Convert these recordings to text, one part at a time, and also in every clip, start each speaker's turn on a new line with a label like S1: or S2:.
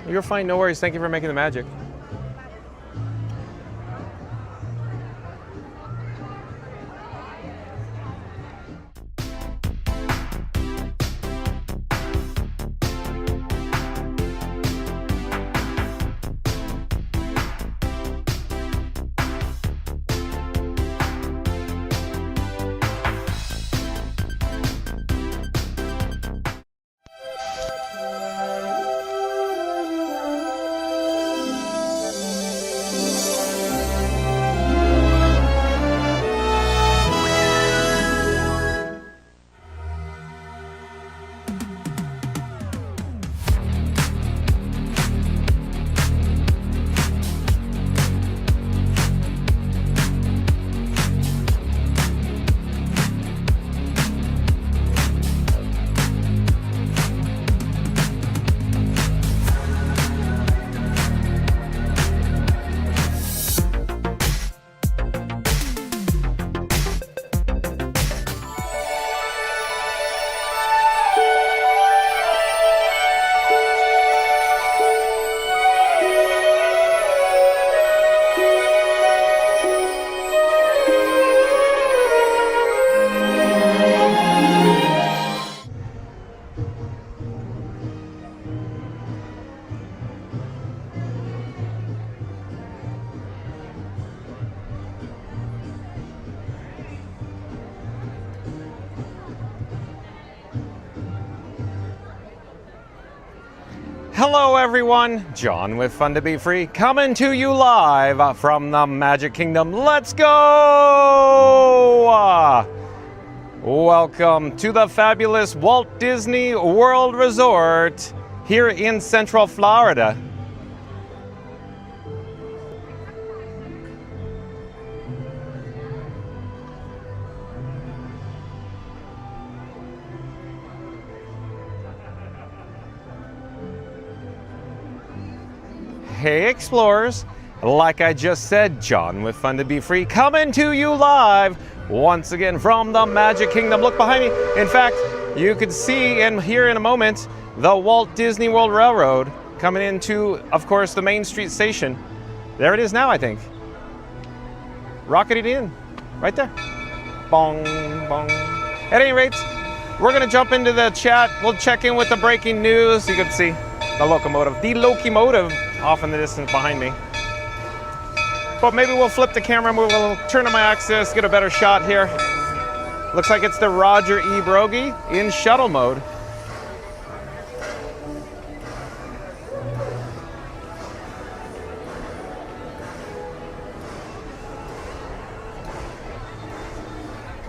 S1: You're fine, no worries. Thank you for making the magic. Hello everyone, John with Fun to Be Free, coming to you live from the Magic Kingdom. Let's go! Welcome to the fabulous Walt Disney World Resort here in Central Florida. Hey Explorers, like I just said, John with Fun to Be Free, coming to you live once again from the Magic Kingdom. Look behind me. In fact, you could see and hear in a moment the Walt Disney World Railroad coming into, of course, the Main Street station. There it is now, I think. Rocketing in, right there. Bong, bong. At any rate, we're gonna jump into the chat. We'll check in with the breaking news. You can see the locomotive off in the distance behind me. But maybe we'll flip the camera, move a little, turn on my axis, get a better shot here. Looks like it's the Roger E. Brogy in shuttle mode.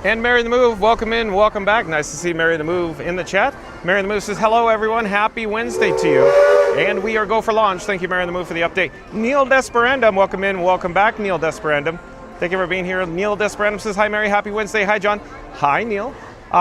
S1: And Mary the Move, welcome in, welcome back. Nice to see Mary the Move in the chat. Mary the Move says, hello everyone, happy Wednesday to you. And we are go for launch. Thank you, Mary the Move, for the update. Neil Desperandum, welcome in, welcome back, Neil Desperandum. Thank you for being here. Neil Desperandum says, hi Mary, happy Wednesday. Hi John. Hi Neil.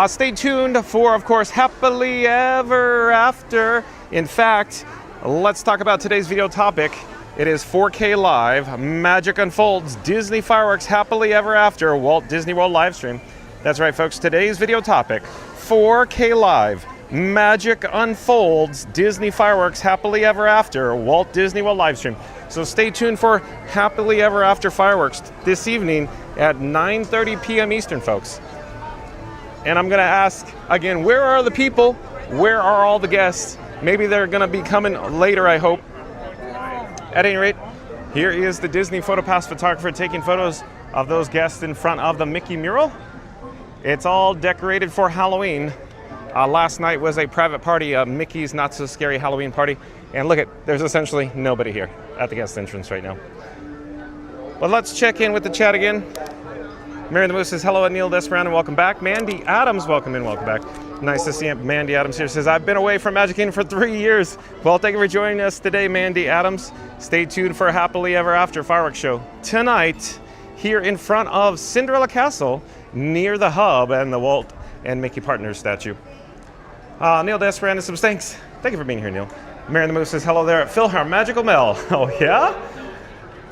S1: Stay tuned for, of course, Happily Ever After. In fact, let's talk about today's video topic. It is 4K Live, Magic Unfolds, Disney Fireworks Happily Ever After, Walt Disney World Livestream. That's right, folks, today's video topic, 4K Live, Magic Unfolds, Disney Fireworks Happily Ever After, Walt Disney World Livestream. So stay tuned for Happily Ever After Fireworks this evening at 9:30 p.m. Eastern, folks. And I'm gonna ask, again, where are the people? Where are all the guests? Maybe they're gonna be coming later, I hope. At any rate, here is the Disney PhotoPass photographer taking photos of those guests in front of the Mickey mural. It's all decorated for Halloween. Last night was a private party, Mickey's Not So Scary Halloween party. And look there's essentially nobody here at the guest entrance right now. But let's check in with the chat again. Mary the Moose says, hello, Neil Desperandum, welcome back. Mandy Adams, welcome in, welcome back. Nice to see you. Mandy Adams here says, I've been away from Magic Kingdom for 3 years. Well, thank you for joining us today, Mandy Adams. Stay tuned for Happily Ever After fireworks show tonight here in front of Cinderella Castle near the hub and the Walt and Mickey Partners statue. Neil Desperandum says, thanks. Thank you for being here, Neil. Mary the Moose says, hello there at Philhar Magical Mel. Oh, yeah?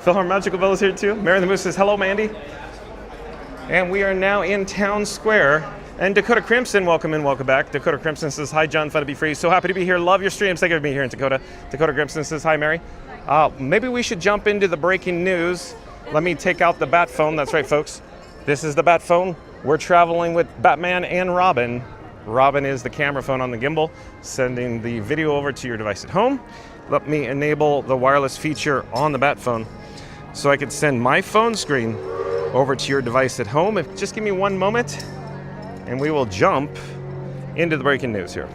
S1: Philhar Magical Mel is here too. Mary the Moose says, hello, Mandy. And we are now in Town Square And Dakota Crimson, welcome in, welcome back. Dakota Crimson says, hi, John, fun to be free. So happy to be here. Love your streams. Thank you for being here in Dakota. Dakota Crimson says, hi, Mary. Maybe we should jump into the breaking news. Let me take out the bat phone. That's right, folks. This is the bat phone. We're traveling with Batman and Robin. Robin is the camera phone on the gimbal, sending the video over to your device at home. Let me enable the wireless feature on the bat phone so I can send my phone screen over to your device at home. Just give me one moment and we will jump into the breaking news here.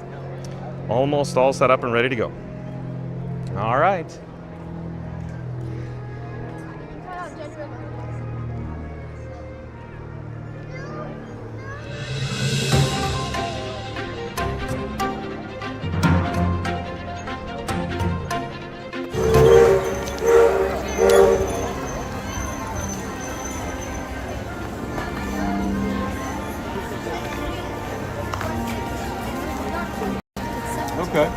S1: Almost all set up and ready to go. All right.
S2: Okay.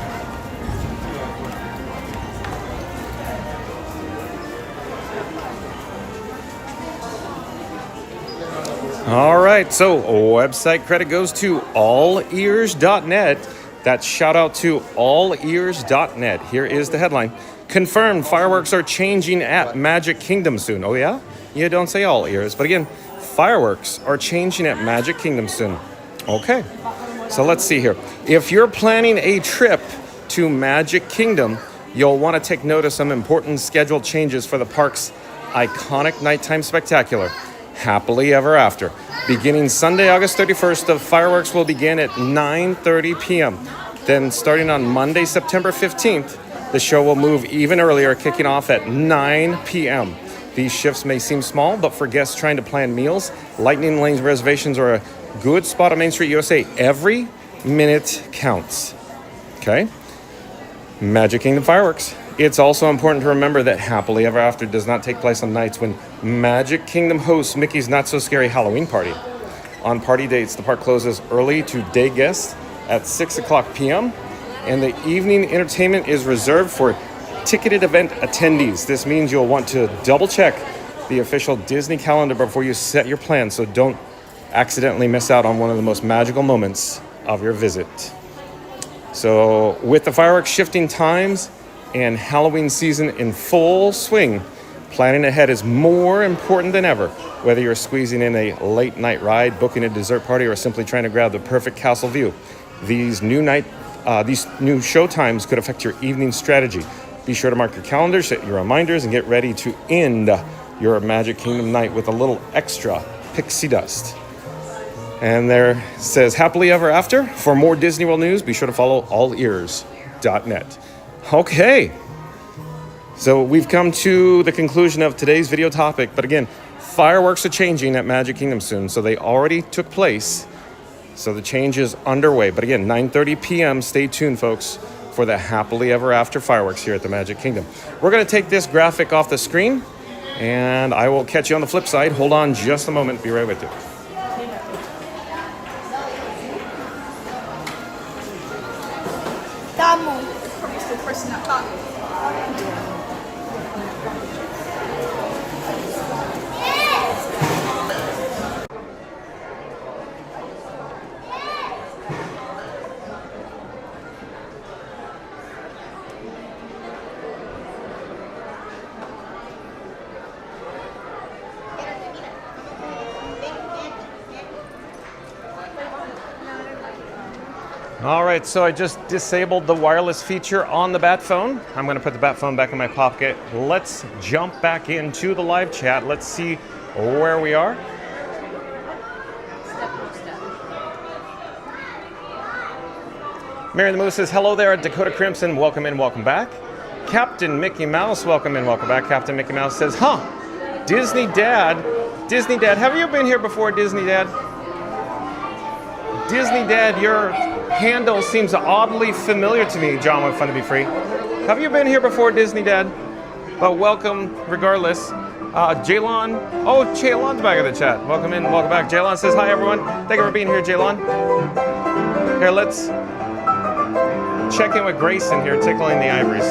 S1: All right, so website credit goes to allears.net. That's shout out to allears.net. Here is the headline. Confirmed fireworks are changing at Magic Kingdom soon. Oh yeah? You don't say all ears, but again, fireworks are changing at Magic Kingdom soon. Okay. So let's see here. If you're planning a trip to Magic Kingdom, you'll want to take note of some important schedule changes for the park's iconic nighttime spectacular, Happily Ever After. Beginning Sunday, August 31st, the fireworks will begin at 9:30 p.m. Then starting on Monday, September 15th, the show will move even earlier, kicking off at 9 p.m. These shifts may seem small, but for guests trying to plan meals, Lightning Lane reservations are a good spot on Main Street, USA. Every minute counts. Okay? Magic Kingdom fireworks. It's also important to remember that Happily Ever After does not take place on nights when Magic Kingdom hosts Mickey's Not So Scary Halloween Party. On party dates, the park closes early to day guests at 6 o'clock p.m., and the evening entertainment is reserved for ticketed event attendees. This means you'll want to double check the official Disney calendar before you set your plans, so don't accidentally miss out on one of the most magical moments of your visit. So with the fireworks shifting times and Halloween season in full swing, planning ahead is more important than ever. Whether you're squeezing in a late night ride, booking a dessert party, or simply trying to grab the perfect castle view, these new show times could affect your evening strategy. Be sure to mark your calendars, set your reminders, and get ready to end your Magic Kingdom night with a little extra pixie dust. And there says Happily Ever After. For more Disney World news, be sure to follow allears.net. Okay. So we've come to the conclusion of today's video topic. But again, fireworks are changing at Magic Kingdom soon. So they already took place. So the change is underway. But again, 9:30 p.m. Stay tuned, folks, for the Happily Ever After fireworks here at the Magic Kingdom. We're going to take this graphic off the screen. And I will catch you on the flip side. Hold on just a moment. Be right with you.
S3: Probably still pressing that button.
S1: All right, so I just disabled the wireless feature on the bat phone. I'm going to put the bat phone back in my pocket. Let's jump back into the live chat. Let's see where we are. Mary the Moose says, hello there at Dakota Crimson. Welcome in, welcome back. Captain Mickey Mouse, welcome in, welcome back. Captain Mickey Mouse says, Disney Dad, have you been here before, Disney Dad? Disney Dad, your handle seems oddly familiar to me, John with Fun to Be Free. Have you been here before, Disney Dad? But welcome regardless. Jaylon, Jaylon's back in the chat. Welcome in, welcome back. Jaylon says, hi everyone. Thank you for being here, Jaylon. Here, let's check in with Grayson here, tickling the ivories.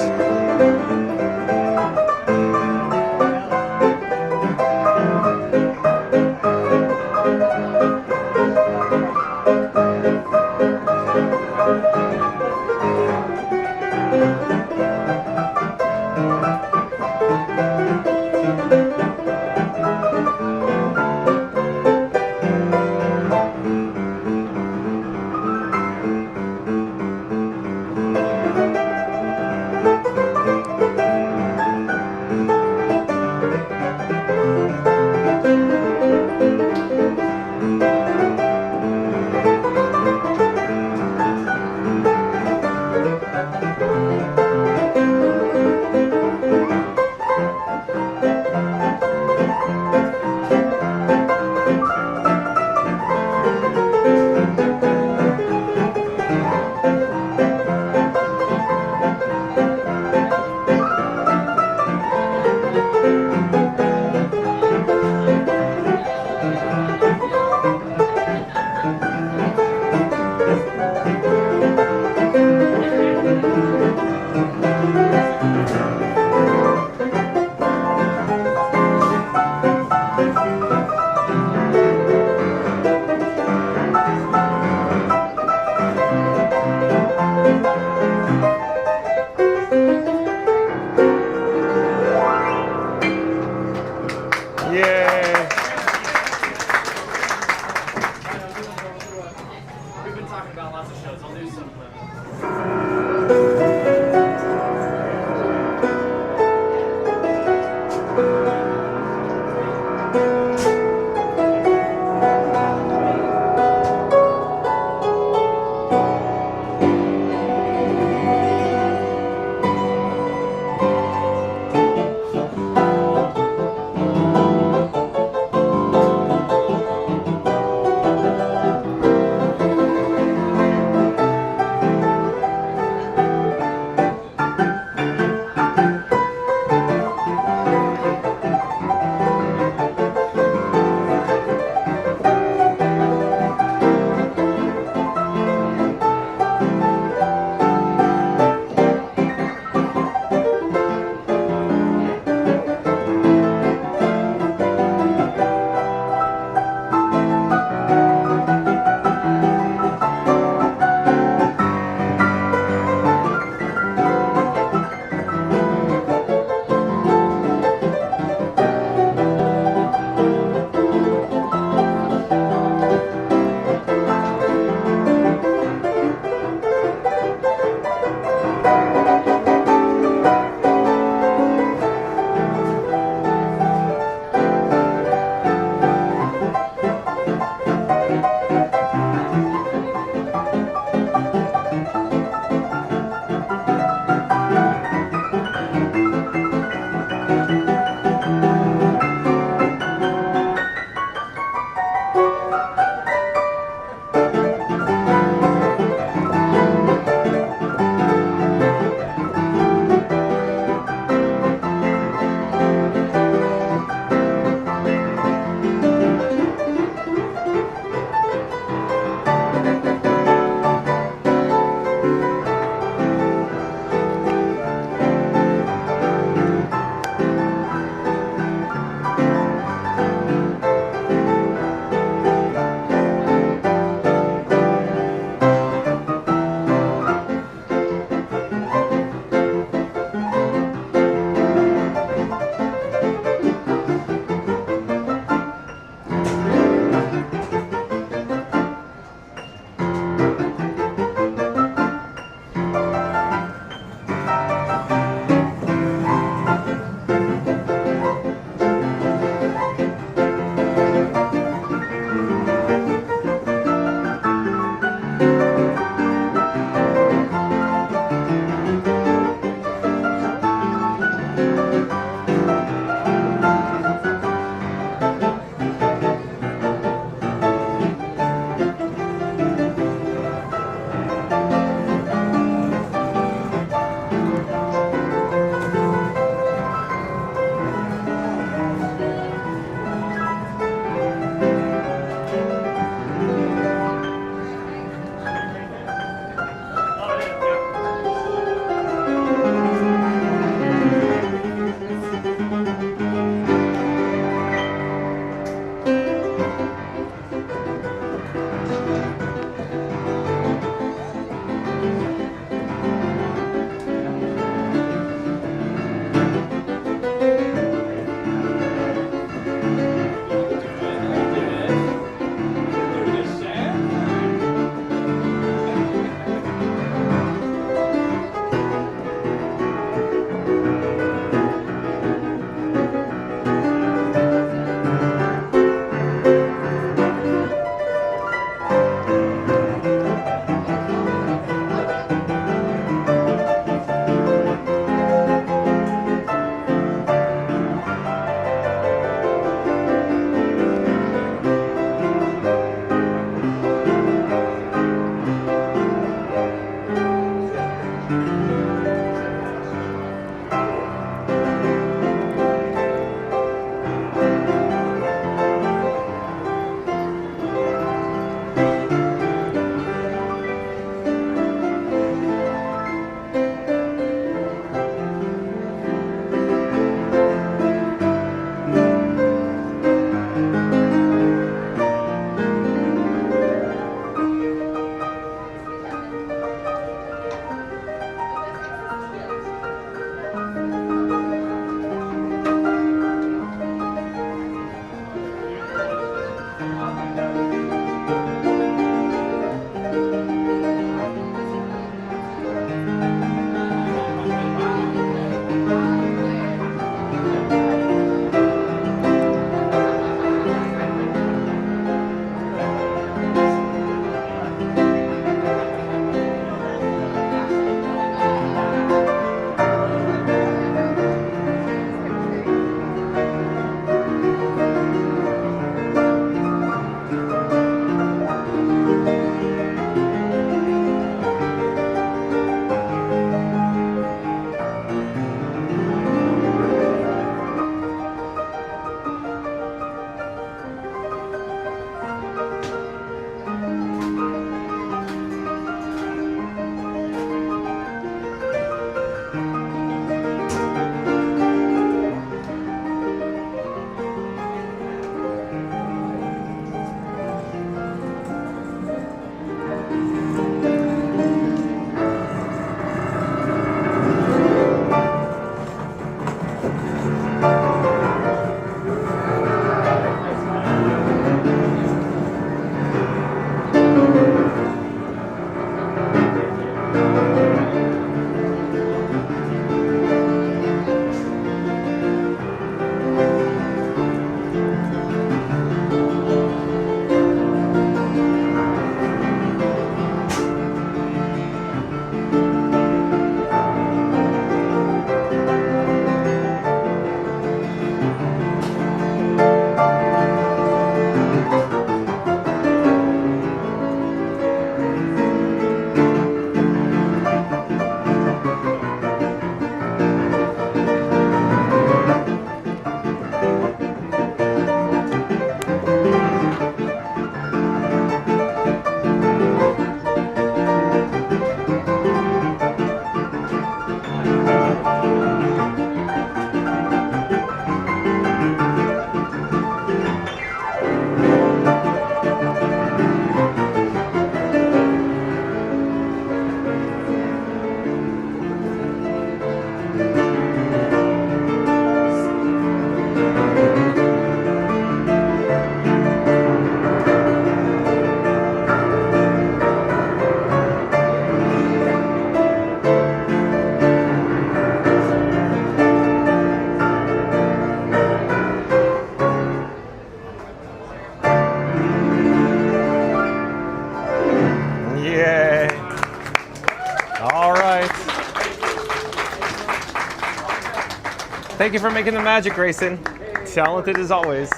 S1: Thank you for making the magic, Grayson. Talented as always.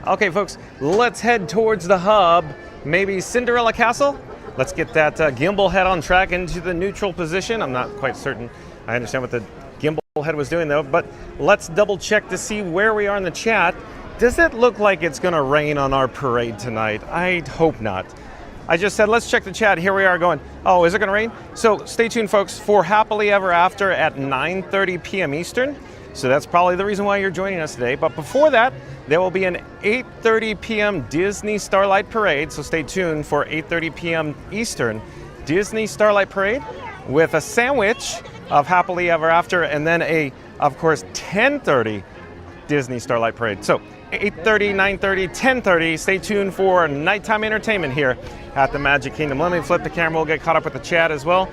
S1: Okay, folks, let's head towards the hub. Maybe Cinderella Castle. Let's get that gimbal head on track into the neutral position. I'm not quite certain. I understand what the gimbal head was doing though, but let's double check to see where we are in the chat. Does it look like it's gonna rain on our parade tonight? I hope not. I just said, let's check the chat. Here we are going, oh, is it gonna rain? So stay tuned, folks, for Happily Ever After at 9:30 p.m. Eastern. So that's probably the reason why you're joining us today. But before that, there will be an 8:30 p.m. Disney Starlight Parade. So stay tuned for 8:30 p.m. Eastern Disney Starlight Parade with a sandwich of Happily Ever After and then of course, 10:30 Disney Starlight Parade. So 8:30, 9:30, 10:30. Stay tuned for nighttime entertainment here at the Magic Kingdom. Let me flip the camera. We'll get caught up with the chat as well.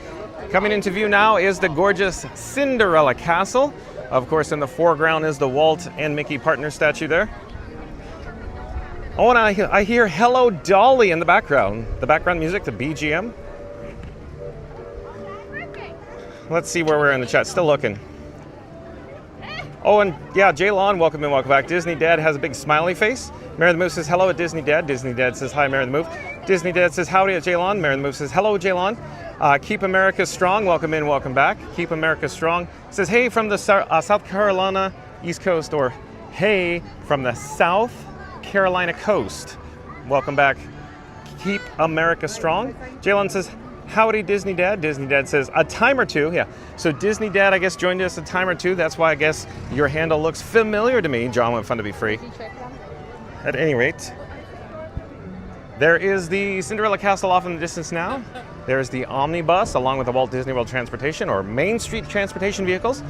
S1: Coming into view now is the gorgeous Cinderella Castle. Of course, in the foreground is the Walt and Mickey partner statue there. Oh, and I hear Hello Dolly in the background. The background music, the BGM. Let's see where we're in the chat. Still looking. Oh, and yeah, Jaylon, welcome and welcome back. Disney Dad has a big smiley face. Mary the Move says hello at Disney Dad. Disney Dad says hi, Mary the Move. Disney Dad says howdy at Jaylon. Mary the Move says hello, Jaylon. Keep America Strong, welcome in, welcome back. Keep America Strong says hey from the South Carolina East Coast, or hey from the South Carolina coast. Welcome back. Keep America Strong. Jalen says howdy, Disney Dad. Disney Dad says a time or two. Yeah, so Disney Dad, I guess, joined us a time or two. That's why I guess your handle looks familiar to me. John went fun to be free. At any rate, there is the Cinderella Castle off in the distance now. There's the omnibus along with the Walt Disney World transportation, or Main Street transportation vehicles,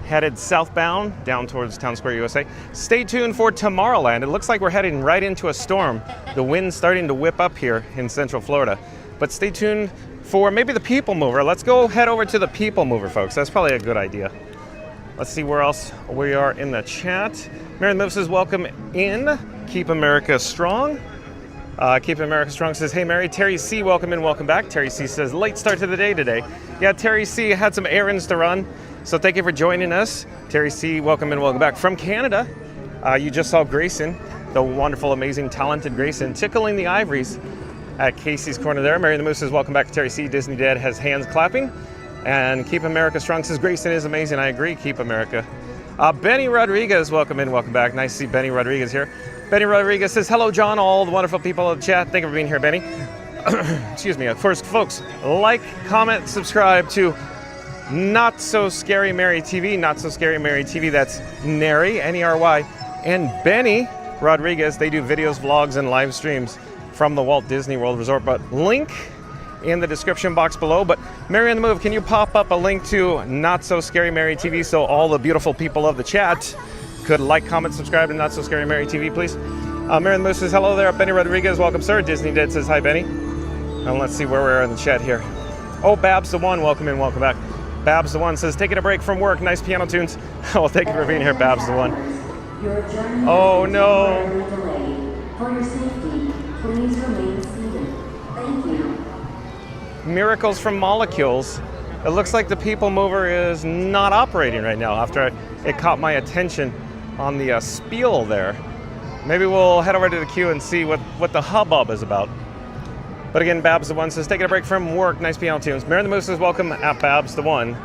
S1: headed southbound down towards Town Square, USA. Stay tuned for Tomorrowland. It looks like we're heading right into a storm. The wind's starting to whip up here in Central Florida. But stay tuned for maybe the PeopleMover. Let's go head over to the PeopleMover, folks. That's probably a good idea. Let's see where else we are in the chat. Mary Moves says welcome in. Keep America Strong. Keep America Strong says, hey Mary. Terry C, welcome in, welcome back. Terry C says, late start to the day today. Yeah, Terry C had some errands to run, so thank you for joining us. Terry C, welcome in, welcome back. From Canada, you just saw Grayson, the wonderful, amazing, talented Grayson, tickling the ivories at Casey's Corner there. Mary the Moose says, welcome back to Terry C. Disney Dad has hands clapping. And Keep America Strong says, Grayson is amazing. I agree, keep America. Benny Rodriguez, welcome in, welcome back. Nice to see Benny Rodriguez here. Benny Rodriguez says, hello, John, all the wonderful people in the chat. Thank you for being here, Benny. Excuse me. First, folks, like, comment, subscribe to Not So Scary Mary TV. Not So Scary Mary TV, that's Nary, N-E-R-Y. And Benny Rodriguez, they do videos, vlogs, and live streams from the Walt Disney World Resort. But link in the description box below. But Mary on the Move, can you pop up a link to Not So Scary Mary TV so all the beautiful people of the chat could like, comment, subscribe to Not So Scary Mary TV, please. Mary on the Move says, hello there. Benny Rodriguez, welcome, sir. Disney Dad says, hi, Benny. And let's see where we are in the chat here. Oh, Babs the One, welcome in, welcome back. Babs the One says, taking a break from work, nice piano tunes. Well, thank you for being here, Babs the One. Oh, no.
S2: For your safety, please remain seated. Thank you.
S1: Miracles from Molecules. It looks like the PeopleMover is not operating right now after it caught my attention on the spiel there. Maybe we'll head over to the queue and see what the hubbub is about. But again, Babs the One says, taking a break from work, nice piano tunes. Mary the Moose says, welcome at Babs the One.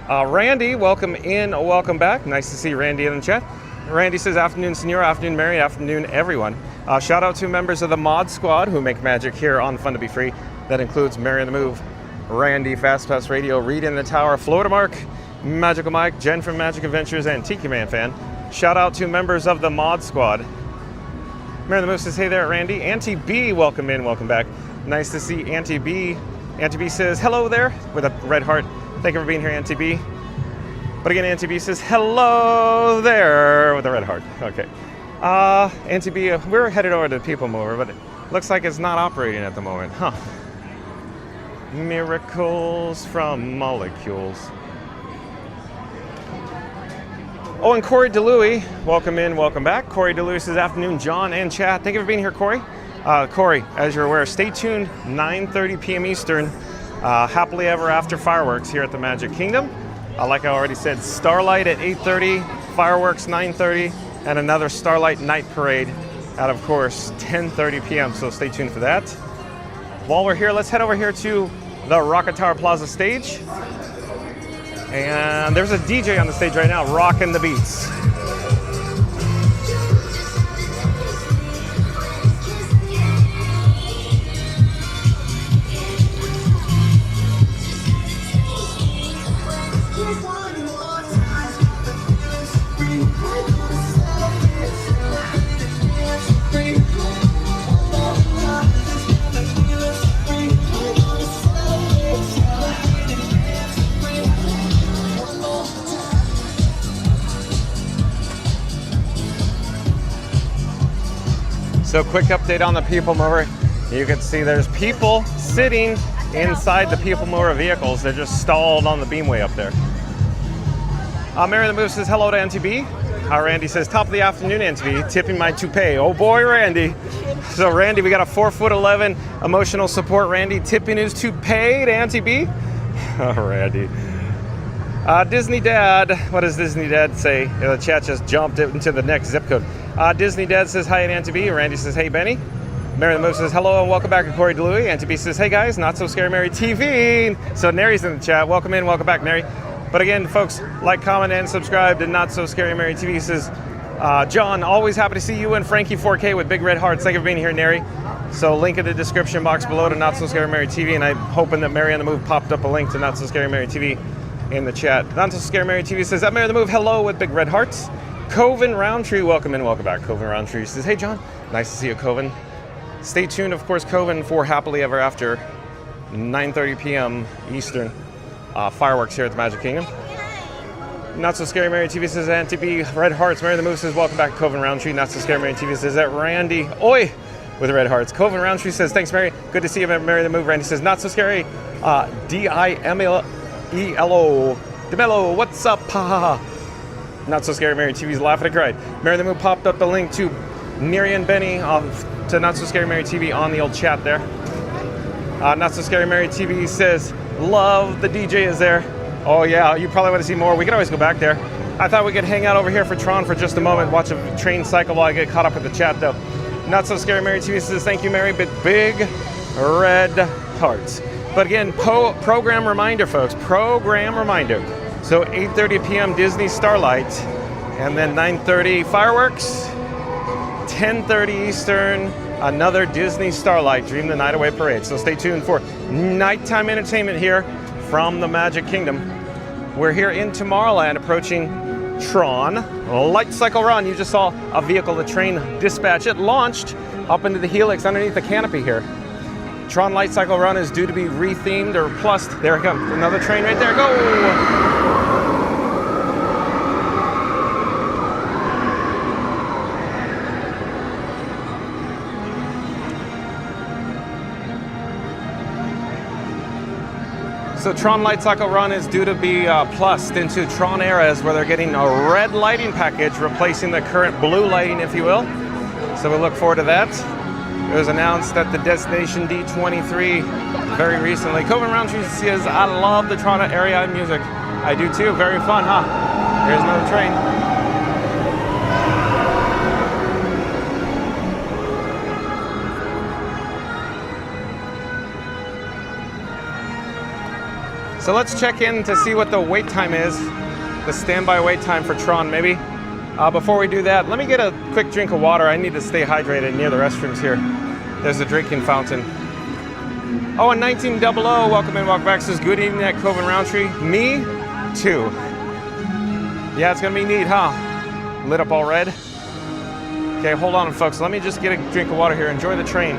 S1: Randy, welcome in, welcome back. Nice to see Randy in the chat. Randy says, afternoon, Senora, afternoon, Mary, afternoon, everyone. Shout out to members of the Mod Squad who make magic here on Fun to Be Free. That includes Mary on the Move, Randy, Fast Pass Radio, Reed in the Tower, Florida Mark, Magical Mike, Jen from Magic Adventures, and Tiki Man Fan. Shout out to members of the Mod Squad. Mary the Move says, hey there, Randy. Auntie B, welcome in, welcome back. Nice to see Auntie B. Auntie B says, hello there, with a red heart. Thank you for being here, Auntie B. But again, Auntie B says, hello there, with a red heart. Okay. Auntie B, we're headed over to PeopleMover, but it looks like it's not operating at the moment. Huh. Miracles from Molecules. Oh, and Corey DeLuey, welcome in, welcome back. Corey DeLuey says, afternoon, John and chat. Thank you for being here, Corey. Corey, as you're aware, stay tuned, 9:30 p.m. Eastern, Happily Ever After fireworks here at the Magic Kingdom. Like I already said, Starlight at 8:30, fireworks 9:30, and another Starlight Night Parade at, of course, 10:30 p.m. So stay tuned for that. While we're here, let's head over here to the Rocket Tower Plaza stage. And there's a DJ on the stage right now, rocking the beats. So quick update on the PeopleMover. You can see there's people sitting inside the PeopleMover vehicles. They're just stalled on the beamway up there. Mary the Move says hello to NTB. Randy says top of the afternoon NTB, tipping my toupee. Oh boy, Randy. So Randy, we got a 4'11" emotional support Randy tipping his toupee to NTB. Oh, Randy. Disney Dad, what does Disney Dad say? The chat just jumped into the next zip code. Disney Dad says hi at NTB. Randy says hey Benny. Mary the Move says hello and welcome back to Corey DeLuey. NTB says hey guys, Not So Scary Mary TV. So Neri's in the chat. Welcome in, welcome back Neri. But again, folks, like, comment, and subscribe to Not So Scary Mary TV. Says John, always happy to see you and Frankie 4K with big red hearts. Thank you for being here, Neri. So link in the description box below to Not So Scary Mary TV, and I'm hoping that Mary on the Move popped up a link to Not So Scary Mary TV in the chat. Not So Scary Mary TV says, that Mary on the Move, hello with big red hearts. Coven Roundtree, welcome in, welcome back. Coven Roundtree says, hey John, nice to see you, Coven. Stay tuned, of course, Coven, for Happily Ever After, 9:30 p.m. Eastern. Fireworks here at the Magic Kingdom. Not So Scary Mary TV says, NTB, red hearts. Mary the Move says, welcome back, Coven Roundtree. Not So Scary Mary TV says, that Randy, oi, with red hearts. Coven Roundtree says, thanks, Mary. Good to see you, Mary the Move. Randy says, Not So Scary, DIMELO, DeMello, what's up, ha. Not So Scary Mary TV's laughing and cried. Mary the Move popped up the link to Neri and Benny to Not So Scary Mary TV on the old chat there. Not So Scary Mary TV says, love the DJ is there. Oh yeah, you probably want to see more. We can always go back there. I thought we could hang out over here for Tron for just a moment, watch a train cycle while I get caught up with the chat though. Not So Scary Mary TV says, thank you, Mary, but big red hearts. But again, program reminder, folks, program reminder. So 8:30 p.m. Disney Starlight, and then 9:30 fireworks, 10:30 Eastern, another Disney Starlight Dream the Night Away Parade. So stay tuned for nighttime entertainment here from the Magic Kingdom. We're here in Tomorrowland approaching TRON Lightcycle Run. You just saw a vehicle, the train dispatch. It launched up into the helix underneath the canopy here. TRON Lightcycle Run is due to be rethemed or plussed. There it comes, another train right there, go! So TRON Lightcycle Run is due to be plussed into TRON eras where they're getting a red lighting package replacing the current blue lighting, if you will. So we look forward to that. It was announced at the Destination D23 very recently. Coven Roundtree says, I love the TRON area music. I do too, very fun, huh? Here's another train. So let's check in to see what the wait time is, the standby wait time for TRON maybe. Before we do that, let me get a quick drink of water. I need to stay hydrated near the restrooms here. There's a drinking fountain. Oh, and 1900, welcome in, welcome back. Says, good evening at Coven Roundtree. Me too. Yeah, it's gonna be neat, huh? Lit up all red. Okay, hold on folks. Let me just get a drink of water here. Enjoy the train.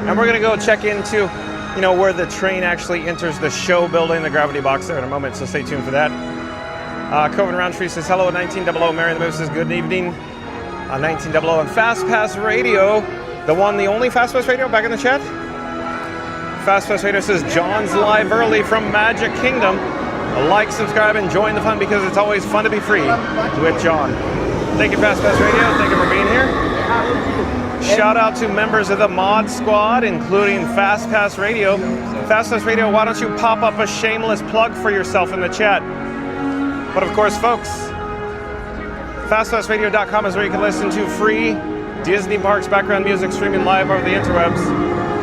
S1: And we're gonna go check into, where the train actually enters the show building, the gravity box there in a moment, so stay tuned for that. Coven Roundtree says, hello, 1900. Mary the Move says, good evening. 1900 and Fast Pass Radio, the one, the only Fast Pass Radio, back in the chat. Fast Pass Radio says, John's live early from Magic Kingdom. Like, subscribe, and join the fun because it's always fun to be free with John. Thank you, Fast Pass Radio. Thank you for being here. Shout out to members of the Mod Squad, including Fast Pass Radio. Fast Pass Radio, why don't you pop up a shameless plug for yourself in the chat? But of course, folks, fastpassradio.com is where you can listen to free Disney Parks background music streaming live over the interwebs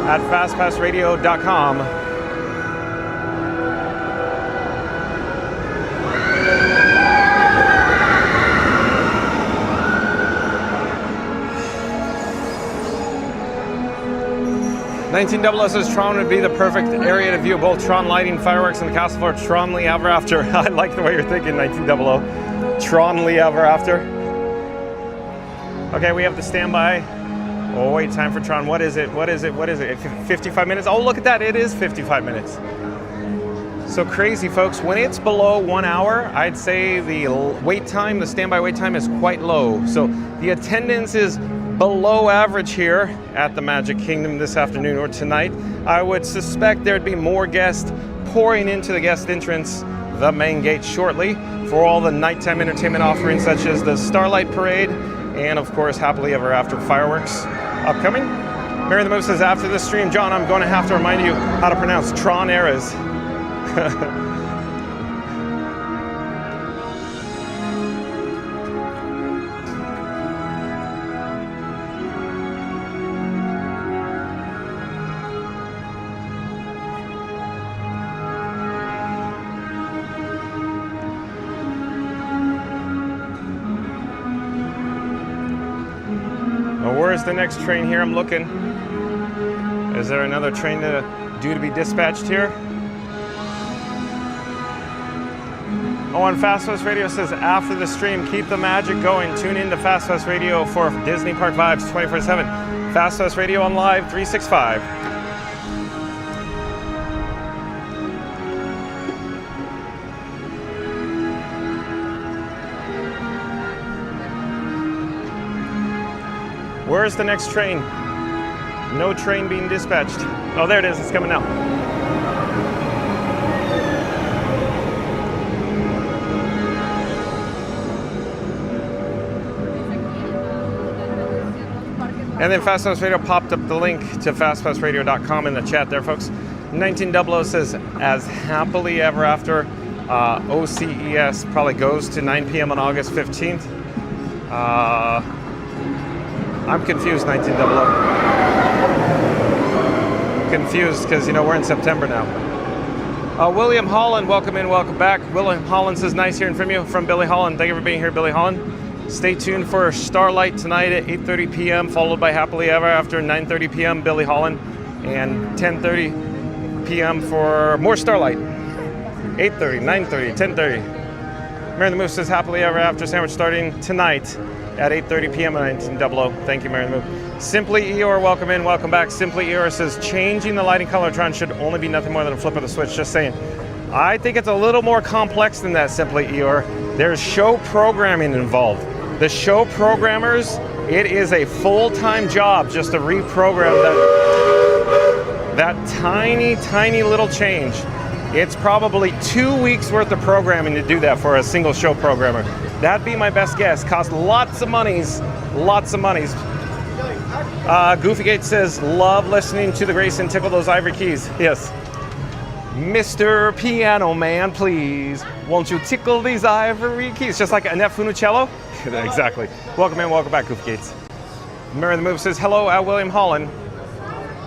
S1: at fastpassradio.com. says Tron would be the perfect area to view both Tron lighting, fireworks, and the castle for Tronly Ever After. I like the way you're thinking, 1900. Tronly Ever After. Okay, we have the standby. Oh, wait, time for Tron. What is it? What is it? What is it? 55 minutes? Oh, look at that. It is 55 minutes. So crazy, folks. When it's below 1 hour, I'd say the wait time, the standby wait time is quite low. So the attendance is below average here at the Magic Kingdom this afternoon or tonight. I would suspect there'd be more guests pouring into the guest entrance, the main gate, shortly for all the nighttime entertainment offerings such as the Starlight Parade and, of course, Happily Ever After fireworks upcoming. Mary the Move says, after this stream, John, I'm going to have to remind you how to pronounce Tron eras. Where's the next train here? I'm looking. Is there another train due to be dispatched here? Oh, and Fast Pass Radio says, after the stream, keep the magic going. Tune in to Fast Pass Radio for Disney Park vibes 24/7. Fast Pass Radio on live 365. Where's the next train? No train being dispatched. Oh, there it is. It's coming now. And then Fast Pass Radio popped up the link to fastpassradio.com in the chat there, folks. 1900 says, as Happily Ever After OCES probably goes to 9 p.m. on August 15th. I'm confused, 1900. Confused because, you know, we're in September now. William Holland, welcome in, welcome back. William Holland says, nice hearing from you, from Billy Holland. Thank you for being here, Billy Holland. Stay tuned for Starlight tonight at 8:30 p.m., followed by Happily Ever After 9:30 p.m., Billy Holland, and 10:30 p.m. for more Starlight. 8:30, 9:30, 10:30. Mary the Move says, Happily Ever After sandwich starting tonight at 8:30 p.m. at 1900. Thank you, Mary the Move. Simply Eeyore, welcome in, welcome back. Simply Eeyore says, changing the lighting color Tron should only be nothing more than a flip of the switch. Just saying. I think it's a little more complex than that, Simply Eeyore. There's show programming involved. The show programmers, it is a full-time job just to reprogram that tiny, tiny little change. It's probably 2 weeks worth of programming to do that for a single show programmer. That'd be my best guess. Cost lots of monies, lots of monies. Goofy Gate says, love listening to the Grayson tickle those ivory keys. Yes. Mr. Piano Man, please, won't you tickle these ivory keys? Just like Annette Funicello? Exactly. Welcome in, welcome back, Goofy Gates. Mary the Move says, hello, William Holland.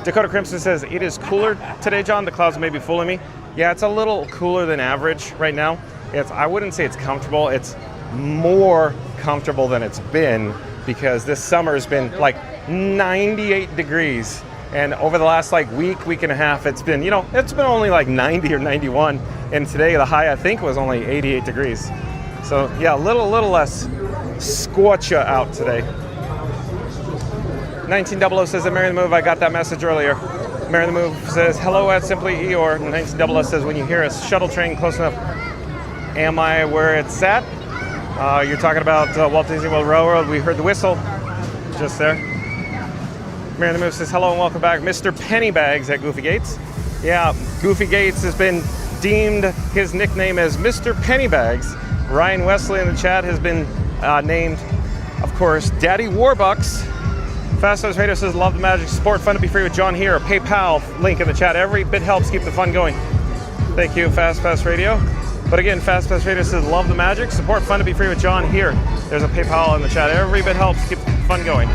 S1: Dakota Crimson says, it is cooler today, John. The clouds may be fooling me. Yeah, it's a little cooler than average right now. I wouldn't say it's comfortable. It's more comfortable than it's been because this summer's been like 98 degrees. And over the last week and a half, it's been only like 90 or 91. And today the high, I think, was only 88 degrees. So yeah, a little less scorcha out today. 1900 says that Mary the Move, I got that message earlier. Mary the Move says, hello at Simply Eeyore. 1900 says, when you hear a shuttle train close enough, am I where it's at? You're talking about Walt Disney World Railroad. We heard the whistle just there. Mary the Move says, hello and welcome back. Mr. Pennybags at Goofy Gates. Yeah, Goofy Gates has been deemed his nickname as Mr. Pennybags. Ryan Wesley in the chat has been named, of course, Daddy Warbucks. Fast Pass Radio says, love the magic, support Fun to Be Free with John here. PayPal link in the chat. Every bit helps keep the fun going. Thank you, Fast Pass Radio. But again, Fast Pass Radio says, love the magic, support Fun to Be Free with John here. There's a PayPal in the chat. Every bit helps keep the fun going.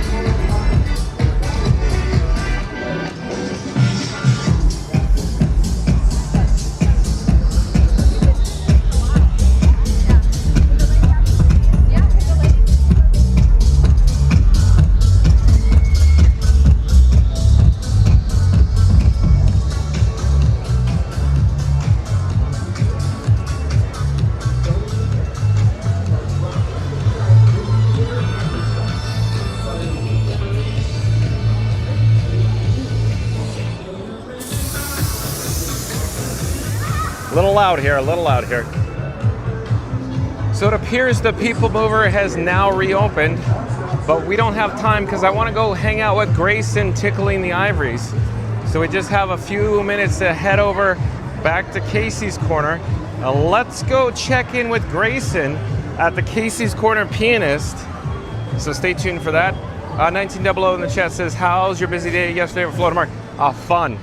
S1: A little loud here. So it appears the PeopleMover has now reopened, but we don't have time because I want to go hang out with Grayson tickling the ivories. So we just have a few minutes to head over back to Casey's Corner. Let's go check in with Grayson at the Casey's Corner Pianist. So stay tuned for that. 1900 in the chat says, how's your busy day yesterday with Florida Mark? Fun.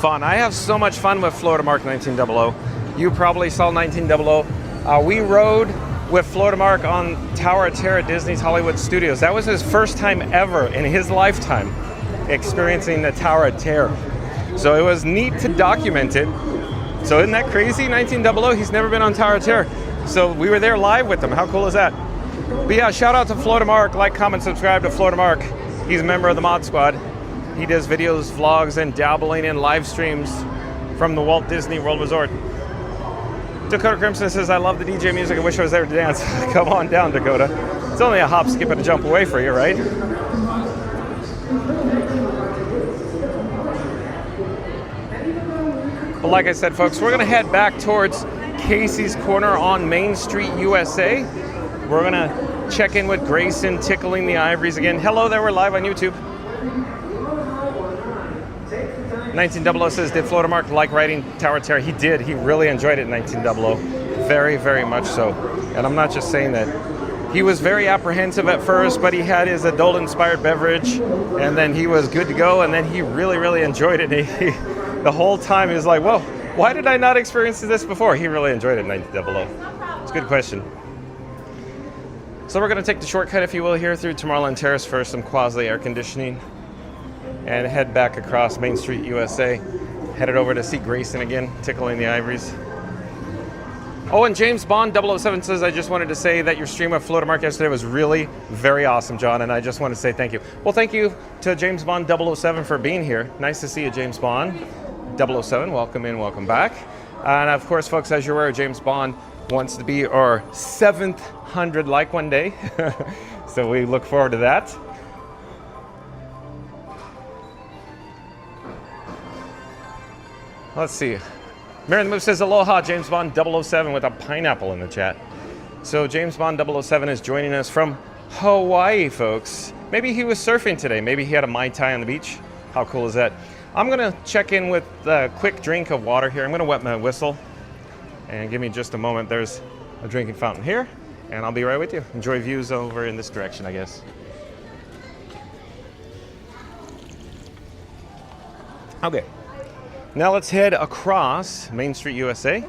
S1: I have so much fun with Florida Mark 1900. You probably saw 1900. We rode with Florida Mark on Tower of Terror at Disney's Hollywood Studios. That was his first time ever in his lifetime experiencing the Tower of Terror. So it was neat to document it. So isn't that crazy? 1900, he's never been on Tower of Terror. So we were there live with him. How cool is that? But yeah, shout out to Florida Mark. Like, comment, subscribe to Florida Mark. He's a member of the Mod Squad. He does videos, vlogs, and dabbling in live streams from the Walt Disney World Resort. Dakota Crimson says, I love the DJ music. I wish I was there to dance. Come on down, Dakota. It's only a hop, skip, and a jump away for you, right? But like I said, folks, we're going to head back towards Casey's Corner on Main Street, USA. We're going to check in with Grayson tickling the ivories again. Hello there, we're live on YouTube. 1900 says, did Florida Mark like riding Tower of Terror? He did. He really enjoyed it in 1900. Very, very much so. And I'm not just saying that. He was very apprehensive at first, but he had his adult-inspired beverage, and then he was good to go, and then he really, really enjoyed it. The whole time he was like, whoa, why did I not experience this before? He really enjoyed it in 1900. It's a good question. So we're going to take the shortcut, if you will, here through Tomorrowland Terrace for some quasi-air conditioning, and head back across Main Street, USA. Headed over to see Grayson again, tickling the ivories. Oh, and James Bond 007 says, I just wanted to say that your stream of Florida Mark yesterday was really very awesome, John, and I just want to say thank you. Well, thank you to James Bond 007 for being here. Nice to see you, James Bond 007. Welcome in, welcome back. And of course, folks, as you're aware, James Bond wants to be our 700 like one day. So we look forward to that. Let's see. Mary the Move says, aloha, James Bond 007 with a pineapple in the chat. So James Bond 007 is joining us from Hawaii, folks. Maybe he was surfing today. Maybe he had a Mai Tai on the beach. How cool is that? I'm going to check in with a quick drink of water here. I'm going to wet my whistle. And give me just a moment. There's a drinking fountain here. And I'll be right with you. Enjoy views over in this direction, I guess. Okay. Now let's head across Main Street, USA.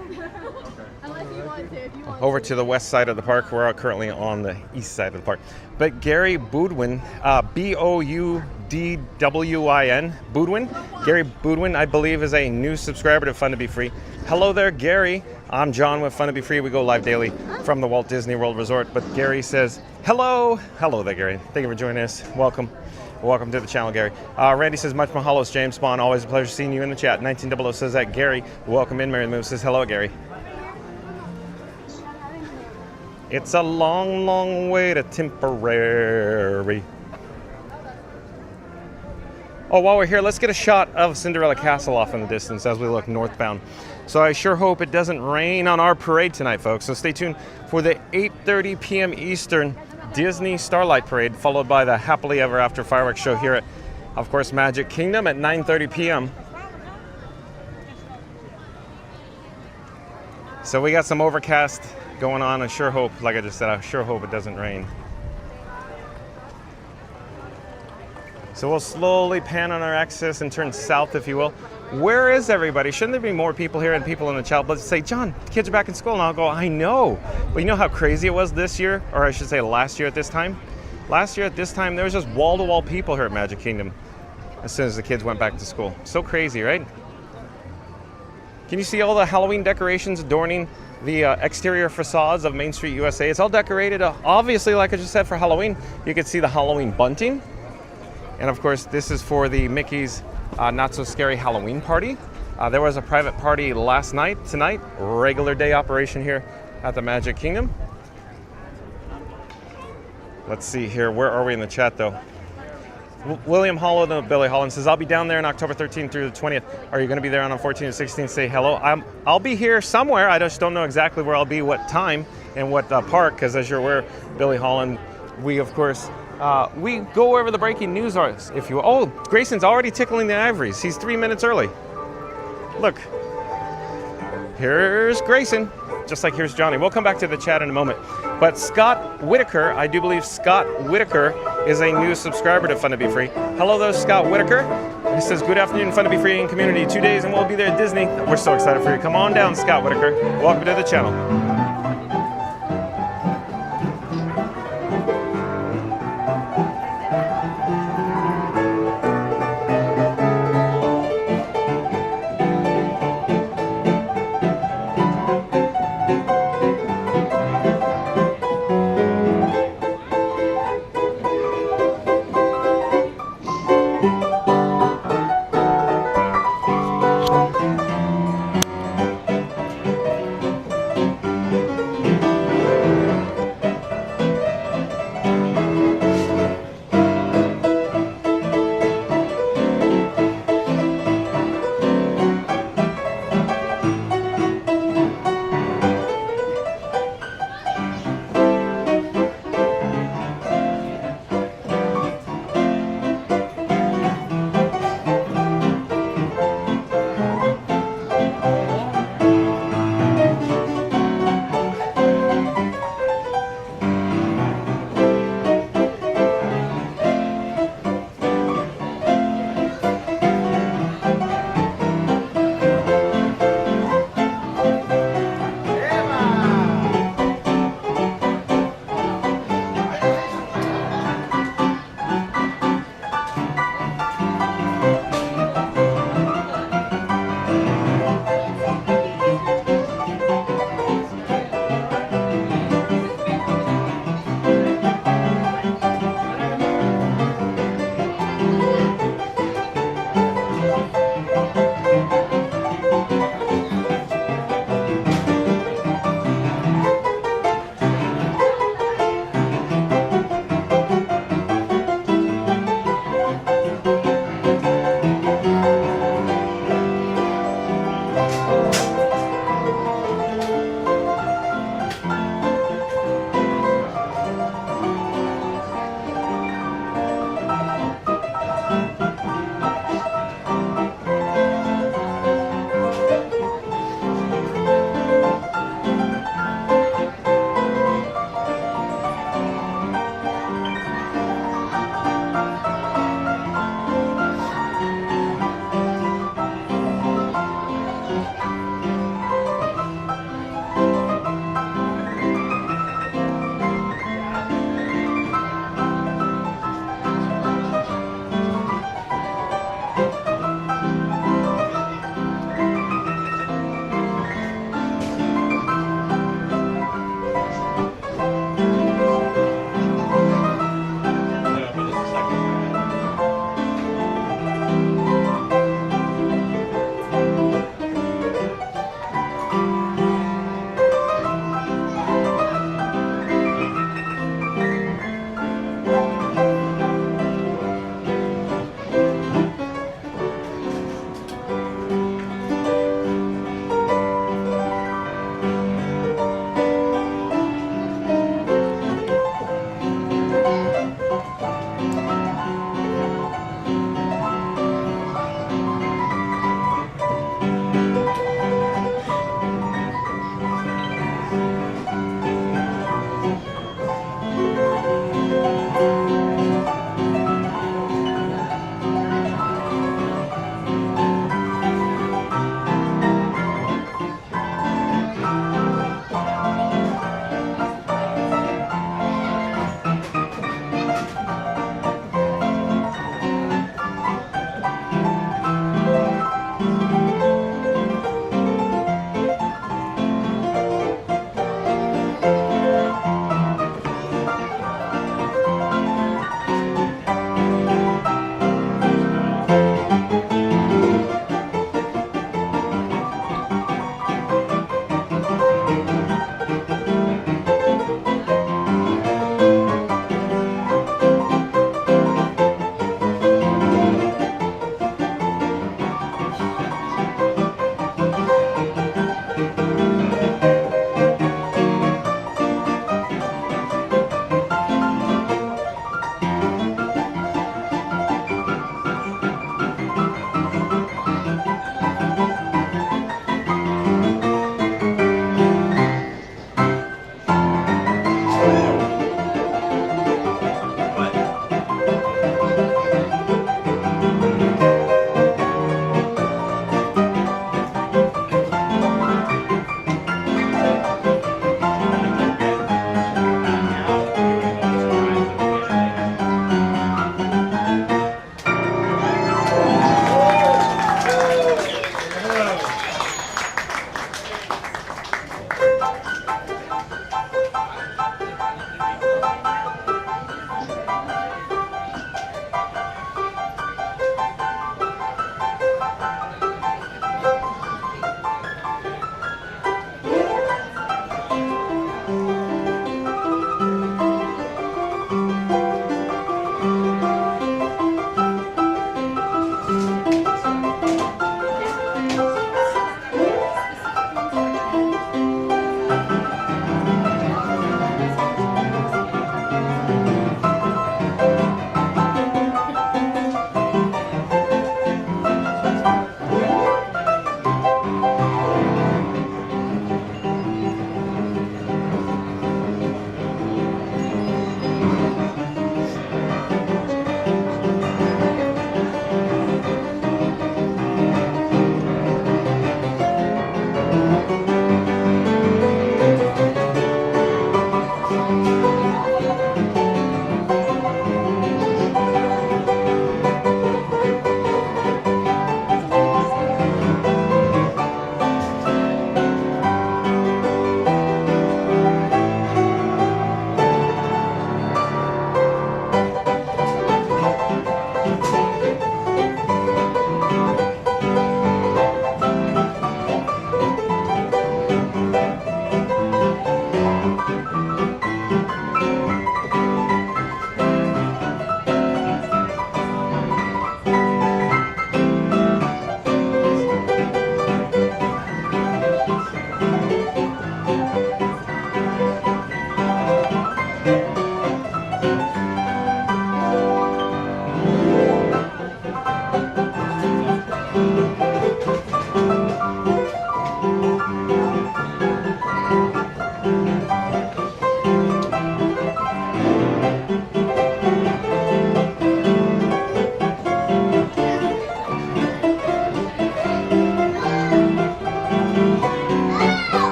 S1: Over to the west side of the park. We're currently on the east side of the park. But Gary Boudwin, B-O-U-D-W-I-N, Boudwin. Gary Boudwin, I believe, is a new subscriber to Fun to Be Free. Hello there, Gary. I'm John with Fun to Be Free. We go live daily from the Walt Disney World Resort. But Gary says, hello. Hello there, Gary. Thank you for joining us. Welcome. Welcome to the channel, Gary. Randy says, much mahalos, James Bond. Always a pleasure seeing you in the chat. 1900 says that. Gary, welcome in. Mary the Move says, hello, Gary. It's a long, long way to Temporary. Oh, while we're here, let's get a shot of Cinderella Castle off in the distance as we look northbound. So I sure hope it doesn't rain on our parade tonight, folks. So stay tuned for the 8:30 p.m. Eastern Disney Starlight Parade, followed by the Happily Ever After fireworks show here at, of course, Magic Kingdom at 9:30 p.m. So we got some overcast going on. I sure hope, like I just said, I sure hope it doesn't rain. So we'll slowly pan on our axis and turn south, if you will. Where is everybody? Shouldn't there be more people here and people in the chat? Let's say, John, kids are back in school. And I'll go, I know. But you know how crazy it was this year? Or I should say last year at this time? Last year at this time, there was just wall-to-wall people here at Magic Kingdom as soon as the kids went back to school. So crazy, right? Can you see all the Halloween decorations adorning the exterior facades of Main Street USA? It's all decorated, obviously, like I just said, for Halloween. You can see the Halloween bunting. And of course, this is for the Mickey's Not So Scary Halloween party. There was a private party last night. Tonight, regular day operation here at the Magic Kingdom. Let's see here. Where are we in the chat, though? William Hollow, no, Billy Holland says, I'll be down there on October 13th through the 20th. Are you going to be there on the 14th and 16th? Say hello. I'll be here somewhere. I just don't know exactly where I'll be, what time, and what park, because as you're aware, Billy Holland, we, of course, we go wherever the breaking news is, if you will. Oh, Grayson's already tickling the ivories. He's 3 minutes early. Look. Here's Grayson. Just like here's Johnny. We'll come back to the chat in a moment. But Scott Whitaker, I do believe Scott Whitaker is a new subscriber to Fun to Be Free. Hello there, Scott Whitaker. He says, good afternoon, Fun to Be Free and community. 2 days and we'll be there at Disney. We're so excited for you. Come on down, Scott Whitaker. Welcome to the channel.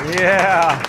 S1: Yeah.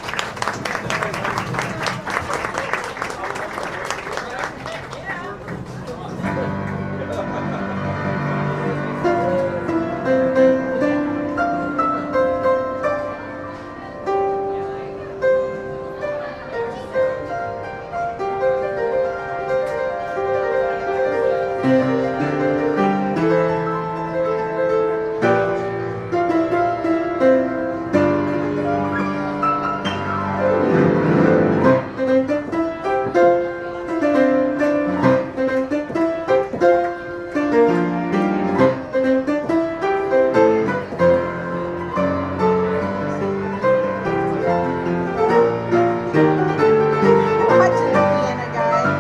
S3: Watching the piano guy.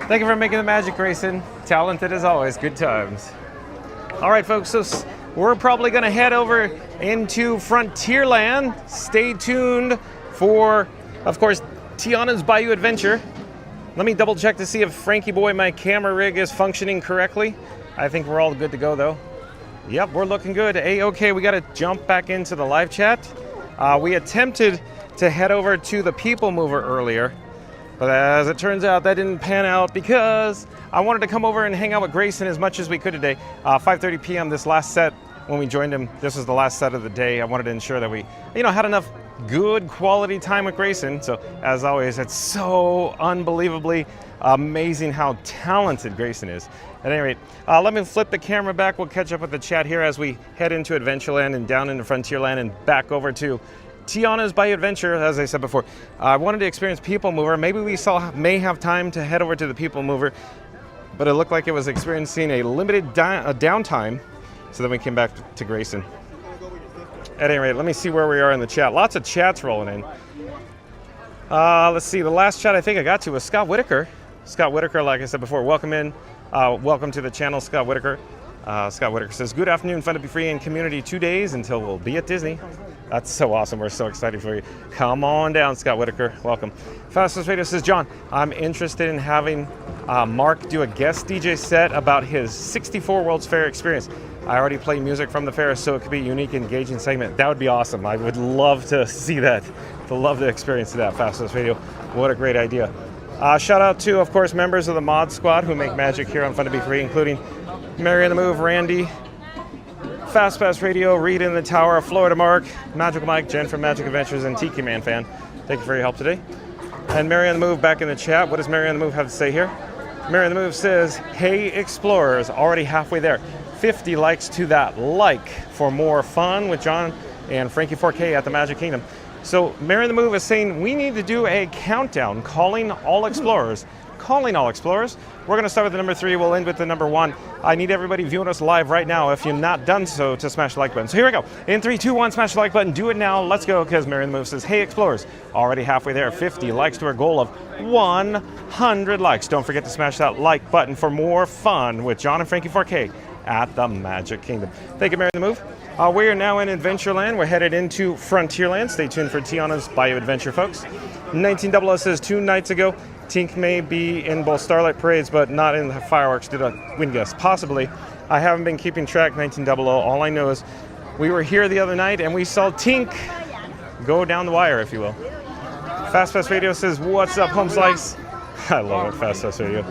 S1: Thank you for making the magic, Grayson. Talented as always. Good times. All right, folks. So we're probably going to head over into Frontierland. Stay tuned for, of course, Tiana's Bayou Adventure. Let me double check to see if Frankie Boy, my camera rig, is functioning correctly. I think we're all good to go, though. Yep, we're looking good. Okay, we got to jump back into the live chat. We attempted to head over to the PeopleMover earlier, but as it turns out, that didn't pan out because I wanted to come over and hang out with Grayson as much as we could today. 5:30 p.m. this last set, when we joined him, this was the last set of the day. I wanted to ensure that we, had enough good quality time with Grayson. So as always, it's so unbelievably amazing how talented Grayson is. At any rate, let me flip the camera back. We'll catch up with the chat here as we head into Adventureland and down into Frontierland and back over to Tiana's Bayou Adventure. As I said before, I wanted to experience PeopleMover. Maybe we may have time to head over to the PeopleMover, but it looked like it was experiencing a limited downtime, so then we came back to Grayson. At any rate, let me see where we are in the chat. Lots of chats rolling in. Let's see, the last chat I think I got to was Scott Whitaker. Scott Whitaker, like I said before, welcome in. Welcome to the channel, Scott Whitaker. Scott Whitaker says, good afternoon, fun to be free in community 2 days until we'll be at Disney. That's so awesome. We're so excited for you. Come on down, Scott Whitaker. Welcome. Fastest Radio says, John, I'm interested in having Mark do a guest DJ set about his 64 World's Fair experience. I already play music from the fair, so it could be a unique, engaging segment. That would be awesome. I would love to see that. To love the experience of that, Fastest Radio. What a great idea. Shout out to, of course, members of the Mod Squad who make magic here on Fun to Be Free, including Mary on the Move, Randy, Fast Pass Radio, Reed in the Tower, Florida Mark, Magical Mike, Jen from Magic Adventures, and Tiki Man Fan. Thank you for your help today. And Mary on the Move back in the chat. What does Mary on the Move have to say here? Mary on the Move says, "Hey Explorers, already halfway there. 50 likes to that like for more fun with John and Frankie 4K at the Magic Kingdom." So Mary on the Move is saying we need to do a countdown, calling all explorers. Calling all explorers. We're going to start with the number 3. We'll end with the number 1. I need everybody viewing us live right now, if you've not done so, to smash the like button. So here we go. In 3, 2, 1, smash the like button. Do it now. Let's go, because Mary on the Move says, "Hey explorers, already halfway there. 50 likes to our goal of 100 likes. Don't forget to smash that like button for more fun with John and Frankie 4K at the Magic Kingdom." Thank you, Mary on the Move. We are now in Adventureland. We're headed into Frontierland. Stay tuned for Tiana's Bayou Adventure, folks. 1900 says 2 nights ago, Tink may be in both Starlight Parades, but not in the fireworks due to wind gusts. Possibly. I haven't been keeping track, 1900. All I know is we were here the other night and we saw Tink go down the wire, if you will. Fast Pass Radio says, "What's up, home slice?" I love it, Fast Pass Radio.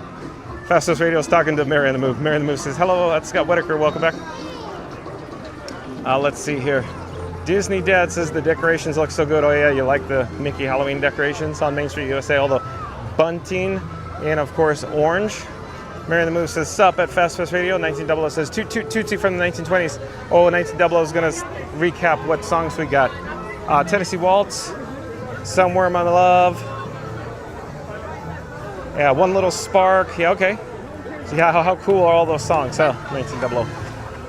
S1: Fast Pass Radio is talking to Mary on the Move. Mary on the Move says, "Hello, that's Scott Whitaker. Welcome back." Let's see here. Disney Dad says the decorations look so good. Oh yeah, you like the Mickey Halloween decorations on Main Street USA, all the bunting and of course orange. Mary on the Move says, "Sup at Fast Pass Radio." 1900 says, Tootsie from the 1920s. Oh, 1900 is going to recap what songs we got. Tennessee Waltz, Somewhere My Love. Yeah, One Little Spark. Yeah, okay. So yeah, how cool are all those songs, huh? 1900.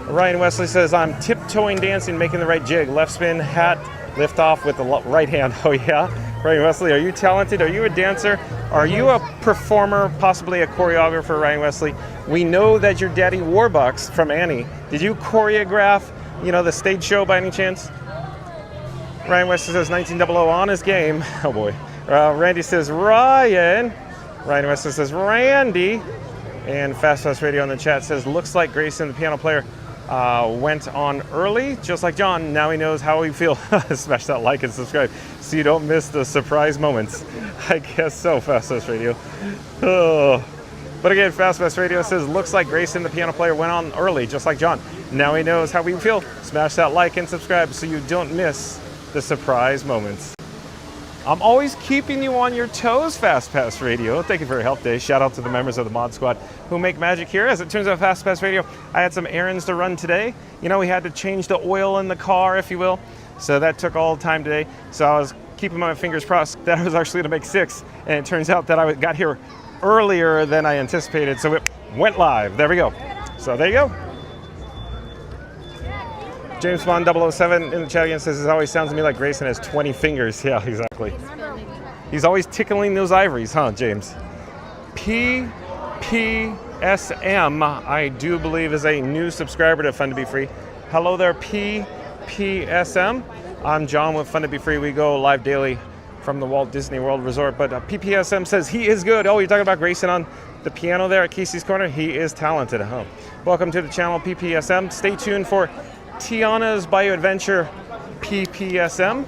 S1: Ryan Wesley says, "I'm tiptoeing, dancing, making the right jig. Left spin, hat, lift off with the right hand." Oh yeah? Ryan Wesley, are you talented? Are you a dancer? Are you a performer, possibly a choreographer, Ryan Wesley? We know that your daddy Warbucks from Annie. Did you choreograph, the stage show by any chance? Ryan Wesley says 1900 on his game. Oh boy. Randy says Ryan. Ryan Wesley says Randy. And Fast Pass Radio in the chat says, "Looks like Grayson, the piano player, went on early, just like John. Now he knows how we feel." Smash that like and subscribe so you don't miss the surprise moments. I guess so, Fast Pass Radio. Oh. But again, Fast Pass Radio says, "Looks like Grayson, the piano player, went on early, just like John. Now he knows how we feel." Smash that like and subscribe so you don't miss the surprise moments. I'm always keeping you on your toes, Fast Pass Radio. Thank you for your help today. Shout out to the members of the Mod Squad who make magic here. As it turns out, Fast Pass Radio, I had some errands to run today. We had to change the oil in the car, if you will. So that took all the time today. So I was keeping my fingers crossed that I was actually going to make 6. And it turns out that I got here earlier than I anticipated. So it went live. There we go. So there you go. James Bond 007 in the chat again says, "It always sounds to me like Grayson has 20 fingers." Yeah, exactly. He's always tickling those ivories, huh, James? PPSM, I do believe, is a new subscriber to Fun to Be Free. Hello there, PPSM. I'm John with Fun to Be Free. We go live daily from the Walt Disney World Resort. But PPSM says he is good. Oh, you're talking about Grayson on the piano there at Casey's Corner? He is talented, huh? Welcome to the channel, PPSM. Stay tuned for Tiana's Bayou Adventure, PPSM.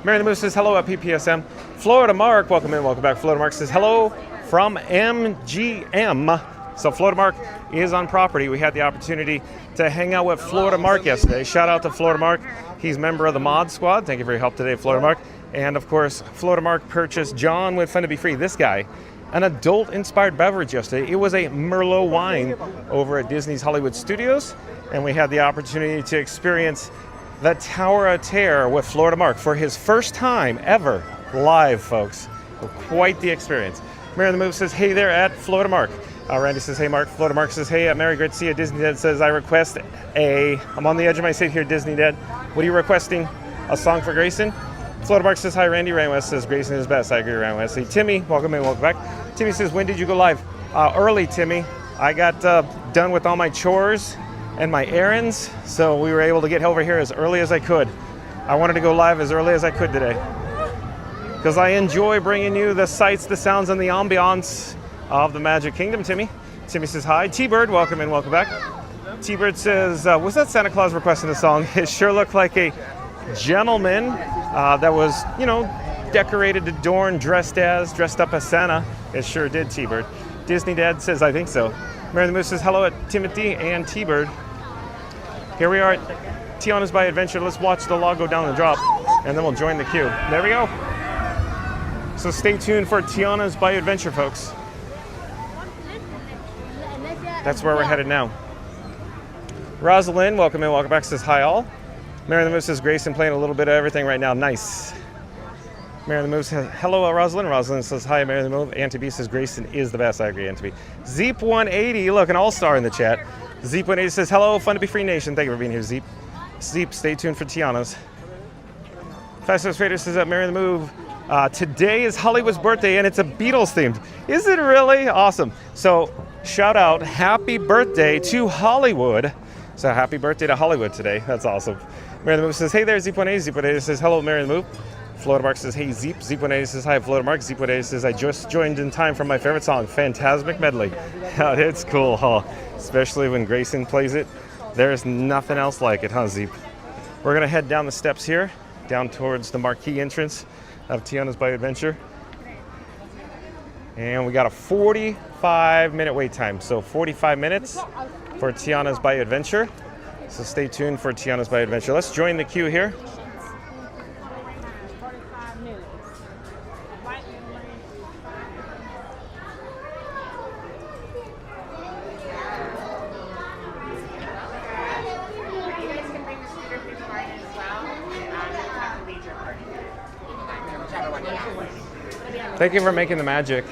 S1: Mary the Moose says, "Hello at PPSM." Florida Mark, welcome in, welcome back. Florida Mark says, "Hello from MGM." So Florida Mark is on property. We had the opportunity to hang out with Florida Mark yesterday. Shout out to Florida Mark. He's a member of the Mod Squad. Thank you for your help today, Florida Mark. And of course, Florida Mark purchased John with Fun to Be Free. This guy, an adult-inspired beverage yesterday. It was a Merlot wine over at Disney's Hollywood Studios, and we had the opportunity to experience the Tower of Terror with Florida Mark for his first time ever live, folks. Quite the experience. Mary the Move says, "Hey there at Florida Mark." Randy says, "Hey Mark." Florida Mark says, "Hey Mary, great to see you." Disney Dad says, "I request I'm on the edge of my seat here, Disney Dad. What are you requesting? A song for Grayson?" Florida Mark says, "Hi Randy." Ryan West says, "Grayson is best." I agree, Ryan West. Hey, Timmy, welcome in, welcome back. Timmy says, "When did you go live?" Early, Timmy. I got done with all my chores and my errands, so we were able to get over here as early as I could. I wanted to go live as early as I could today. because I enjoy bringing you the sights, the sounds, and the ambiance of the Magic Kingdom. Timmy says hi. T-Bird, welcome in, welcome back. T-Bird says, was that Santa Claus requesting a song? It sure looked like a gentleman that was, you know, decorated, adorned, dressed up as Santa. It sure did, T-Bird. Disney Dad says, I think so. Mary the Moose says hello at Timothy and T-Bird. Here we are at Tiana's Bayou Adventure. Let's watch the log go down and drop, and then we'll join the queue. There we go. So stay tuned for Tiana's Bayou Adventure, folks. That's where we're headed now. Rosalind, welcome in, welcome back, says hi all. Mary the Moose says Grayson playing a little bit of everything right now. Nice. Mary the Moose says hello, Rosalind. Rosalind says hi, Mary the Moose. Auntie B says Grayson is the best. I agree, Auntie B. Zeep180, look, an all-star in the chat. Zeep180 says hello, fun to be free nation. Thank you for being here, Zeep. Zeep, stay tuned for Tiana's. Fastest Trader says that Mary the Move. Today is Hollywood's birthday and it's a Beatles themed. Is it really? Awesome. So shout out, happy birthday to Hollywood. So happy birthday to Hollywood today. That's awesome. Mary the Move says, hey there, Zeep180. Zeep180 says, hello, Mary the Move. Florida Mark says, hey, Zeep. Zeep180 says, hi, Florida Mark. Zeep180 says, I just joined in time for my favorite song, Phantasmic Medley. It's cool, huh? Especially when Grayson plays it. There's nothing else like it, huh, Zeep? We're going to head down the steps here, down towards the marquee entrance of Tiana's Bayou Adventure. And we got a 45-minute wait time. So 45 minutes for Tiana's Bayou Adventure. So stay tuned for Tiana's Bayou Adventure. Let's join the queue here. Thank you for making the magic.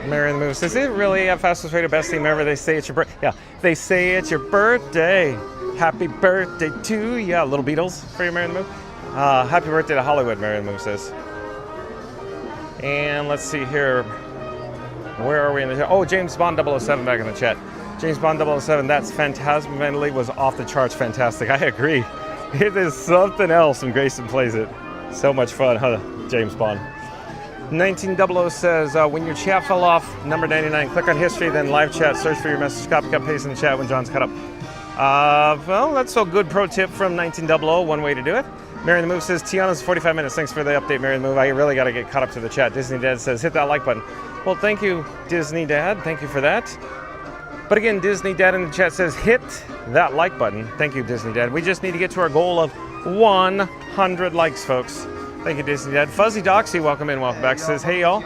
S1: Mary the Moose says, is it really a fastest way to best theme ever? They say it's your birthday. Yeah, they say it's your birthday. Happy birthday to you. Little Beatles for you, Mary the Moose. Happy birthday to Hollywood, Mary the Moose says. And let's see here. Where are we in the chat? Oh, James Bond 007 back in the chat. James Bond 007, that's Phantasmic Medley was off the charts fantastic. I agree. It is something else when Grayson plays it. So much fun, huh, James Bond? 1900 says, when your chat fell off, number 99, click on history, then live chat, search for your message, copy, cut, paste in the chat when John's cut up. Well, that's a good pro tip from 1900, one way to do it. Mary the Move says, Tiana's 45 minutes. Thanks for the update, Mary the Move. I really got to get caught up to the chat. Disney Dad says, hit that like button. Well, thank you, Disney Dad. Thank you for that. But again, Disney Dad in the chat says, hit that like button. Thank you, Disney Dad. We just need to get to our goal of 100 likes, folks. Thank you, Disney Dad. Fuzzy Doxy, welcome in, welcome back. Says, hey, y'all.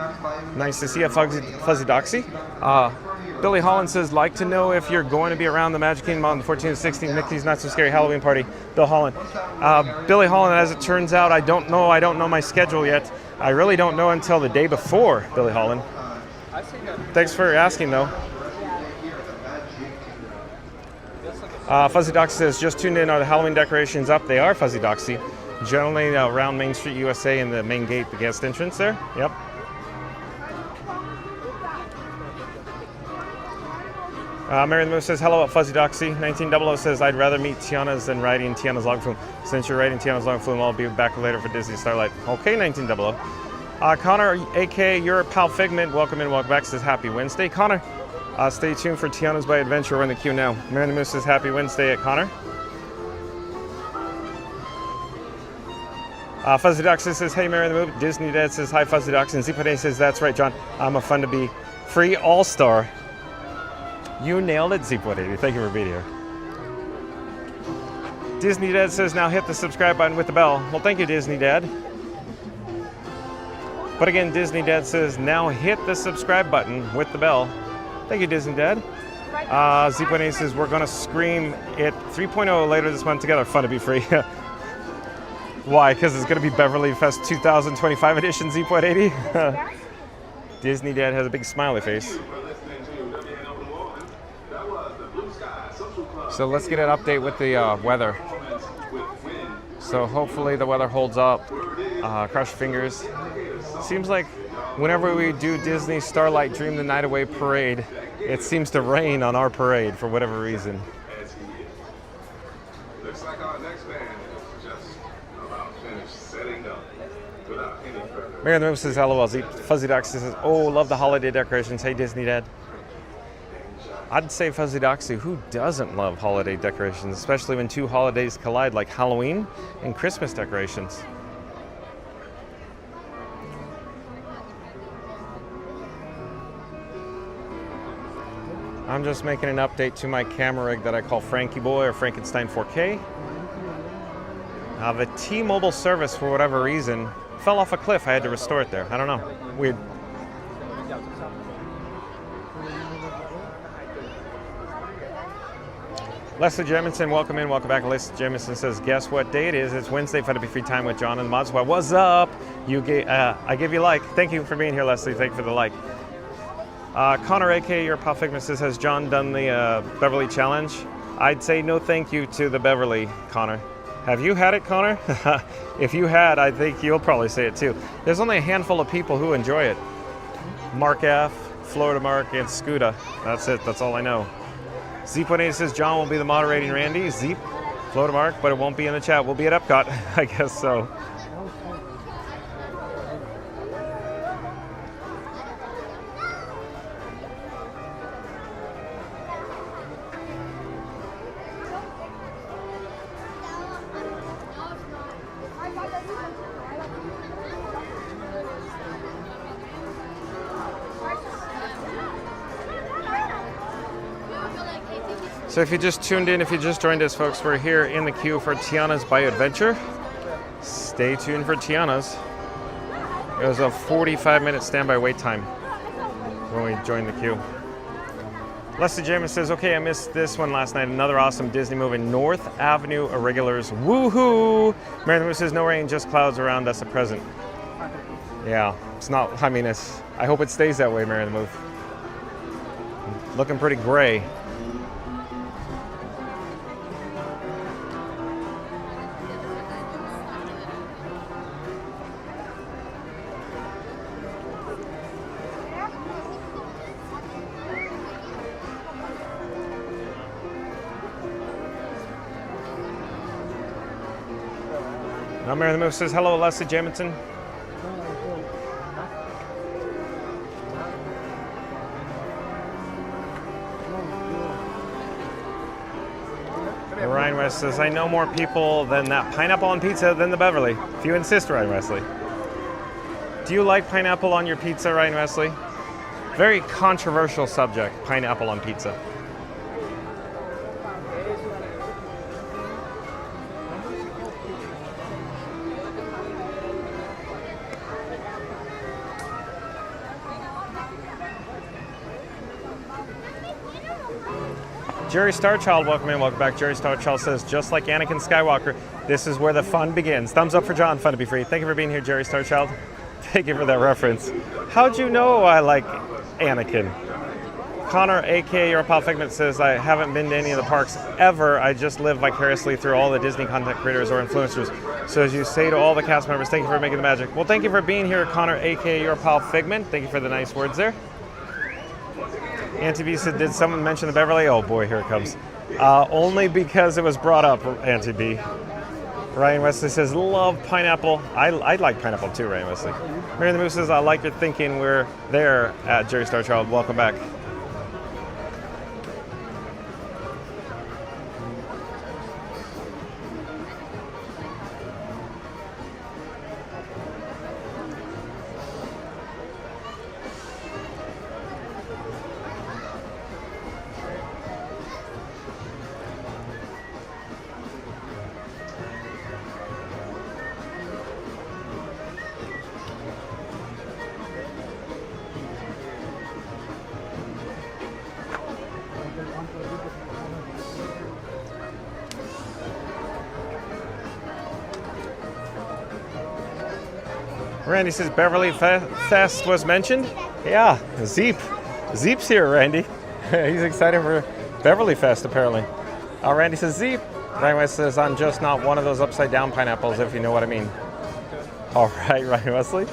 S1: Nice to see you, Fuzzy Doxy. Billy Holland says, like to know if you're going to be around the Magic Kingdom on the 14th and 16th Mickey's Not So Scary Halloween Party. Bill Holland. Billy Holland, as it turns out, I don't know my schedule yet. I really don't know until the day before, Billy Holland. Thanks for asking, though. Fuzzy Doxy says, just tuned in. Are the Halloween decorations up? They are, Fuzzy Doxy. Generally around Main Street USA in the main gate, the guest entrance there. Yep. Mary the Moose says, hello at Fuzzy Doxy. 1900 says, I'd rather meet Tiana's than riding Tiana's log flume. Since you're riding Tiana's log flume, I'll be back later for Disney Starlight. Okay, 1900. Connor, aka your pal Figment, welcome in, welcome back. Says, happy Wednesday. Connor, stay tuned for Tiana's Bayou Adventure. We're in the queue now. Mary the Moose says, happy Wednesday at Connor. Fuzzy Doxy says, hey, Mary the Moose. Disney Dad says, hi, Fuzzy Doxy. And Zipade says, that's right, John. I'm a fun to be free all-star. You nailed it, Zeep180. Thank you for being here. Disney Dad says, now hit the subscribe button with the bell. Well, thank you, Disney Dad. But again, Disney Dad says, now hit the subscribe button with the bell. Thank you, Disney Dad. Zeep180 says, we're going to scream it 3.0 later this month together. Fun to be free. Why? Because it's going to be Beverly Fest 2025 edition, Zeep180. Disney Dad has a big smiley face. So let's get an update with the weather. So hopefully the weather holds up. Cross your fingers. Seems like whenever we do Disney Starlight Dream the Night Away parade, it seems to rain on our parade for whatever reason.
S4: Looks like our next band
S1: Mary the Move says LOL. Fuzzy Doxy says, oh, love the holiday decorations. Hey, Disney Dad. I'd say Fuzzy Doxy, who doesn't love holiday decorations, especially when two holidays collide like Halloween and Christmas decorations. I'm just making an update to my camera rig that I call Frankie Boy or Frankenstein 4K. The T-Mobile service, for whatever reason, fell off a cliff. I had to restore it there. I don't know. Weird. Leslie Jemison, welcome in, welcome back. Leslie Jemison says, guess what day it is? It's Wednesday, fun to be free time with John and the Mods. Well, what's up? I give you a like. Thank you for being here, Leslie. Thank you for the like. Connor, aka your Pop Figment, says, has John done the Beverly Challenge? I'd say no thank you to the Beverly, Connor. Have you had it, Connor? If you had, I think you'll probably say it too. There's only a handful of people who enjoy it. Mark F, Florida Mark, and Scuda. That's it, that's all I know. Zeep18 says John will be the moderating Randy. Zeep, Florida Mark, but it won't be in the chat. We'll be at Epcot, I guess so. So if you just tuned in, if you just joined us, folks, we're here in the queue for Tiana's Bayou Adventure. Stay tuned for Tiana's. It was a 45-minute standby wait time when we joined the queue. Leslie James says, okay, I missed this one last night. Another awesome Disney movie, North Avenue Irregulars. Woohoo! Mary the Moose says, no rain, just clouds around us at present. Yeah, it's not, I mean, I hope it stays that way, Mary the Moose. Looking pretty gray. Now Mary the Moose says, hello, Leslie Jamison. Ryan West says, I know more people than that pineapple on pizza than the Beverly. If you insist, Ryan Wesley. Do you like pineapple on your pizza, Ryan Wesley? Very controversial subject, pineapple on pizza. Jerry Starchild, welcome in, welcome back. Jerry Starchild says, just like Anakin Skywalker, this is where the fun begins. Thumbs up for John, fun to be free. Thank you for being here, Jerry Starchild. Thank you for that reference. How'd you know I like Anakin? Connor, aka your Pop Figment, says, I haven't been to any of the parks ever. I just live vicariously through all the Disney content creators or influencers. So as you say to all the cast members, thank you for making the magic. Well, thank you for being here, Connor, aka your Pop Figment. Thank you for the nice words there. Auntie B said, did someone mention the Beverly? Oh boy, here it comes. Only because it was brought up, Auntie B. Ryan Wesley says, love pineapple. I like pineapple too, Ryan Wesley. Mary the Moose says, I like your thinking. We're there at Jerry Starchild. Welcome back. Randy says Beverly Fest was mentioned. Yeah, Zeep's here, Randy. He's excited for Beverly Fest, apparently. Randy says Zeep. Ryan West says, I'm just not one of those upside down pineapples, if you know what I mean. All right, Ryan Wesley.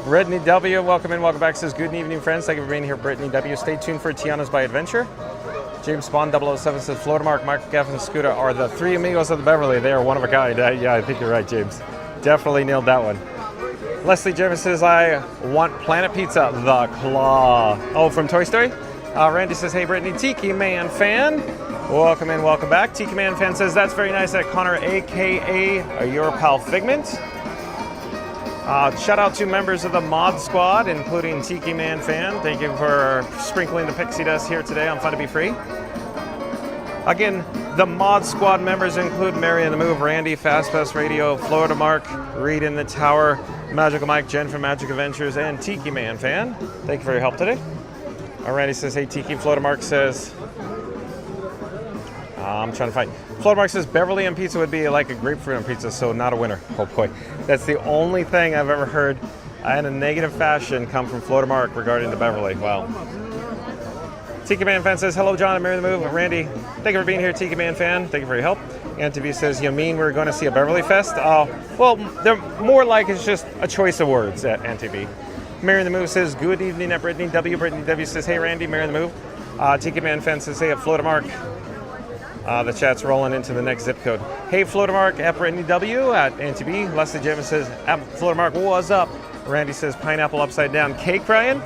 S1: Brittany W, welcome in, welcome back. Says, good evening, friends. Thank you for being here, Brittany W. Stay tuned for Tiana's by Adventure. James Bond 007 says Florida Mark, Mark Gaff, and Scooter are the three amigos of the Beverly. They are one of a kind. Yeah, I think you're right, James. Definitely nailed that one. Leslie James says, I want Planet Pizza, the Claw. Oh, from Toy Story? Randy says, hey, Brittany, Tiki Man fan. Welcome in, welcome back. Tiki Man fan says, that's very nice at Connor, a.k.a. your pal Figment. Shout out to members of the Mod Squad, including Tiki Man fan. Thank you for sprinkling the pixie dust here today on Fun to Be Free. Again, the Mod Squad members include Mary and the Move, Randy, Fast Pass Radio, Florida Mark, Reed in the Tower, Magical Mike, Jen from Magic Adventures, and Tiki Man fan. Thank you for your help today. Randy says, hey, Tiki. Florida Mark says, I'm trying to find. Florida Mark says Beverly and pizza would be like a grapefruit on pizza, so not a winner. Oh boy, that's the only thing I've ever heard in a negative fashion come from Florida Mark regarding the Beverly. Wow. Tiki Man fan says, hello, John and Mary the Move. Randy, thank you for being here, Tiki Man fan. Thank you for your help. NTV says, you mean we're going to see a Beverly Fest? Well, they're more like it's just a choice of words at NTV. Mary the Move says, good evening at Brittany W. Brittany W says, hey, Randy, Mary the Move. Tiki Man fan says, hey, at Florida Mark. The chat's rolling into the next zip code. Hey, Florida Mark at Brittany W at NTB. Leslie Jevons says, at Florida Mark, what's up? Randy says, pineapple upside down cake, Brian.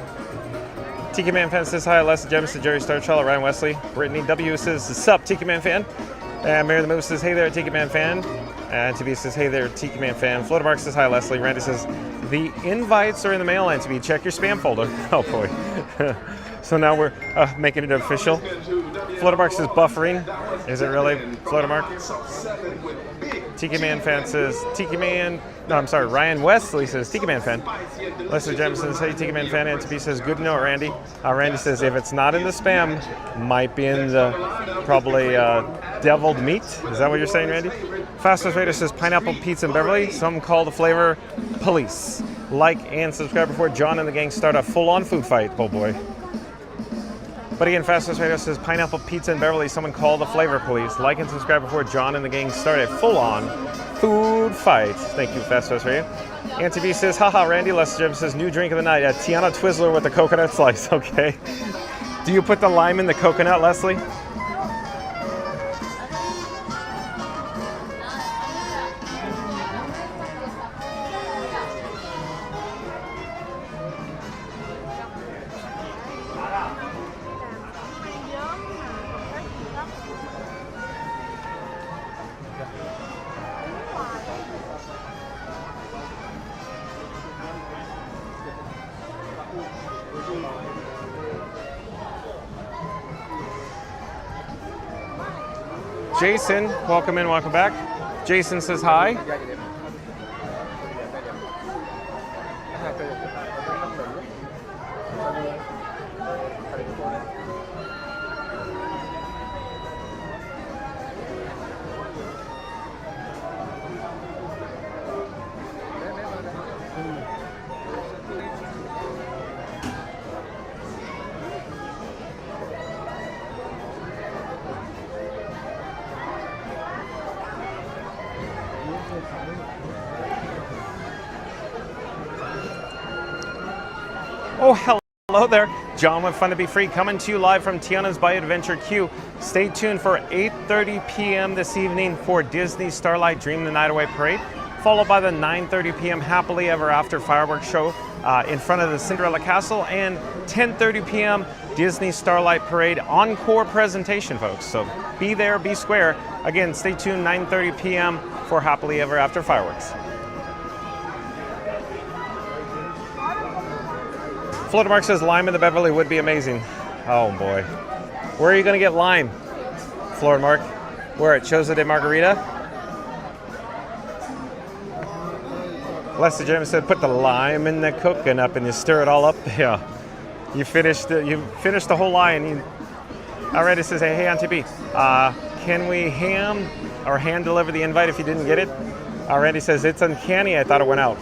S1: Tiki Man fan says, hi. Leslie Jevons says, Jerry Star, Charlotte, Ryan Wesley. Brittany W says, sup, Tiki Man fan. And Mary the Move says, hey there, Tiki Man fan. And NTB says, hey there, Tiki Man fan. Florida Mark says, hi, Leslie. Randy says, the invites are in the mail, NTB. Check your spam folder. Oh, boy. So now we're making it official. Florida Mark says buffering. Is it really, Florida Mark? Tiki Man fan says, Ryan Wesley says, Tiki Man fan. Leslie James says, hey, Tiki Man fan. NTB says, good to know, Randy. Randy says, if it's not in the spam, might be in the probably deviled meat. Is that what you're saying, Randy? Fastest Raider says, pineapple pizza in Beverly. Some call the flavor police. Like and subscribe before John and the gang start a full-on food fight. Oh, boy. But again, Fastest Radio says pineapple pizza in Beverly. Someone call the flavor police. Like and subscribe before John and the gang start a full-on food fight. Thank you, Fastest Radio. Auntie B says, haha, Randy. Les Jim says, new drink of the night. Tiana Twizzler with the coconut slice. Okay. Do you put the lime in the coconut, Leslie? Jason, welcome in, welcome back. Jason says hi. Oh, hello there. John with Fun to Be Free coming to you live from Tiana's Bayou Adventure Queue. Stay tuned for 8:30 p.m. this evening for Disney Starlight Dream the Night Away Parade, followed by the 9:30 p.m. Happily Ever After fireworks show in front of the Cinderella Castle, and 10:30 p.m. Disney Starlight Parade encore presentation, folks. So be there, be square. Again, stay tuned, 9:30 p.m. for Happily Ever After fireworks. Florida Mark says lime in the Beverly would be amazing. Oh boy. Where are you going to get lime, Florida Mark? Where, at Choza de Margarita? Lester James said put the lime in the coconut and you stir it all up. Yeah. You finished the whole line. Already says, hey, Auntie B, can we hand deliver the invite if you didn't get it? Randy says, it's uncanny, I thought it went out.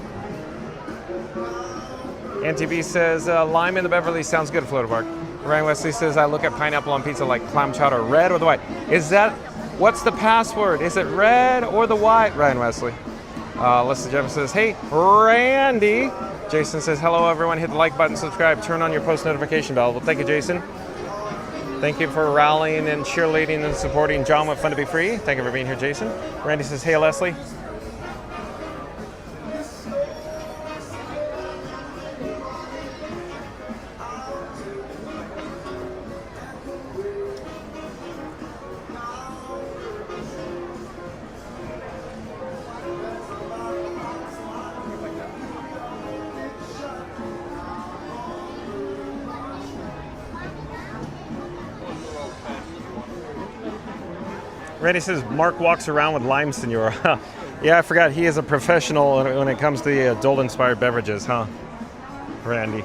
S1: Auntie B says, lime in the Beverly sounds good, Florida Mark. Ryan Wesley says, I look at pineapple on pizza like clam chowder, red or the white. What's the password? Is it red or the white, Ryan Wesley? Lester Jeff says, hey, Randy. Jason says, hello, everyone. Hit the like button, subscribe, turn on your post notification bell. Well, thank you, Jason. Thank Thank you for rallying and cheerleading and supporting John with Fun to Be Free. Thank you for being here, Jason. Randy says, hey, Leslie. Randy says Mark walks around with lime, senor. Yeah, I forgot he is a professional when it comes to the adult-inspired beverages, huh? Randy.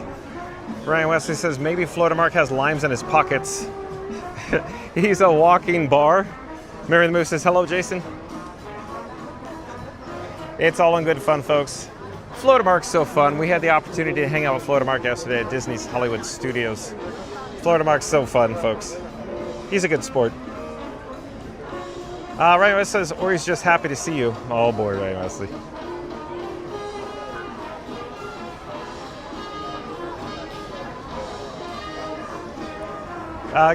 S1: Ryan Wesley says maybe Florida Mark has limes in his pockets. He's a walking bar. Mary the Moose says hello, Jason. It's all in good fun, folks. Florida Mark's so fun. We had the opportunity to hang out with Florida Mark yesterday at Disney's Hollywood Studios. Florida Mark's so fun, folks. He's a good sport. Ryan Wesley says, or he's just happy to see you. Oh boy, Ryan Wesley.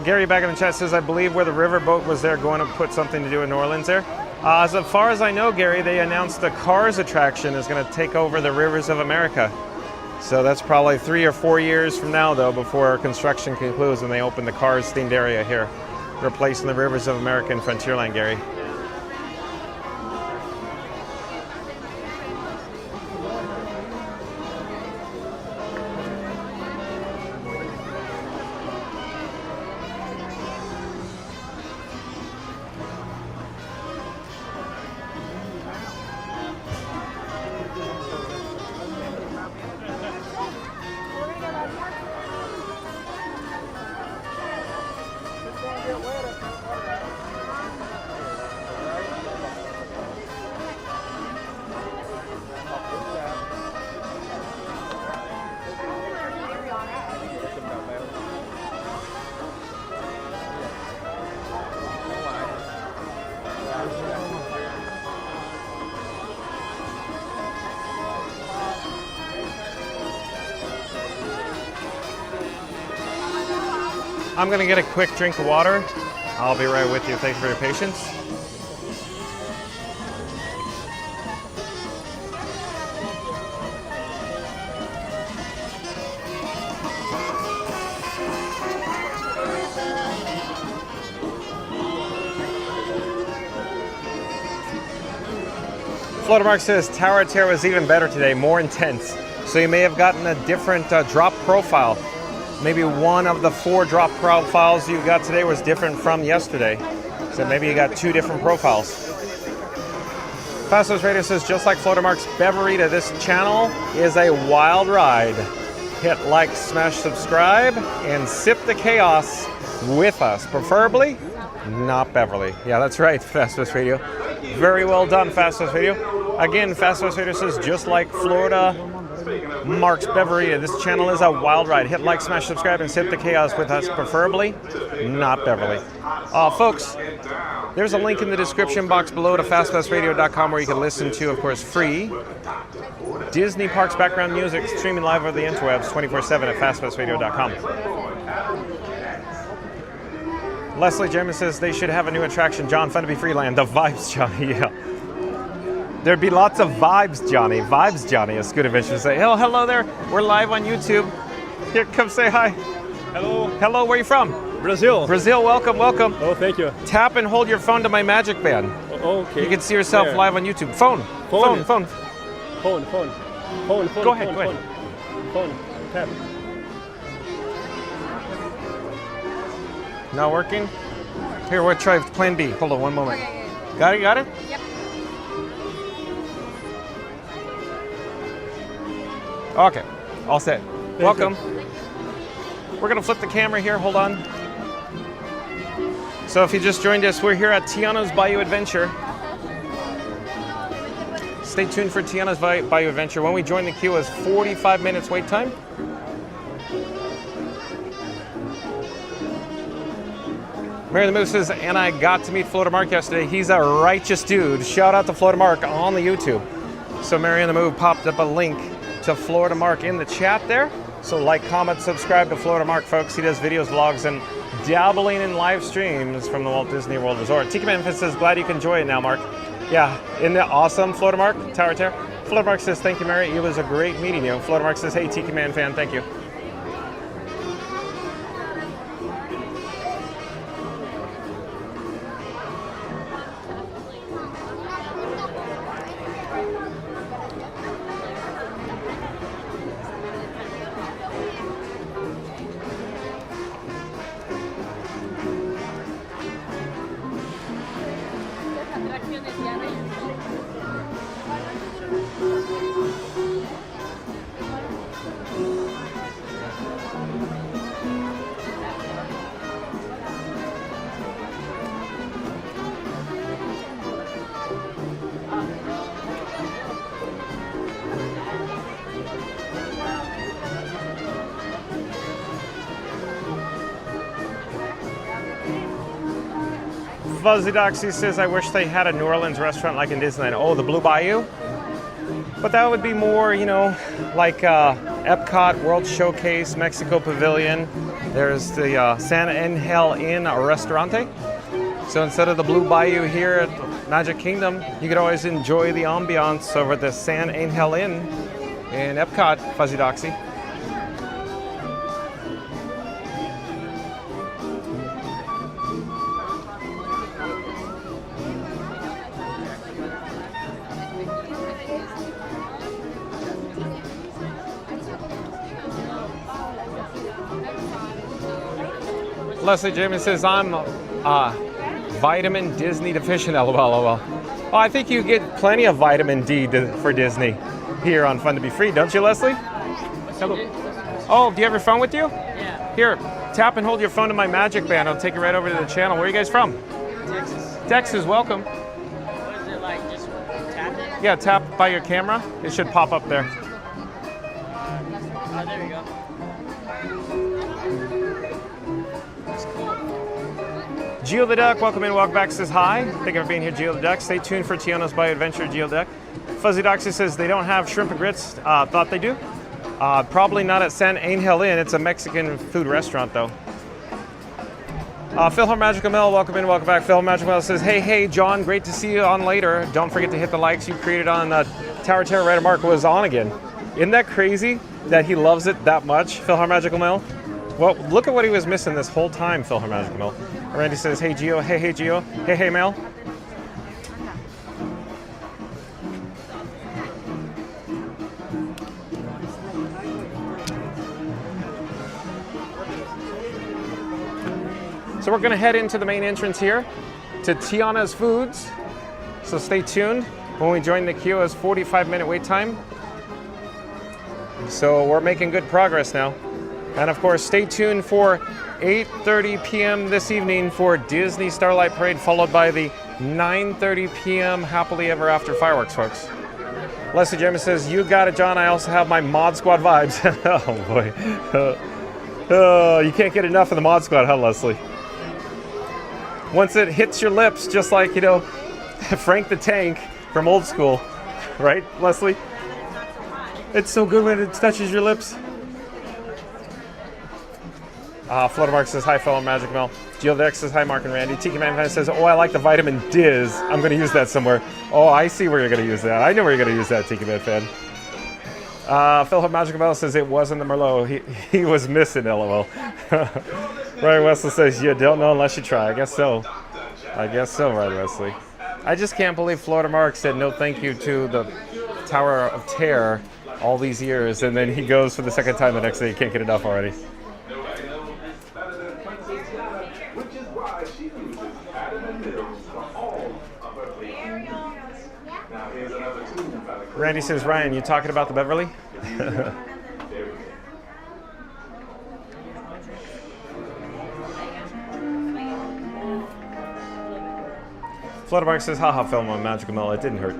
S1: Gary back in the chat says, I believe where the riverboat was there going to put something to do with New Orleans there. As far as I know, Gary, they announced the Cars attraction is going to take over the Rivers of America. So that's probably 3 or 4 years from now, though, before construction concludes and they open the Cars themed area here, replacing the Rivers of America in Frontierland, Gary. I'm going to get a quick drink of water. I'll be right with you. Thanks for your patience. Florida Mark says Tower of Terror was even better today, more intense. So you may have gotten a different drop profile. Maybe one of the 4 drop profiles you got today was different from yesterday. So maybe you got 2 different profiles. Fastos Radio says, just like Florida Mark's Beverita, this channel is a wild ride. Hit like, smash, subscribe, and sip the chaos with us. Preferably, not Beverly. Yeah, that's right, Fastos Radio. Very well done, Fastos Radio. Again, Fastos Radio says, just like Florida Mark's Beverita, this channel is a wild ride. Hit like, smash, subscribe, and sip the chaos with us. Preferably, not Beverly. Folks, there's a link in the description box below to fastpassradio.com where you can listen to, of course, free Disney Parks background music streaming live over the interwebs 24/7 at fastpassradio.com. Leslie Jeremy says they should have a new attraction, John, Fun to Be Freeland. The Vibes, Johnny, yeah. There'd be lots of vibes, Johnny. Vibes, Johnny, a Scoot Adventure. Say, oh, hello there. We're live on YouTube. Here, come say hi.
S4: Hello.
S1: Hello, where are you from?
S4: Brazil.
S1: Brazil, welcome, welcome.
S4: Oh, thank you.
S1: Tap and hold your phone to my magic band.
S4: Oh, okay.
S1: You can see yourself
S4: There.
S1: live on YouTube. Phone.
S4: Phone.
S1: Phone.
S4: Phone.
S1: Go ahead, go ahead.
S4: Phone. Tap.
S1: Not working? Here, we'll try plan B. Hold on one moment.
S3: Okay.
S1: Got it?
S3: Yep.
S1: Okay, all set. Welcome.
S4: you.
S1: We're gonna flip the camera here, hold on. So if you just joined us, we're here at Tiana's Bayou Adventure. Stay tuned for Tiana's Bayou Adventure. When we join the queue, is 45 minutes wait time. Mary the Moose says, and I got to meet Florida Mark yesterday. He's a righteous dude. Shout out to Florida Mark on the YouTube. So Mary and the Move popped up a link to Florida Mark in the chat there. So like, comment, subscribe to Florida Mark, folks. He does videos, vlogs, and dabbling in live streams from the Walt Disney World Resort. Tiki Man says, glad you can enjoy it now, Mark. Yeah, isn't it awesome, Florida Mark? Tower Terror. Florida Mark says, thank you, Mary. It was a great meeting you. Florida Mark says, hey, Tiki Man fan, thank you. Fuzzy Doxy says, I wish they had a New Orleans restaurant like in Disneyland. Oh, the Blue Bayou? But that would be more, you know, like Epcot, World Showcase, Mexico Pavilion. There's the San Angel Inn Restaurante. So instead of the Blue Bayou here at Magic Kingdom, you could always enjoy the ambiance over at the San Angel Inn in Epcot, Fuzzy Doxy. Leslie James says, I'm vitamin Disney deficient, lol. Oh, I think you get plenty of vitamin D for Disney here on Fun to Be Free, don't you, Leslie? Hello. Oh, do you have your phone with you?
S5: Yeah.
S1: Here, tap and hold your phone to my magic band. I'll take you right over to the channel. Where are you guys from?
S5: Texas.
S1: Texas, welcome.
S5: What is it like? Just tap it?
S1: Yeah, tap by your camera. It should pop up there.
S5: Oh, there we go.
S1: Geo the Duck, welcome in, welcome back, says hi. Thank you for being here, Geo the Duck. Stay tuned for Tiana's Bayou Adventure, Geo the Duck. Fuzzy Doxy says they don't have shrimp and grits. Thought they do. Probably not at San Angel Inn. It's a Mexican food restaurant, though. Phil Magical Mel, welcome in, welcome back. Phil Magical Mel says, hey, John, great to see you on later. Don't forget to hit the likes you created on Tower Terror Rider Mark was on again. Isn't that crazy that he loves it that much, Phil Magical Mel? Well, look at what he was missing this whole time, Phil Magical Mel. Randy says, hey, Geo, hey, Geo, hey, Mel. So we're gonna head into the main entrance here to Tiana's Foods. So stay tuned. When we join the queue, it's 45-minute wait time. So we're making good progress now. And of course, stay tuned for 8:30 p.m. this evening for Disney Starlight Parade, followed by the 9:30 p.m. Happily Ever After fireworks, folks. Leslie James says, you got it, John. I also have my Mod Squad vibes. Oh, boy. You can't get enough of the Mod Squad, huh, Leslie? Once it hits your lips, just like, you know, Frank the Tank from Old School. Right, Leslie? It's so good when it touches your lips. Flutter Mark says, hi, fellow Magic Mel. Geodex says, hi, Mark and Randy. Tiki Man says, oh, I like the vitamin Diz. I'm going to use that somewhere. Oh, I see where you're going to use that. I know where you're going to use that, Tiki Man fan. Philip Magic Mel says, it wasn't the Merlot. He was missing, LOL. Ryan Wesley says, you don't know unless you try. I guess so. I guess so, Ryan Wesley. I just can't believe Florida Mark said no thank you to the Tower of Terror all these years, and then he goes for the second time the next day. He can't get enough already. Randy says, Ryan, you talking about the Beverly? Fluttermark says, haha, film on Magical Mel, it didn't hurt.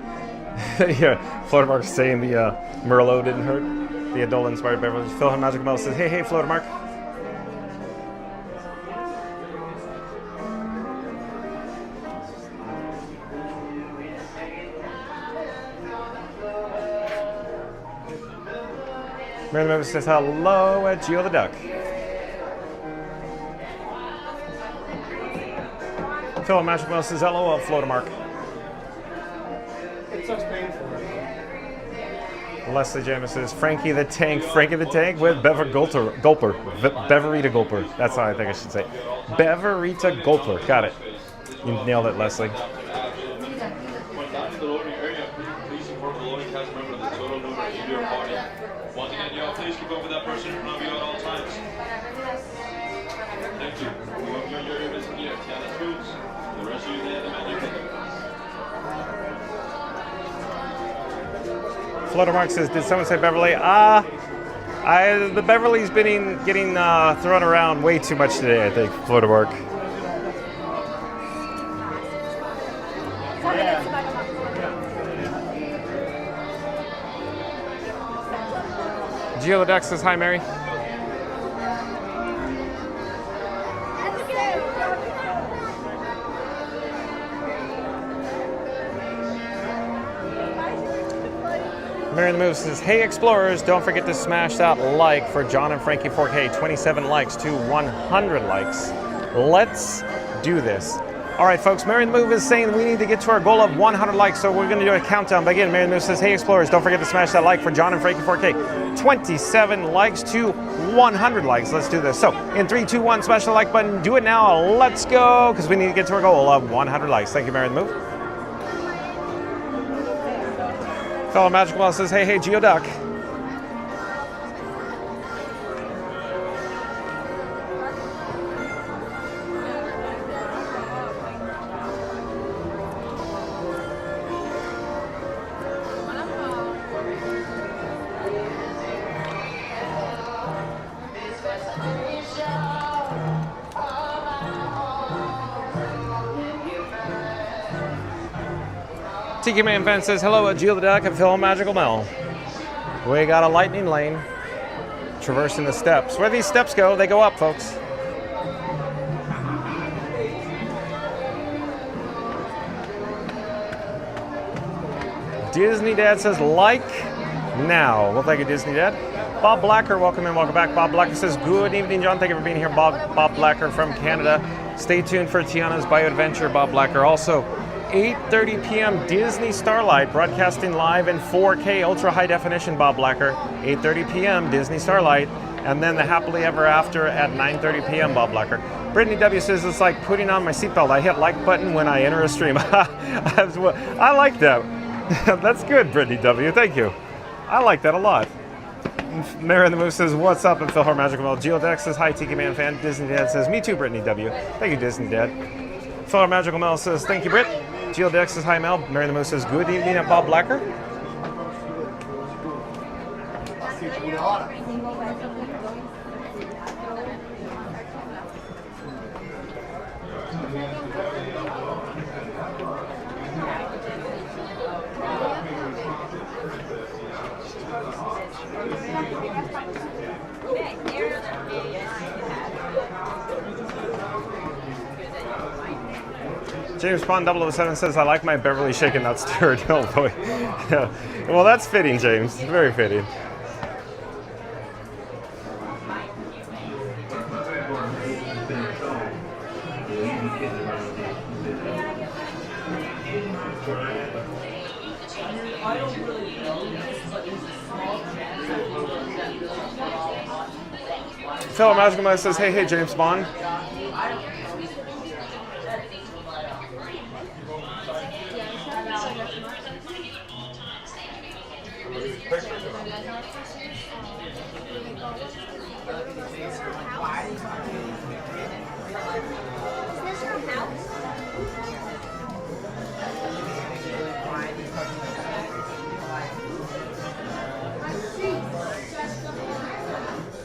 S1: Yeah, Fluttermark saying the Merlot didn't hurt. The adult inspired beverage. Phil Magical Mel says, hey, Fluttermark. Mary Member says, hello at Geo the Duck. Phil Magic Mouse says LOL, Flotamark.
S4: It sucks paying for it.
S1: Leslie James says Frankie the Tank with Beverita Gulper. That's how I think I should say. Beverita Gulper. Got it. You nailed it, Leslie.
S6: When not in the loading area, please inform the loading cast member of the total number in your party. Once again, y'all, please keep up with that person in front of you at all times. Thank you. We hope you enjoy your visit here at Tiana's Foods. The rest of your day at the Magic Kingdom.
S1: Fluttermark says, did someone say Beverly? The Beverly's been getting thrown around way too much today, I think, Fluttermark. Gio the Duck says, hi, Mary. Mary the Move says, hey Explorers, don't forget to smash that like for John and Frankie 4K. 27 likes to 100 likes. Let's do this. All right, folks, Mary the Move is saying we need to get to our goal of 100 likes, so we're going to do a countdown. But again, Mary the Move says, hey Explorers, don't forget to smash that like for John and Frankie 4K. 27 likes to 100 likes. Let's do this. So in 3, 2, 1, smash the like button. Do it now. Let's go, because we need to get to our goal of 100 likes. Thank you, Mary the Move. Fellow Magical Ball says, hey, Geo Duck. Tiki Man Fan says, hello, Geo the Duck and Phil Magical Mel. We got a lightning lane traversing the steps. Where these steps go, they go up, folks. Disney Dad says, like now. Well, thank you, Disney Dad. Bob Blacker, welcome in, welcome back. Bob Blacker says, good evening, John. Thank you for being here. Bob Blacker from Canada. Stay tuned for Tiana's Bayou Adventure, Bob Blacker. Also, 8:30 p.m. Disney Starlight, broadcasting live in 4K ultra high definition, Bob Blacker. 8:30 p.m. Disney Starlight, and then the Happily Ever After at 9:30 p.m. Bob Blacker. Brittany W says it's like putting on my seatbelt. I hit like button when I enter a stream. I like that. That's good, Brittany W. Thank you. I like that a lot. Mary the Move says, what's up? And Phil Har Magical Mel. Geodex says, hi, Tiki Man Fan. Disney Dad says, me too, Brittany W. Thank you, Disney Dad. Phil Har Magical Mel says, thank you, Britt. Geodex says, hi, Mel. Mary the Move says, good evening at Bob Blacker. James Bond 007 says, I like my Beverly Shaken Not Stirred. Oh boy. Yeah. Well, that's fitting, James. Very fitting. Fellow Magical Man says, hey, James Bond.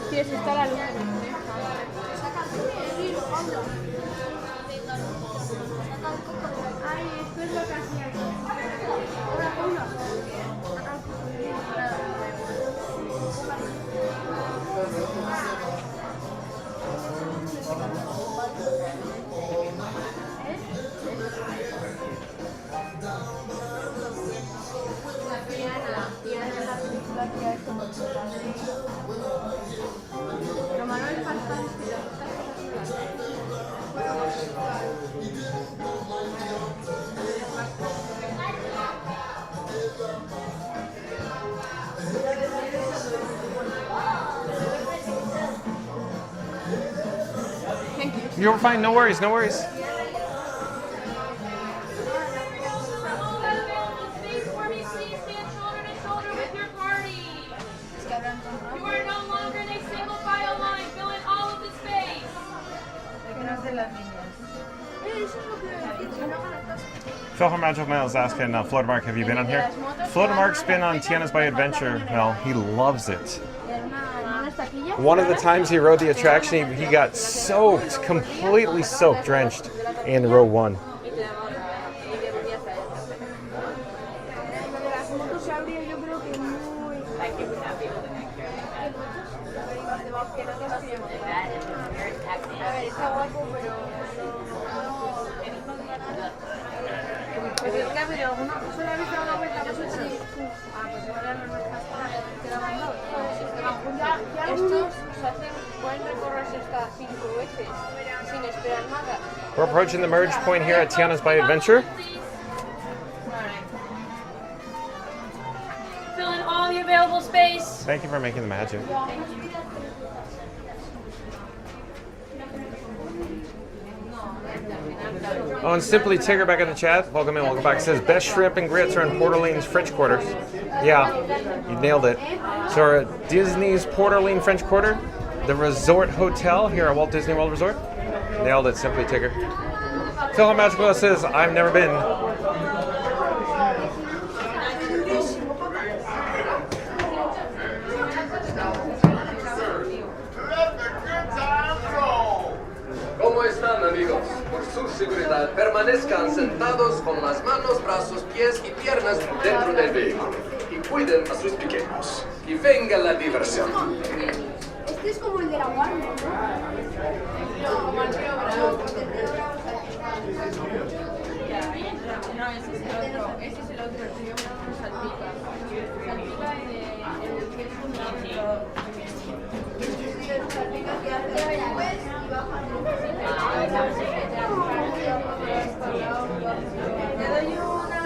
S3: Sí, eso está la luz. Ay, esto es lo que hacía aquí. Ahora ponlo. Tiana es la película que ha hecho lo malo es faltar que
S1: You're fine. No worries. No worries.
S3: Space for me, please stand shoulder to shoulder with your party. You are no longer in a single file line. Fill in all of the space.
S1: Phil Magical Mail is asking, Floatermark, have you been on here? Floatermark's been on Tiana's Bay Adventure. Well, he loves it. One of the times he rode the attraction, he got soaked, completely soaked, drenched in row 1. We're approaching the merge point here at Tiana's Bay Adventure.
S3: Fill in all the available space.
S1: Thank you for making the magic. Oh, and Simply Tigger back in the chat. Welcome in, welcome back. It says best shrimp and grits are in Port Orleans French Quarters. Yeah, you nailed it. So we're at Disney's Port Orleans French Quarter, the resort hotel here at Walt Disney World Resort. Nailed it, Simply Tigger. Phil Magical says, I've never been.
S7: ¿Cómo están, amigos? Por su seguridad, permanezcan sentados con las manos, brazos, pies y piernas dentro del vehículo. Y cuiden a sus pequeños. Y venga la diversión.
S3: Este es como el de la Warner, ¿no? Como el Río Bravo. No, ese es el otro. Ese es el otro. El Río Bravo no salpica. Salpica el que es un litro. Salpica que hace después y baja. Le doy una...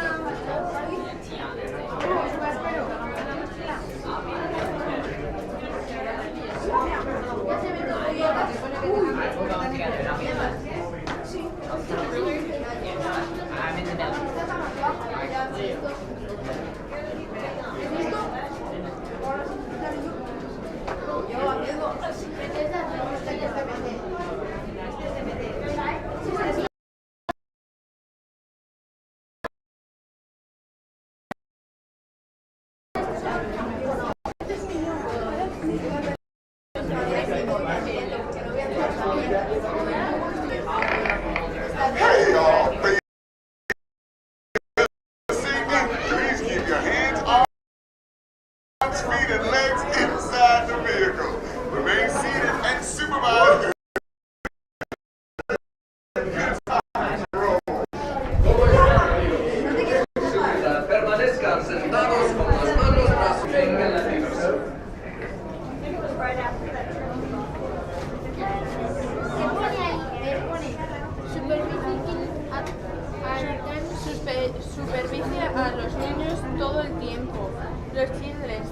S3: Supervise a los niños todo el tiempo. Los children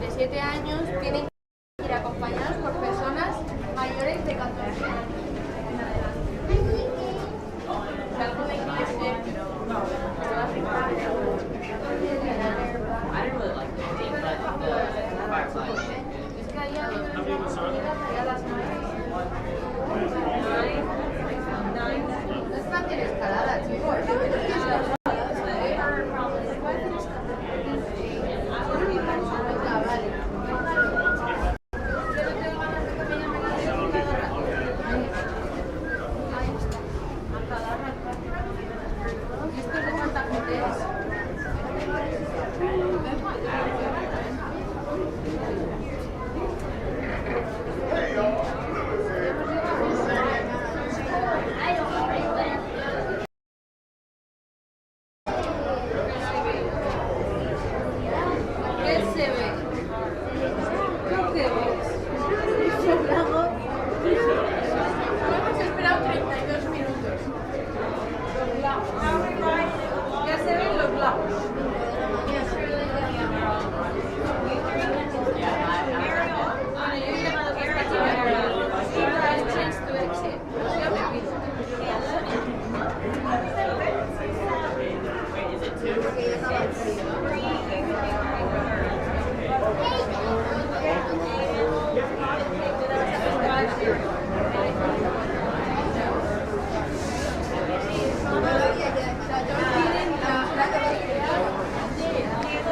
S3: de 7 años tienen que ir acompañados por personas mayores de 14 años. Algo de inglés, pero no. Es que ahí hay una comida que a las 9. No es fácil escalada, chicos.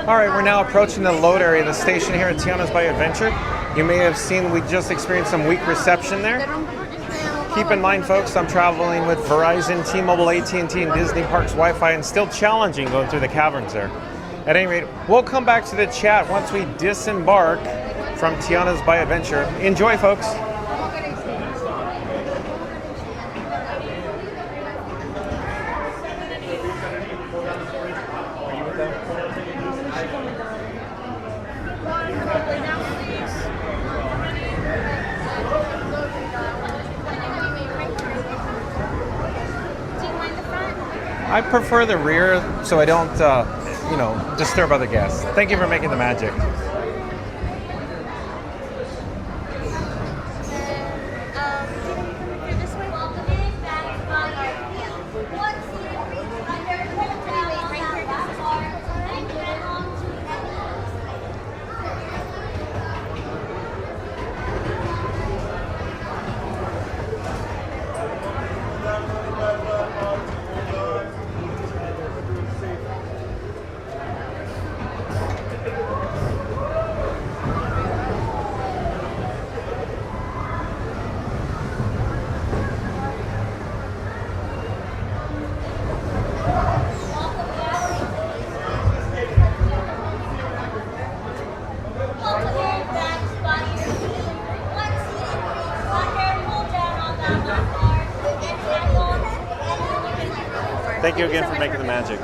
S1: All right, we're now approaching the load area of the station here at Tiana's Bayou Adventure. You may have seen we just experienced some weak reception there. Keep in mind, folks, I'm traveling with Verizon, T-Mobile, AT&T, and Disney Parks Wi-Fi, and still challenging going through the caverns there. At any rate, we'll come back to the chat once we disembark from Tiana's Bayou Adventure. Enjoy, folks. I prefer the rear so I don't, disturb other guests. Thank you for making the magic. Thank you again for making the magic.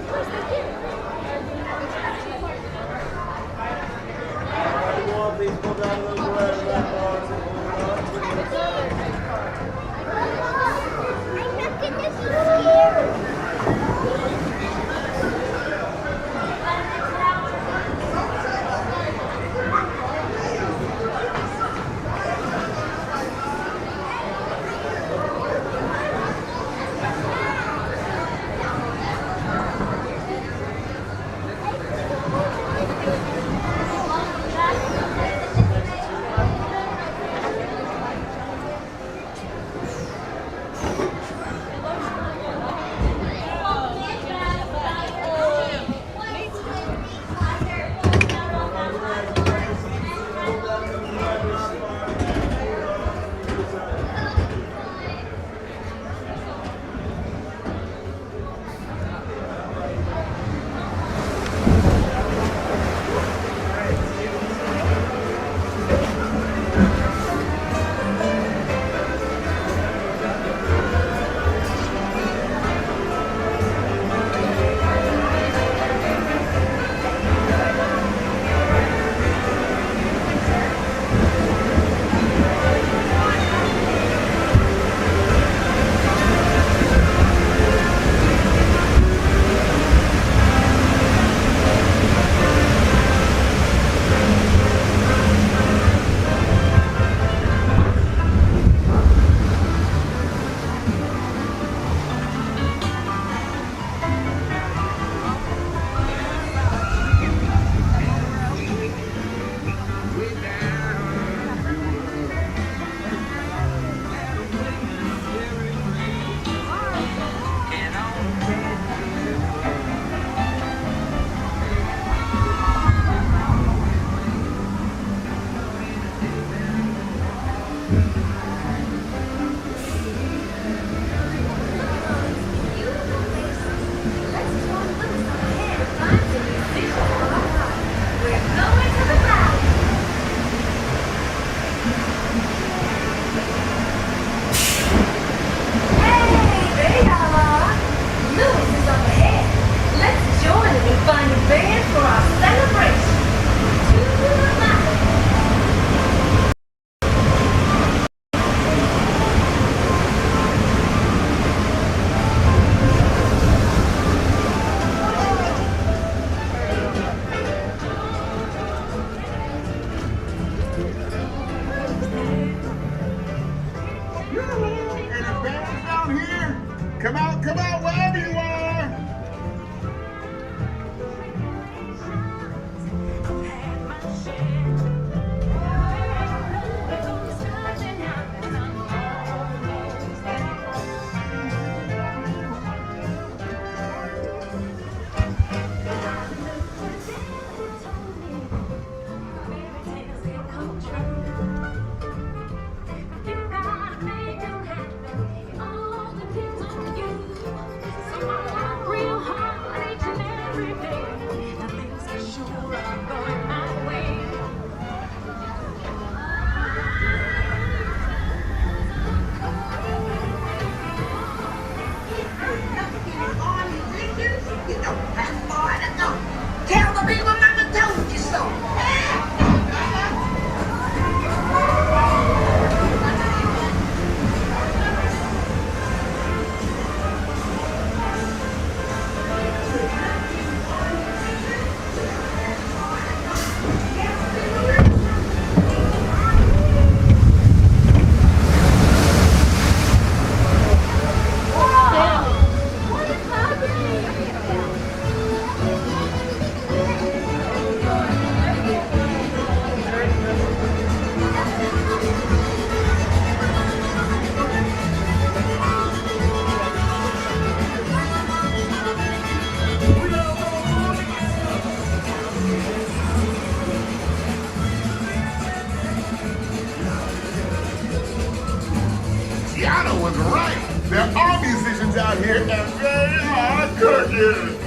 S8: There are musicians out here and they are cooking.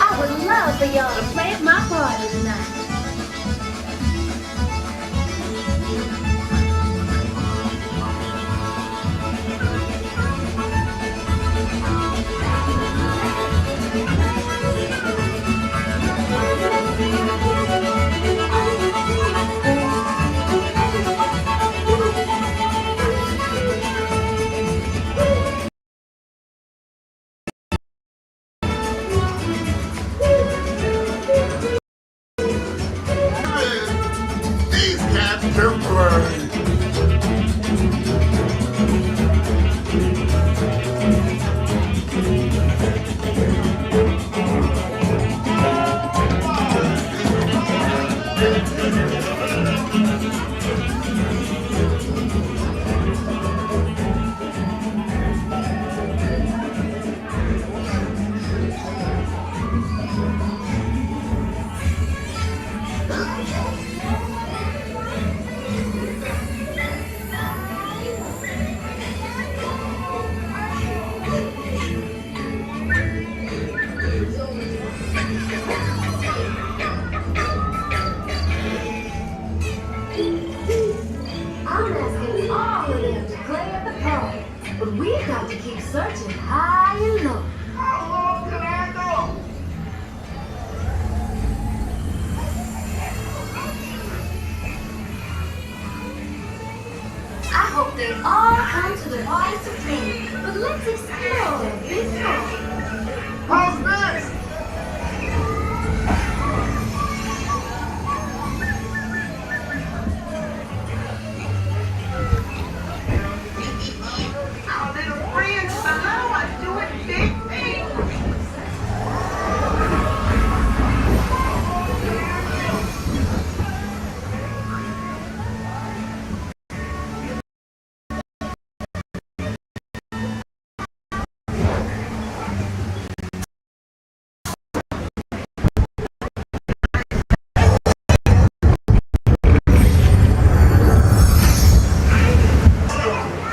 S2: I would love for y'all to play at my party tonight.
S8: These cats can play.
S2: I'm asking all of them to play at the party, but we've got to keep searching high and low.
S8: How long can I go?
S2: I hope they all come to the party to play, but let's explore before.
S8: How's this?
S9: Our little friends below are doing big things.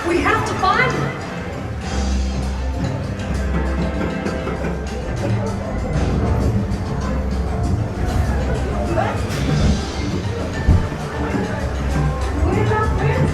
S2: We have to find them. Where's our friends?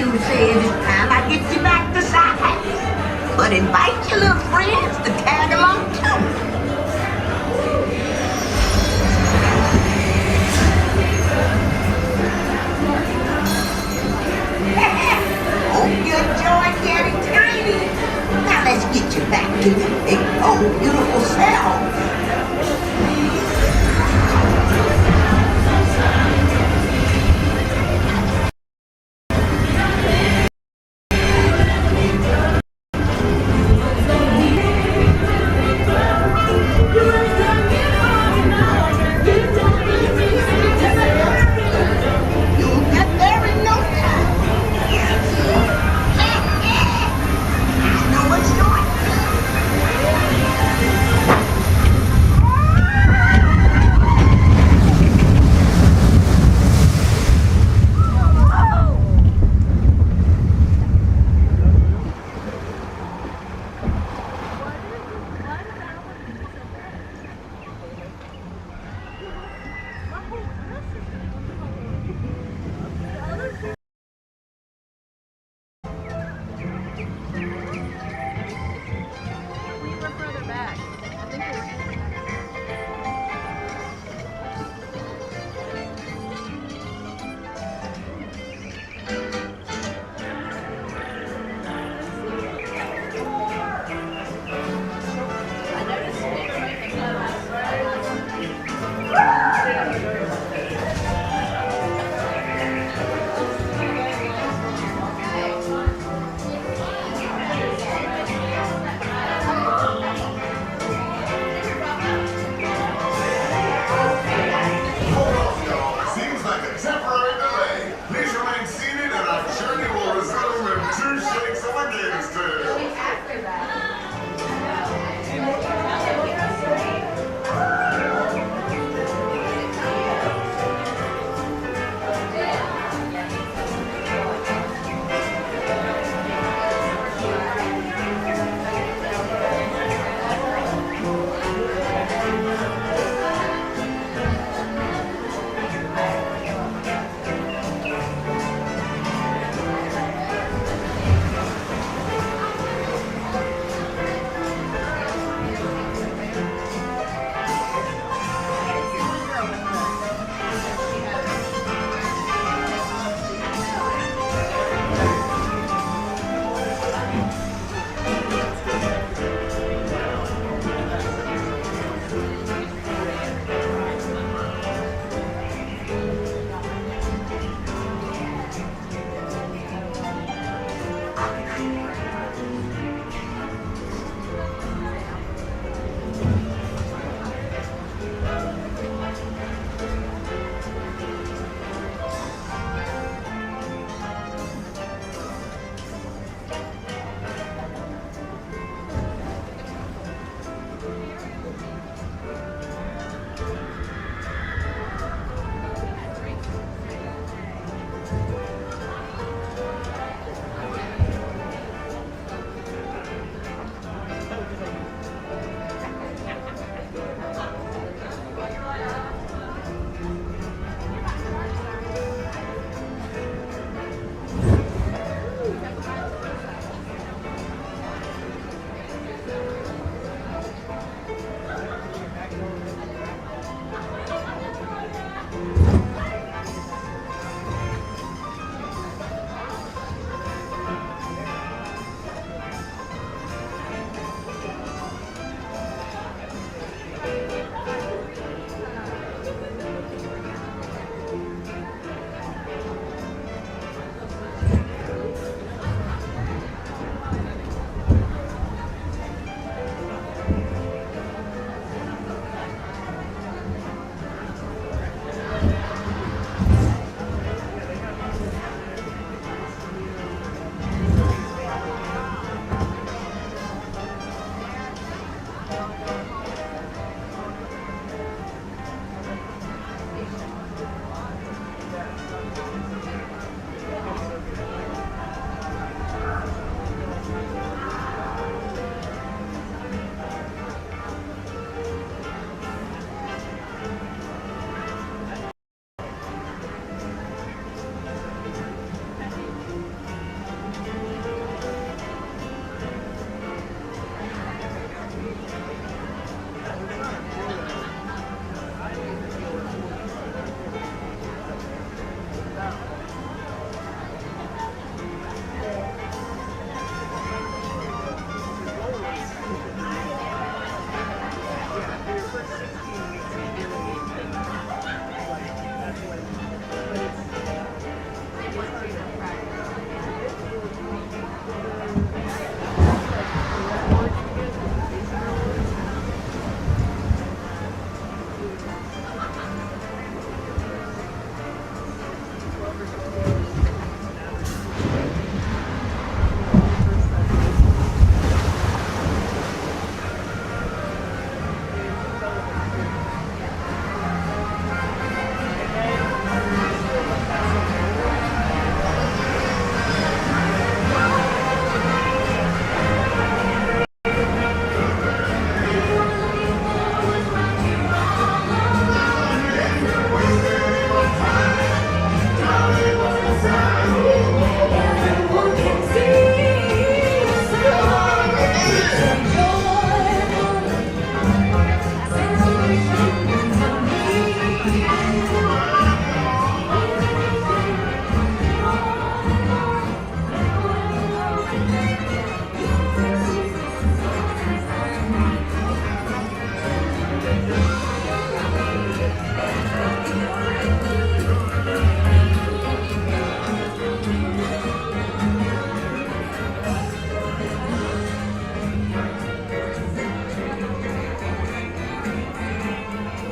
S9: You said it's time I get you back to science. But invite your little friends to tag along too. Hope you enjoyed getting tiny. Now let's get you back to your big old beautiful self. You'll get there in no time. I know what's going on.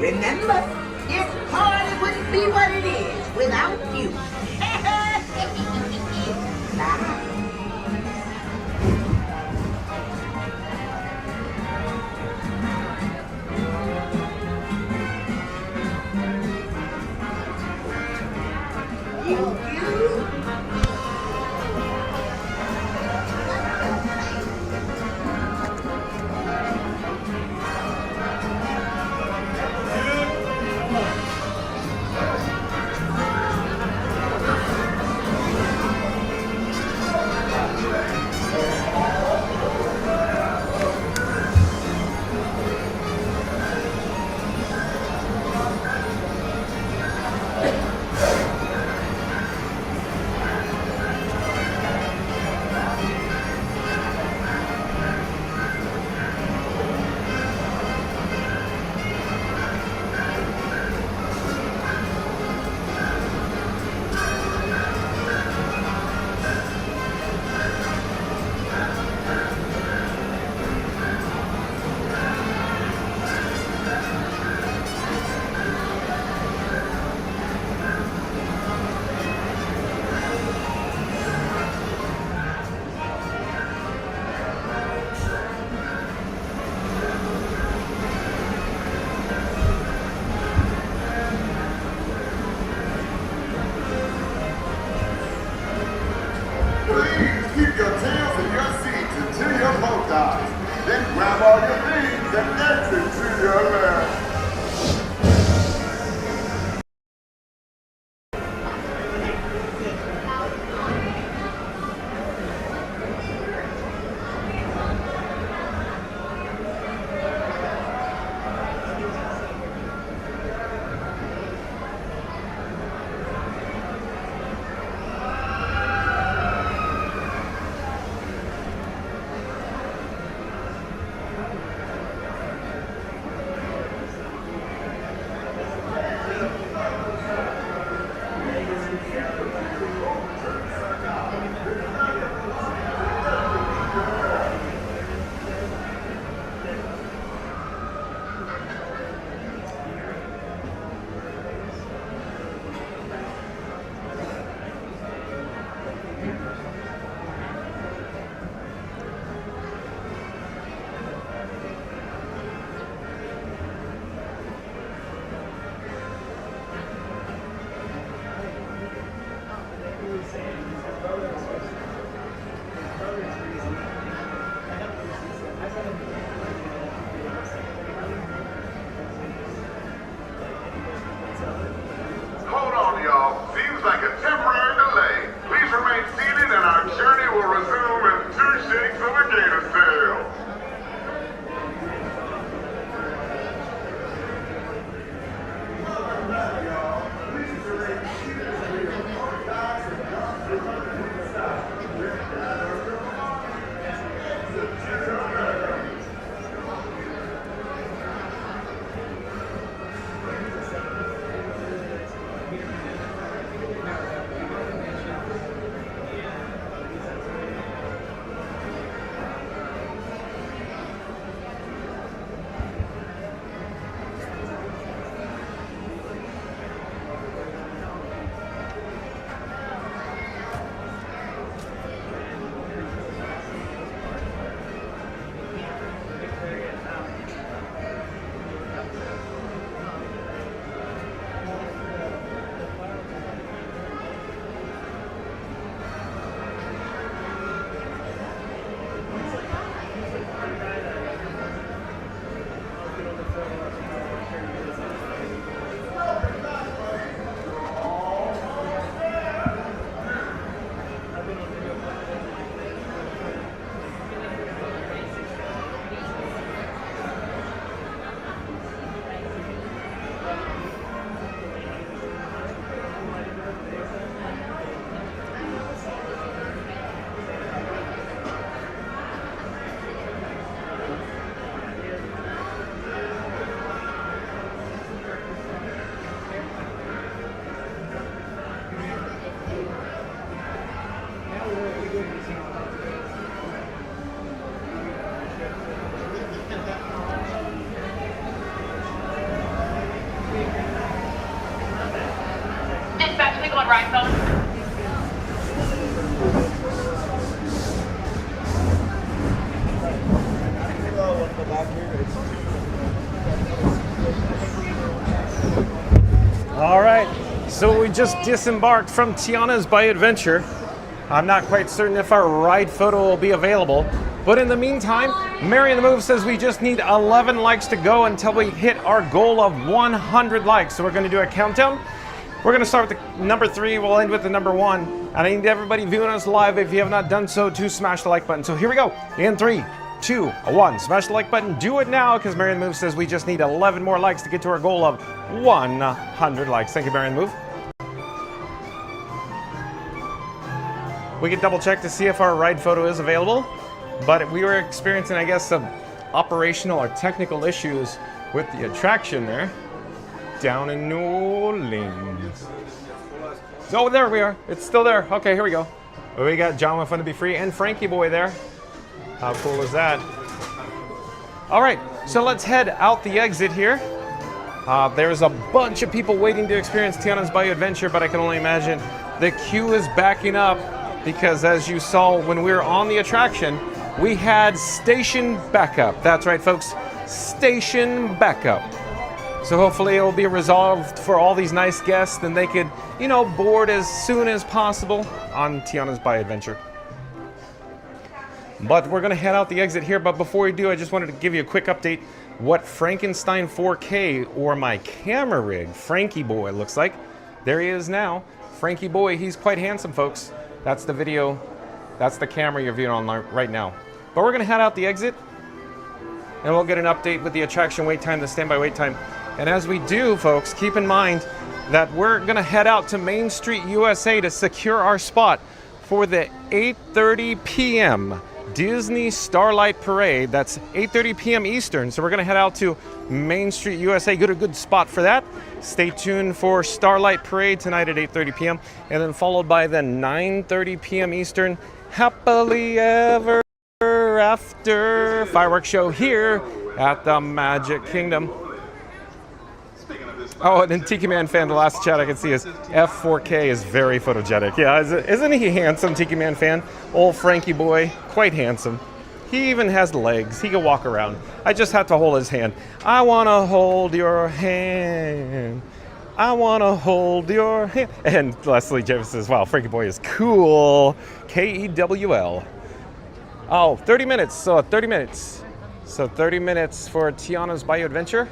S9: Remember, this party wouldn't be what it is without you. Bye.
S8: Keep your tails in your seats until your boat dies. Then grab all your things and exit to your left.
S10: right phone?
S1: All right, so we just disembarked from Tiana's Bayou Adventure. I'm not quite certain if our ride photo will be available, but in the meantime, Mary and the Move says we just need 11 likes to go until we hit our goal of 100 likes. So we're going to do a countdown. We're going to start with the number 3, we'll end with the number 1. And I need everybody viewing us live, if you have not done so, to smash the like button. So here we go, in 3, 2, 1. Smash the like button, do it now, because Mary and the Move says we just need 11 more likes to get to our goal of 100 likes. Thank you, Mary and the Move. We can double check to see if our ride photo is available, but we were experiencing, I guess, some operational or technical issues with the attraction there down in New Orleans. Oh, there we are. It's still there. Okay, here we go. We got John with Fun to Be Free and Frankie Boy there. How cool is that? All right, so let's head out the exit here. There's a bunch of people waiting to experience Tiana's Bayou Adventure, but I can only imagine the queue is backing up because, as you saw when we were on the attraction, we had station backup. That's right, folks, station backup. So hopefully it will be resolved for all these nice guests and they could, you know, board as soon as possible on Tiana's Bayou Adventure. But we're going to head out the exit here. But before we do, I just wanted to give you a quick update what Frankenstein 4K, or my camera rig, Frankie Boy, looks like. There he is now. Frankie Boy, he's quite handsome, folks. That's the video, that's the camera you're viewing on right now. But we're going to head out the exit and we'll get an update with the attraction wait time, the standby wait time. And as we do, folks, keep in mind that we're going to head out to Main Street, USA to secure our spot for the 8:30 p.m. Disney Starlight Parade. That's 8:30 p.m. Eastern. So we're going to head out to Main Street, USA. Get a good spot for that. Stay tuned for Starlight Parade tonight at 8:30 p.m. and then followed by the 9:30 p.m. Eastern Happily Ever After fireworks show here at the Magic Kingdom. Oh, and then Tiki Man fan, the last chat I can see is F4K is very photogenic. Yeah, isn't he handsome, Tiki Man fan? Old Frankie Boy, quite handsome. He even has legs. He can walk around. I just have to hold his hand. I want to hold your hand. I want to hold your hand. And Leslie James says, wow, Frankie Boy is cool. Kewl. Oh, 30 minutes. So 30 minutes. So 30 minutes for Tiana's Bayou Adventure.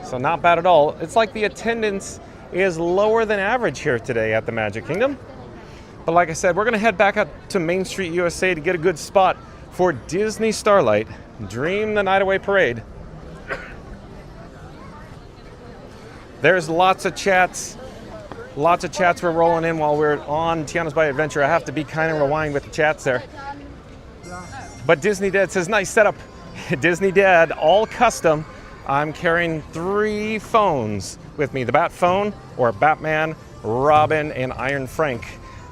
S1: So not bad at all. It's like the attendance is lower than average here today at the Magic Kingdom. But like I said, we're going to head back up to Main Street, USA to get a good spot for Disney Starlight Dream the Night Away Parade. There's lots of chats. Lots of chats were rolling in while we're on Tiana's Bayou Adventure. I have to be kind of rewind with the chats there. But Disney Dad says, nice setup. Disney Dad, all custom. I'm carrying 3 phones with me. The Bat phone, or Batman, Robin, and Iron Frank.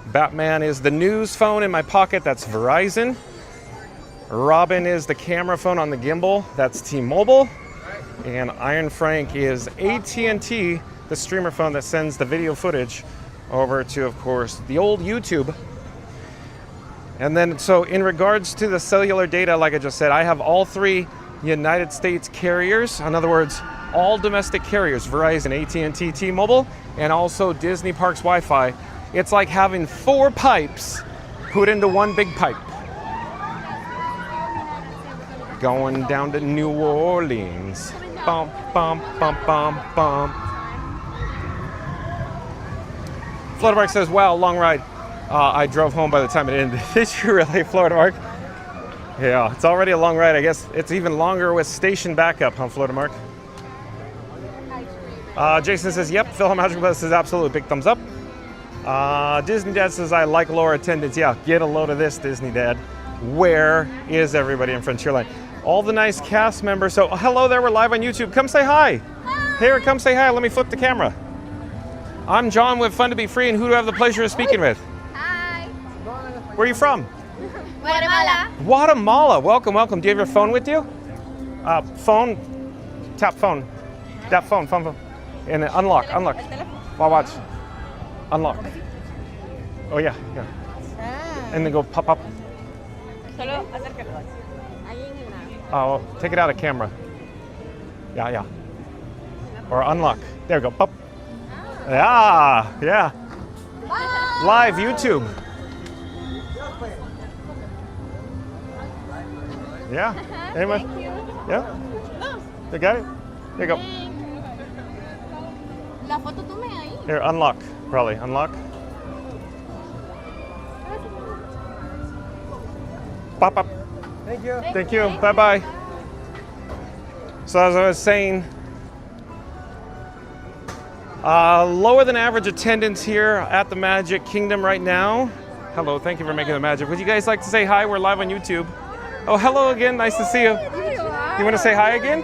S1: Batman is the news phone in my pocket, that's Verizon. Robin is the camera phone on the gimbal, that's T-Mobile. And Iron Frank is AT&T, the streamer phone that sends the video footage over to, of course, the old YouTube. And then, so in regards to the cellular data, like I just said, I have all 3 United States carriers. In other words, all domestic carriers, Verizon, AT&T, T-Mobile, and also Disney Parks Wi-Fi. It's like having 4 pipes put into one big pipe. Going down to New Orleans. Bum, bum, bum, bum, bum. Florida says, wow, long ride. I drove home by the time it ended. Did you really, Florida Mark? Yeah, it's already a long ride. I guess it's even longer with station backup, huh, Florida Mark? Jason says, yep. Philham Magic Bus says, absolutely, big thumbs up. Disney Dad says, I like lower attendance. Yeah, get a load of this, Disney Dad. Where is everybody in Frontierland? All the nice cast members. So, hello there, we're live on YouTube. Come say hi. Hi. Here, come say hi. Let me flip the camera. I'm John with Fun to Be Free, and who do I have the pleasure of speaking with?
S3: Hi.
S1: Where are you from?
S3: Guatemala.
S1: Guatemala. Welcome, welcome. Do you have your phone with you? Phone. Tap phone. Tap phone. And then unlock. While watch. Unlock. Oh yeah, yeah. And then go pop up.
S3: Solo acércalo. Ahí en la.
S1: Oh, take it out of camera. Yeah, yeah. Or unlock. There we go. Pop. Yeah, yeah. Live YouTube. Yeah. Anyone? Yeah. You got it. There you go.
S3: La foto tomé ahí.
S1: Here, unlock. Probably unlock. Pop up.
S4: Thank you.
S1: Thank you. Bye bye. So as I was saying, lower than average attendance here at the Magic Kingdom right now. Hello, thank you for making the magic. Would you guys like to say hi? We're live on YouTube. Oh, hello again. Nice to see you. You want to say hi again?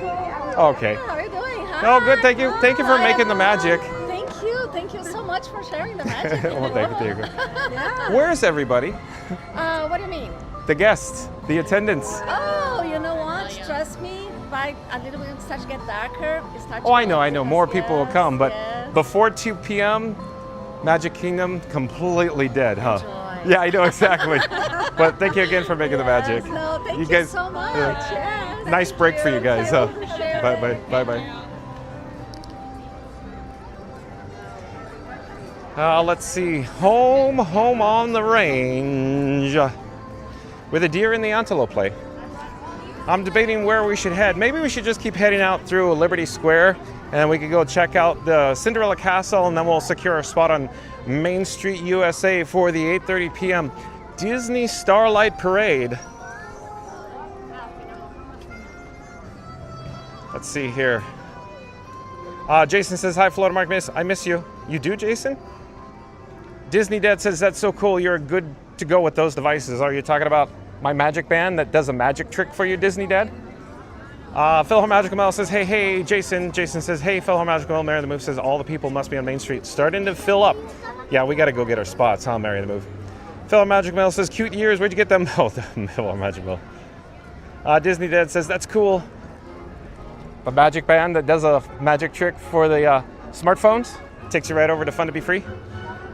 S1: Okay.
S10: How are you doing?
S1: Oh, good. Thank you. Thank you for making the magic.
S10: Thank you. Thank you so much for sharing the magic.
S1: Well, thank you.
S10: Yeah.
S1: Where's everybody?
S10: What do you mean?
S1: The guests, the attendants.
S10: Oh, you know what? Trust me, by a little bit it starts to get darker. It starts
S1: Oh, I know. More people will come, but
S10: yes.
S1: before 2 p.m., Magic Kingdom completely dead, huh?
S10: Enjoy.
S1: Yeah, I know exactly. But thank you again for making the magic.
S10: Yes, no, thank you so much. Yes.
S1: Nice break for you guys, huh?
S10: Appreciate
S1: Bye
S10: it.
S1: bye. Bye bye. Let's see. Home on the range. With a deer in the antelope play. I'm debating where we should head. Maybe we should just keep heading out through Liberty Square and we could go check out the Cinderella Castle and then we'll secure our spot on Main Street, USA for the 8:30 p.m. Disney Starlight Parade. Let's see here. Jason says, hi, Florida Mark, I miss you. You do, Jason? Disney Dad says, that's so cool. You're good to go with those devices. Are you talking about my magic band that does a magic trick for you, Disney Dad? Phil Magical Mel says, hey, Jason. Jason says, hey, Phil Magical Mel. Mary the Move says, all the people must be on Main Street. Starting to fill up. Yeah, we got to go get our spots, huh, Mary the Move? Phil Magical Mel says, cute ears. Where'd you get them? Oh, Phil Magical Mel. Disney Dad says, that's cool. A magic band that does a magic trick for the smartphones. Takes you right over to Fun to Be Free.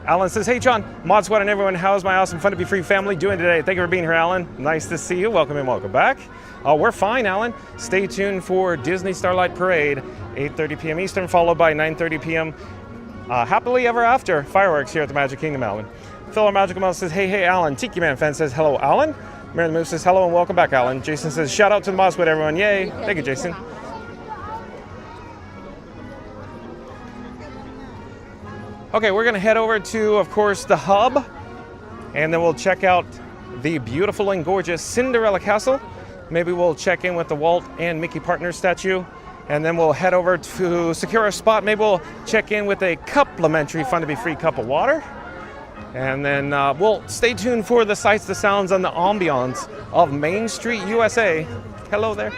S1: Alan says, hey, John, Mod Squad and everyone, how's my awesome Fun to Be Free family doing today? Thank you for being here, Alan. Nice to see you. Welcome and welcome back. We're fine, Alan. Stay tuned for Disney Starlight Parade, 8:30 p.m. Eastern, followed by 9:30 p.m. Happily Ever After fireworks here at the Magic Kingdom, Alan. Phil Magical Mouse says, hey, Alan. Tiki Man fan says, hello, Alan. Mary the Moose says, hello and welcome back, Alan. Jason says, shout out to the Mod Squad, everyone. Yay. Thank you, Jason. Okay, we're gonna head over to, of course, the hub, and then we'll check out the beautiful and gorgeous Cinderella Castle. Maybe we'll check in with the Walt and Mickey Partners statue, and then we'll head over to secure our spot. Maybe we'll check in with a complimentary Fun to Be Free cup of water, and then we'll stay tuned for the sights, the sounds, and the ambiance of Main Street, USA. Hello there.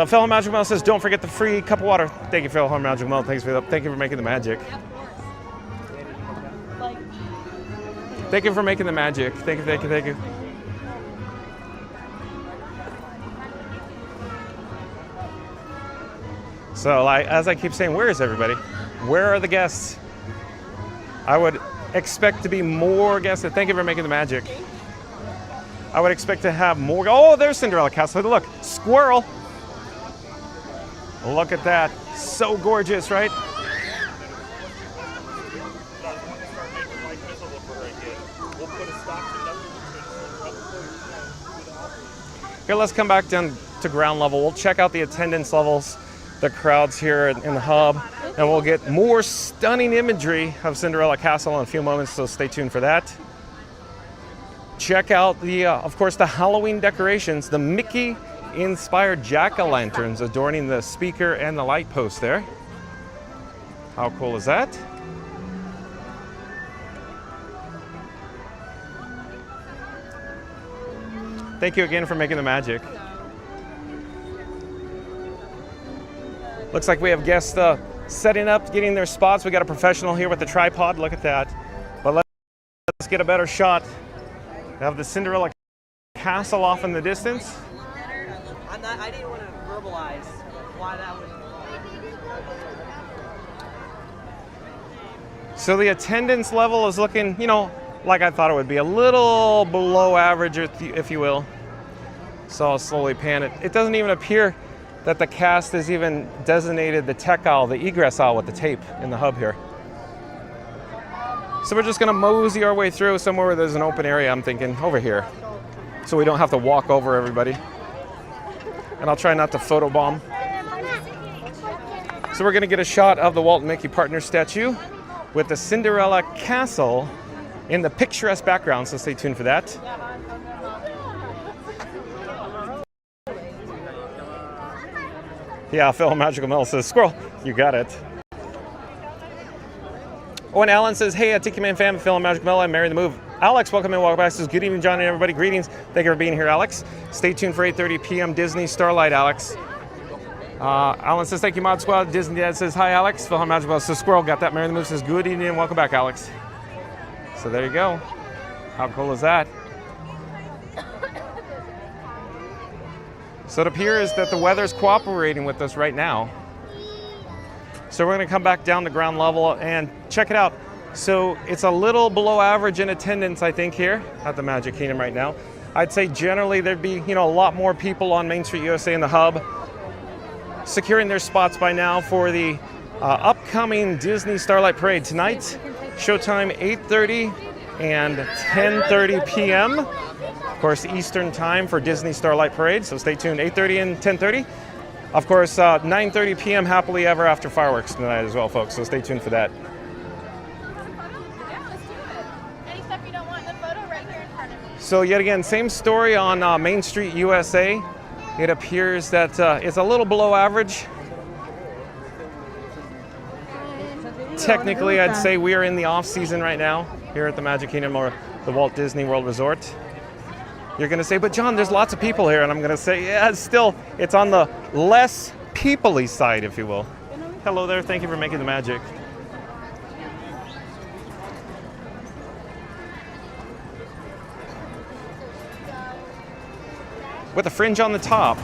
S1: Phil Magic Mel says, don't forget the free cup of water. Thank you, Phil Magic Mel. Thank you for making the magic. Thank you for making the magic. Thank you. So, as I keep saying, where is everybody? Where are the guests? I would expect to be more guests. Thank you for making the magic. I would expect to have more. Oh, there's Cinderella Castle. Look, squirrel. Look at that. So gorgeous, right? Here, let's come back down to ground level. We'll check out the attendance levels, the crowds here in the hub, and we'll get more stunning imagery of Cinderella Castle in a few moments, so stay tuned for that. Check out the, of course, the Halloween decorations, the Mickey-inspired jack-o'-lanterns adorning the speaker and the light post there. How cool is that? Thank you again for making the magic. Looks like we have guests setting up, getting their spots. We got a professional here with the tripod. Look at that. But let's get a better shot. We have the Cinderella Castle off in the distance.
S5: I didn't want to verbalize why that was.
S1: So the attendance level is looking, you know, like I thought it would be, a little below average, if you will. So I'll slowly pan it. It doesn't even appear that the cast has even designated the tech aisle, the egress aisle with the tape in the hub here. So we're just gonna mosey our way through somewhere where there's an open area, I'm thinking, over here. So we don't have to walk over everybody. And I'll try not to photobomb. So we're gonna get a shot of the Walt and Mickey partner statue with the Cinderella Castle in the picturesque background, so stay tuned for that. Yeah, Phil Magical Mel says, squirrel, you got it. Oh, and Alan says, hey, Tiki Man fam, Phil and Magical Mel, I'm Mary the Move. Alex, welcome in, welcome back. Says, good evening, John and everybody. Greetings. Thank you for being here, Alex. Stay tuned for 8:30 p.m. Disney Starlight, Alex. Alan says, thank you, Mod Squad. Disney Dad says, hi, Alex. Phil Magical Mel says, squirrel, got that. Mary the Move says, good evening and welcome back, Alex. So there you go. How cool is that? So it appears that the weather's cooperating with us right now. So we're going to come back down to ground level and check it out. So it's a little below average in attendance, I think, here at the Magic Kingdom right now. I'd say generally there'd be, you know, a lot more people on Main Street USA in the hub securing their spots by now for the upcoming Disney Starlight Parade tonight. Showtime 8:30 and 10:30 p.m. Of course, Eastern time for Disney Starlight Parade. So stay tuned, 8:30 and 10:30. Of course, 9:30 p.m. happily ever after fireworks tonight as well, folks. So stay tuned for that. So yet again, same story on Main Street USA. It appears that it's a little below average. Technically, I'd say we are in the off season right now here at the Magic Kingdom or the Walt Disney World Resort. You're gonna say, but John, there's lots of people here. And I'm gonna say, yeah, still, it's on the less people-y side, if you will. Hello there, thank you for making the magic. With a fringe on the top.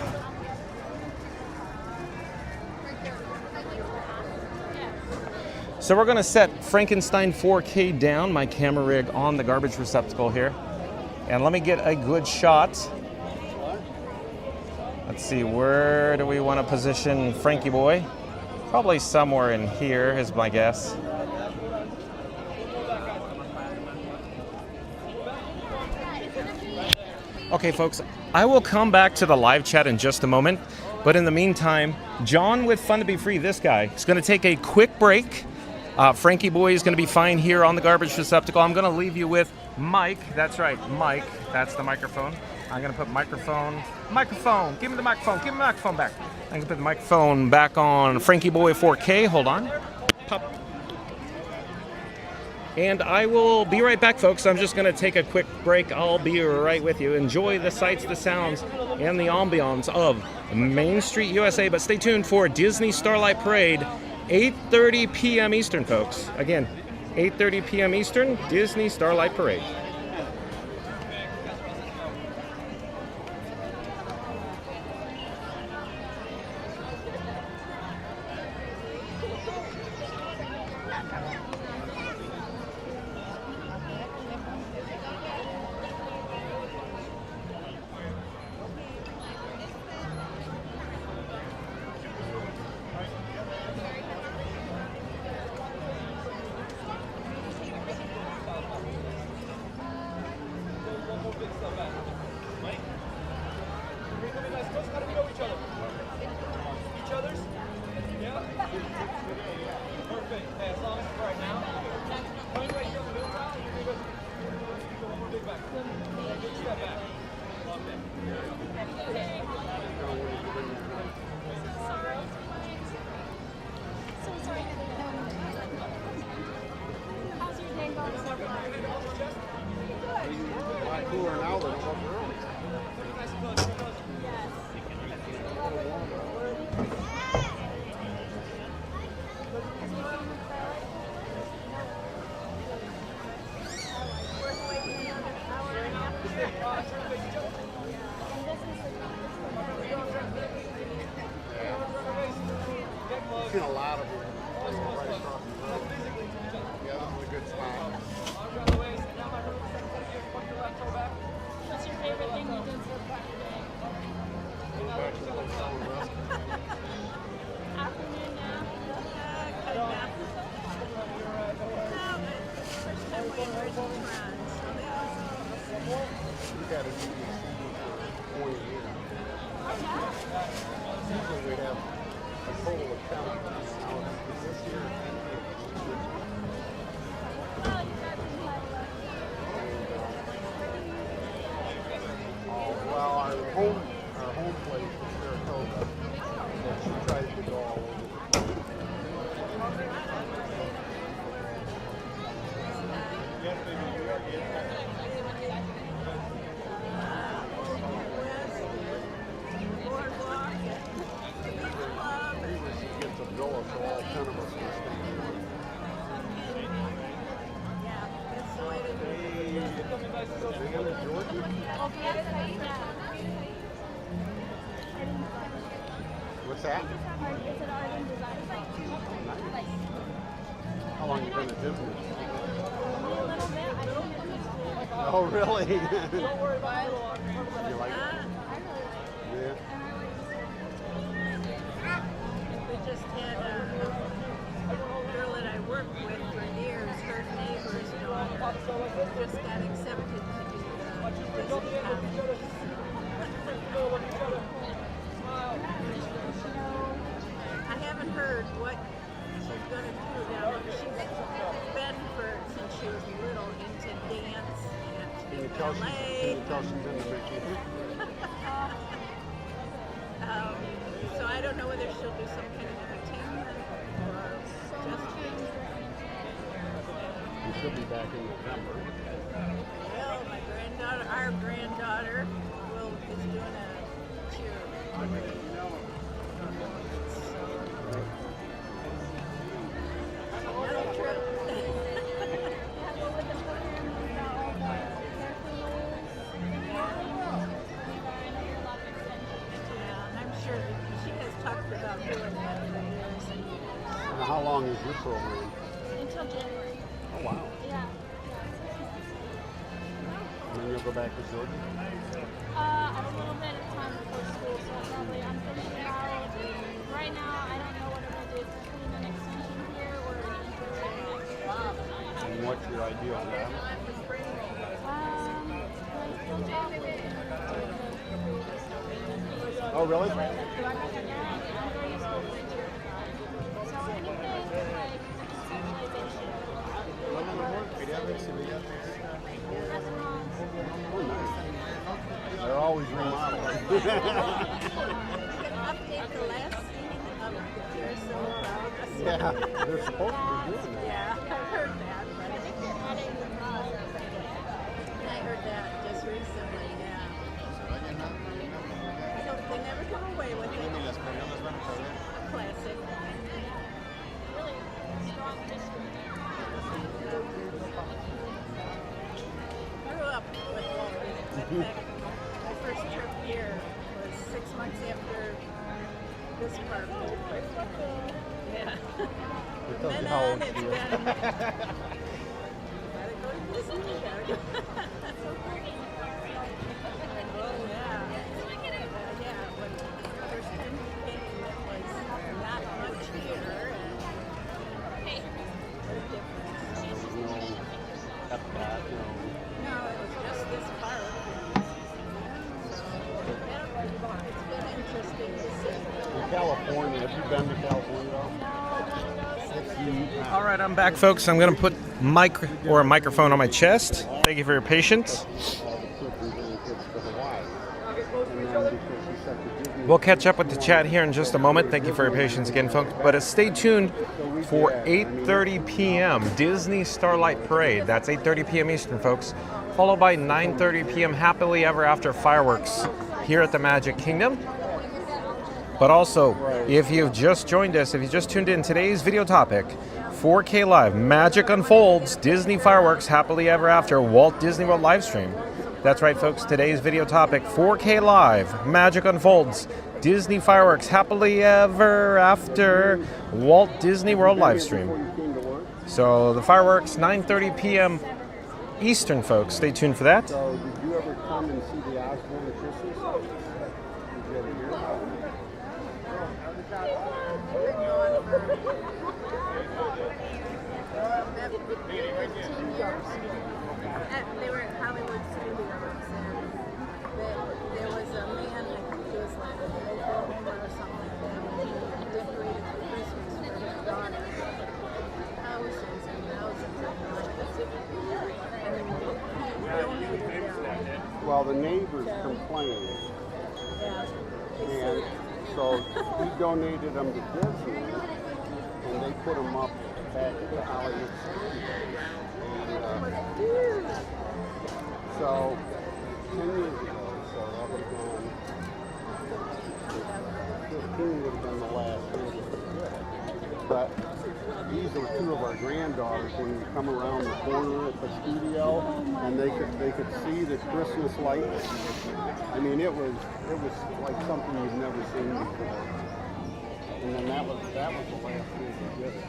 S1: So we're gonna set Frankenstein 4K down, my camera rig on the garbage receptacle here. And let me get a good shot. Let's see, where do we want to position Frankie Boy? Probably somewhere in here is my guess. Okay, folks, I will come back to the live chat in just a moment. But in the meantime, John with Fun to Be Free, this guy, is going to take a quick break. Frankie Boy is going to be fine here on the garbage receptacle. I'm going to leave you with Mike. That's right, Mike. That's the microphone. I'm going to put microphone. Give me the microphone. Give me the microphone back. I'm going to put the microphone back on Frankie Boy 4K. Hold on. Pop. And I will be right back, folks. I'm just going to take a quick break. I'll be right with you. Enjoy the sights, the sounds, and the ambiance of Main Street USA. But stay tuned for Disney Starlight Parade, 8:30 p.m. Eastern, folks. Again, 8:30 p.m. Eastern, Disney Starlight Parade.
S8: I've seen a lot of them right across the road. Yeah, this is a good spot.
S3: What's your favorite thing you did so far today? Afternoon now.
S9: First time we were in TRON, so that was
S8: We got a new point here. Usually we have a total of 10 of them. Now it's this year. Well, our home place is Saratoga, but she tries to go all over. Gets a villa, so all 10 of us can stay. What's that? How long you been at Disney? Oh, really? You like it? Yeah.
S9: We just had a girl that I worked with for years, her neighbor's daughter, just got accepted to do Disney Conference. I haven't heard what she's going to do now. She's been since she was little into dance and
S8: Can you tell she's into Mickey?
S9: So I don't know whether she'll do some kind of entertainment or just.
S8: We should be back in November.
S9: Well, our granddaughter, is doing a cheer parade. Another trip. Yeah, I'm sure she has talked about doing that for years and years.
S8: And how long is your program?
S3: Until January.
S8: Oh, wow.
S3: Yeah.
S8: And then you'll go back to Georgia?
S3: I have a little bit of time before school, so probably I'm thinking about, right now, I don't know what I'm going to do, between an extension here or an intern.
S8: And what's your ideal job? Oh, really?
S3: So anything like specialization.
S8: Oh, nice. They're always remodeling.
S9: You can update the last scene of the Carousel Proud.
S8: Yeah, they're supposed to be doing that.
S9: Yeah, I heard that. I heard that just recently, yeah. They never come away with it. A classic.
S3: Really strong history.
S9: Grew up with Walt Disney. My first trip here was 6 months after this park opened. Yeah.
S8: It tells
S9: And
S8: you how old
S9: it's
S8: she is.
S9: been. Gotta go to Disney. Gotta go. Oh yeah. Yeah. When the first time we came, it was not much here, and what a difference.
S8: There was no Epcot, no.
S9: No, it was just this park. It's been interesting to see.
S8: In California, have you been to California at all? It's neat.
S1: All right, I'm back, folks. I'm going to put a microphone on my chest. Thank you for your patience. We'll catch up with the chat here in just a moment. Thank you for your patience again, folks. But stay tuned for 8:30 p.m. Disney Starlight Parade. That's 8:30 p.m. Eastern, folks. Followed by 9:30 p.m. Happily Ever After fireworks here at the Magic Kingdom. But also, if you've just joined us, if you just tuned in, today's video topic, 4K Live, Magic Unfolds, Disney Fireworks, Happily Ever After, Walt Disney World Livestream. That's right, folks. Today's video topic, 4K Live, Magic Unfolds, Disney Fireworks, Happily Ever After, Walt Disney World livestream. So the fireworks, 9:30 p.m. Eastern, folks. Stay tuned for that.
S11: So did you ever come and see the Osborne Christmas? Did you ever hear about it?
S9: They were at Hollywood Studios, and there was a man, I think he was like an Oklahoma or something like that, and he decorated for Christmas for his daughter. Thousands and thousands of lights. And he donated them.
S11: Well, the neighbors complained.
S9: Yeah.
S11: And so he donated them to Disney, and they put them up back at the Hollywood Studios. And so 10 years ago, so that would have been 15 would have been the last year. But these are two of our granddaughters when you come around the corner at the studio, and they could see the Christmas lights. I mean, it was like something you've never seen before. And then that was the last year we did it.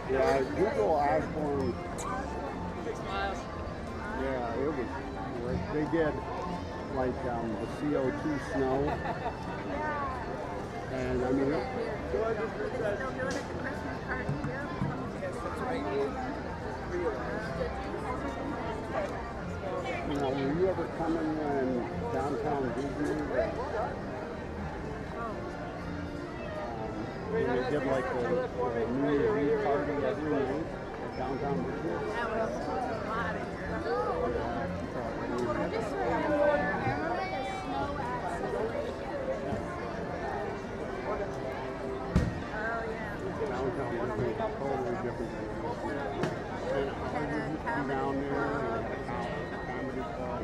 S11: Yeah, Google Osborne.
S5: 6 miles.
S11: Yeah, it was. They did like the CO2 snow, and I mean. Now, were you ever coming in downtown Disney? When they did like the New Year's Eve party every night at downtown Disney? Downtown Disney is totally different than it is now. And I used to be down there and comedy club,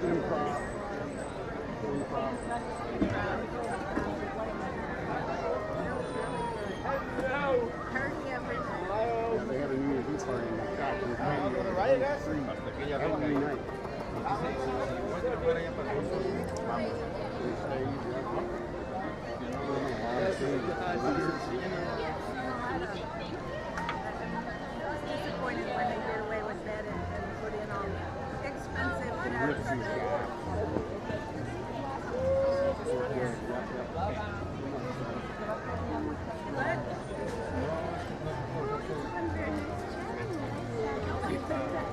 S11: improv. They had a New Year's Eve party in the shop in the street every night.
S9: Disappointed when they did away with that and put in all expensive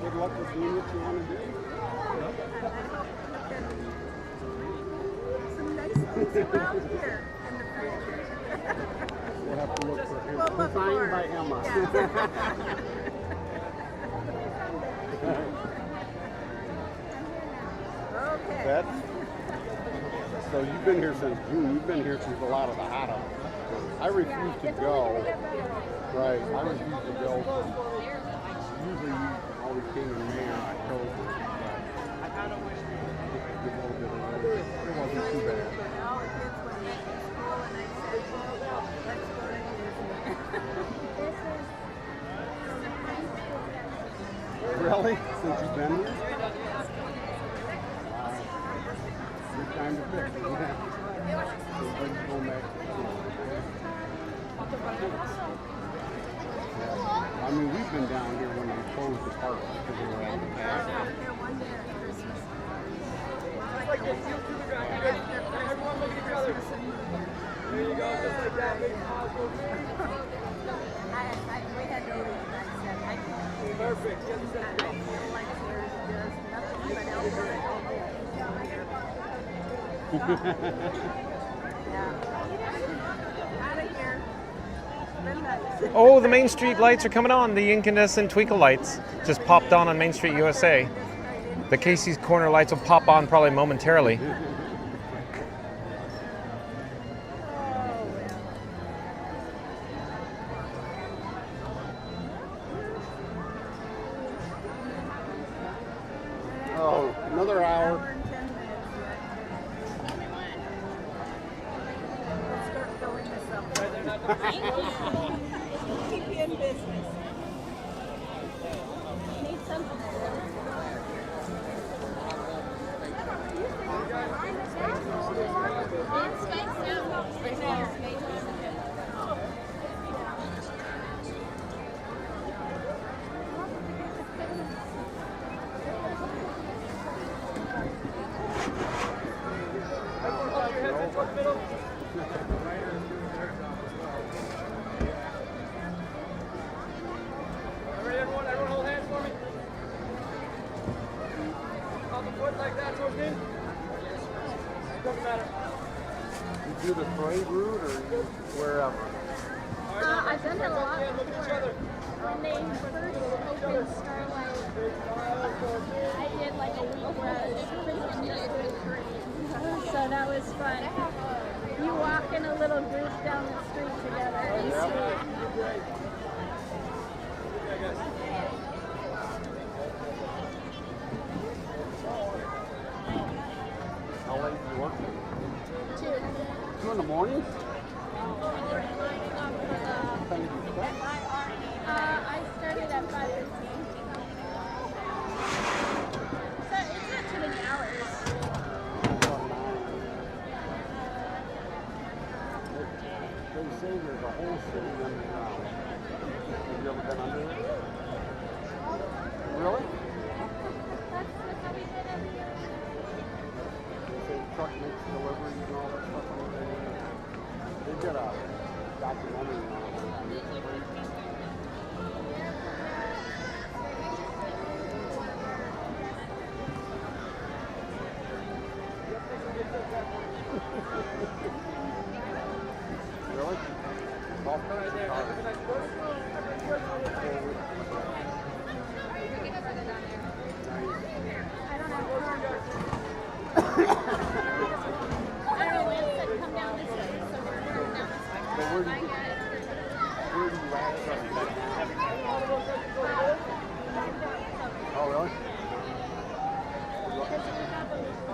S11: Good luck with doing what you want to do.
S9: Some nice things around here in the future.
S11: We'll have to look for him.
S9: We'll look
S11: Designed
S9: for
S11: by
S9: it.
S11: Emma.
S9: Yeah. Okay.
S11: That's, so you've been here since June. You've been here since a lot of the hot up. I refuse to go. Right. I refuse to go. Usually you always came in May or October. But I wish we could get a little bit of weather. It wasn't too bad.
S9: All the kids went back to school and I said, let's go to Disney.
S11: Really? Since you've been here? Good time to pick. Everybody's going back to school. I mean, we've been down here when they closed the park because they were all the past.
S9: One day at Christmas.
S5: Everyone look at each other. There you go, just like that. Big smile.
S9: We had to leave. I said, I can't do this.
S5: Perfect. You understand?
S9: I don't feel like there's just nothing but Alberta all day. Out of here. Been nice.
S1: Oh, the Main Street lights are coming on. The incandescent twinkle lights just popped on Main Street, USA. The Casey's Corner lights will pop on probably momentarily.
S11: Oh, another hour.
S9: Thank you. Keep you in business. Need something.
S5: Everyone hold hands for me. On the foot like that towards me. Doesn't matter.
S11: You do the parade route or you wherever?
S9: I've done it a lot.
S5: Look at each other.
S9: When they first opened Starlight, I did like a week where I was Christmas parade. So that was fun. You walk in a little group down the street together. It's sweet.
S11: How late do you work?
S9: 2.
S11: 2 in the morning?
S9: I started at 5:15. So it's not too many hours.
S11: They say there's a whole city underground. Have you ever been under it? Really?
S9: That's how we did every year.
S11: They say the truck makes deliveries and all that stuff under there. They did a documentary on it. Really? All right there.
S9: I don't know when it said come down this way, so we're going down this way.
S11: But where do you ride from? Oh, really?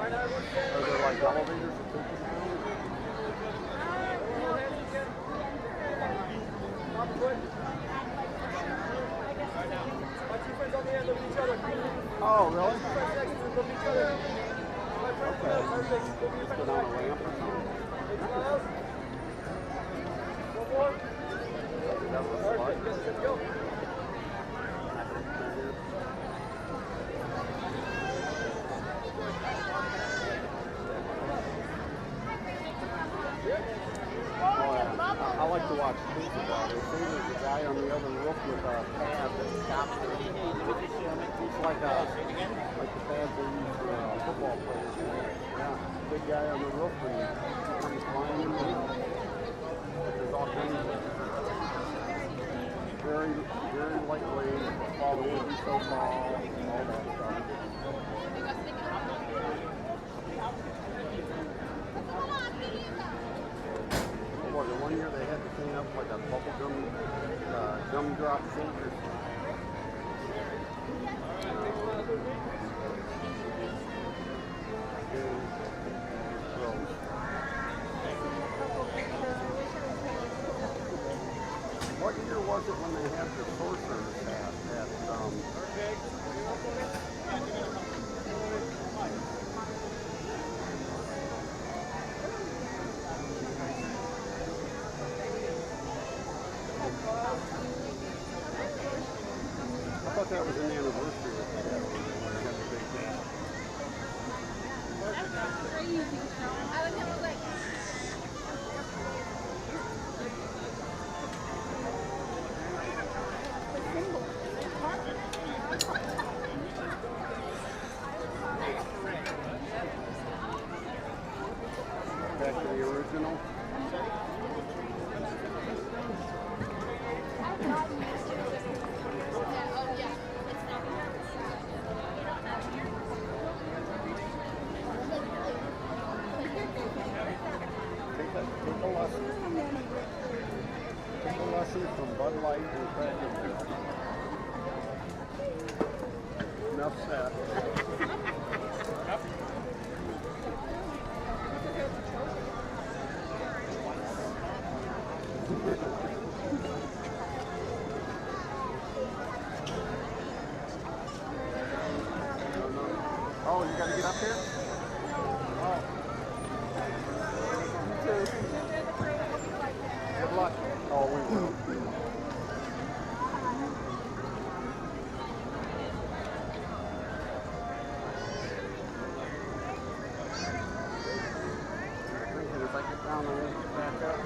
S11: Are there like elevators that take you down? Oh, really? Okay. Just go down a ramp or something? That was fun. I like to watch football. They say there's a guy on the other roof with a pad that stops it. It's like the pads they use for football players. Yeah, big guy on the roof and he's climbing. There's all kinds of very, very lightweight. All the wood is so tall, all that stuff. Well, the one year they had the thing up like a bubble gum drop shaker. What year was it when they had the sorcerer's hat I thought that was an anniversary that they had when they had the big hat.
S9: That's crazy. I would never like.
S11: Back to the original. Take a lesson from Bud Light and Cracker Barrel. Enough said. Oh, you gotta get up here? Oh. Good luck. Oh, we will. If I get down, I won't get back up.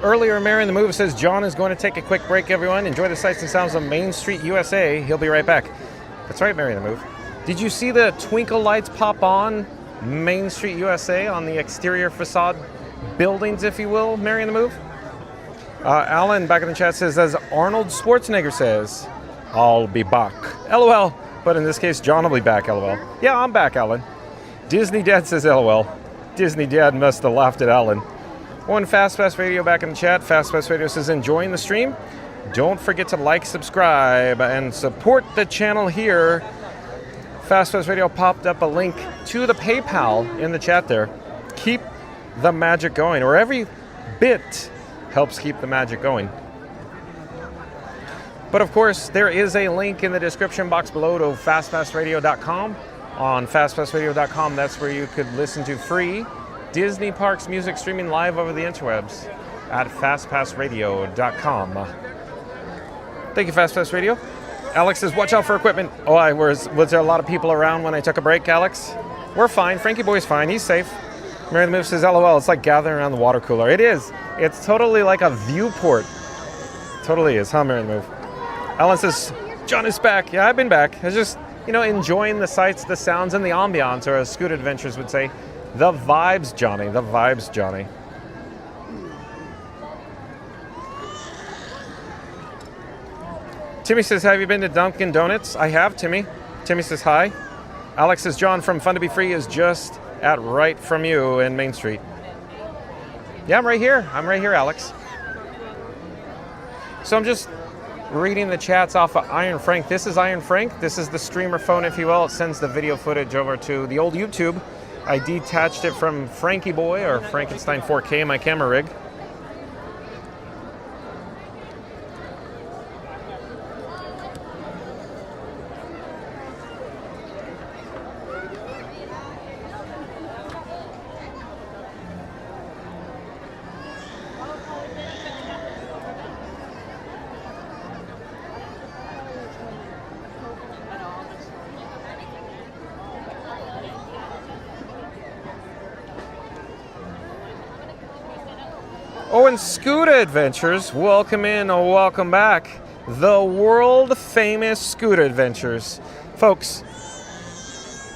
S1: Earlier, Mary in the Move says John is going to take a quick break, everyone. Enjoy the sights and sounds of Main Street, USA. He'll be right back. That's right, Mary in the Move. Did you see the twinkle lights pop on Main Street, USA on the exterior facade buildings, if you will, Mary in the Move? Alan back in the chat says, as Arnold Schwarzenegger says, I'll be back. LOL. But in this case, John will be back, LOL. Yeah, I'm back, Alan. Disney Dad says LOL. Disney Dad must have laughed at Alan. One Fast Radio back in the chat. Fast Radio says, enjoying the stream. Don't forget to like, subscribe, and support the channel here. Fast Radio popped up a link to the PayPal in the chat there. Keep the magic going, or every bit helps keep the magic going. But of course, there is a link in the description box below to fastpassradio.com. On fastpassradio.com, that's where you could listen to free Disney Parks music streaming live over the interwebs at fastpassradio.com. Thank you, Fastpass Radio. Alex says, watch out for equipment. Oh, was there a lot of people around when I took a break, Alex? We're fine. Frankie Boy's fine. He's safe. Mary the Move says, LOL, it's like gathering around the water cooler. It is. It's totally like a viewport. Totally is, huh, Mary the Move? Alan says, John is back. Yeah, I've been back. I was just, enjoying the sights, the sounds, and the ambiance, or as Scoot Adventures would say, the vibes, Johnny. The vibes, Johnny. Timmy says, have you been to Dunkin' Donuts? I have, Timmy. Timmy says, hi. Alex says, John from Fun to Be Free is just at right from you in Main Street. Yeah, I'm right here. I'm right here, Alex. So I'm just reading the chats off of Iron Frank. This is Iron Frank. This is the streamer phone, if you will. It sends the video footage over to the old YouTube. I detached it from Frankie Boy, or Frankenstein 4K, my camera rig. Oh, and Scooter Adventures, welcome in or welcome back. The world famous Scooter Adventures. Folks,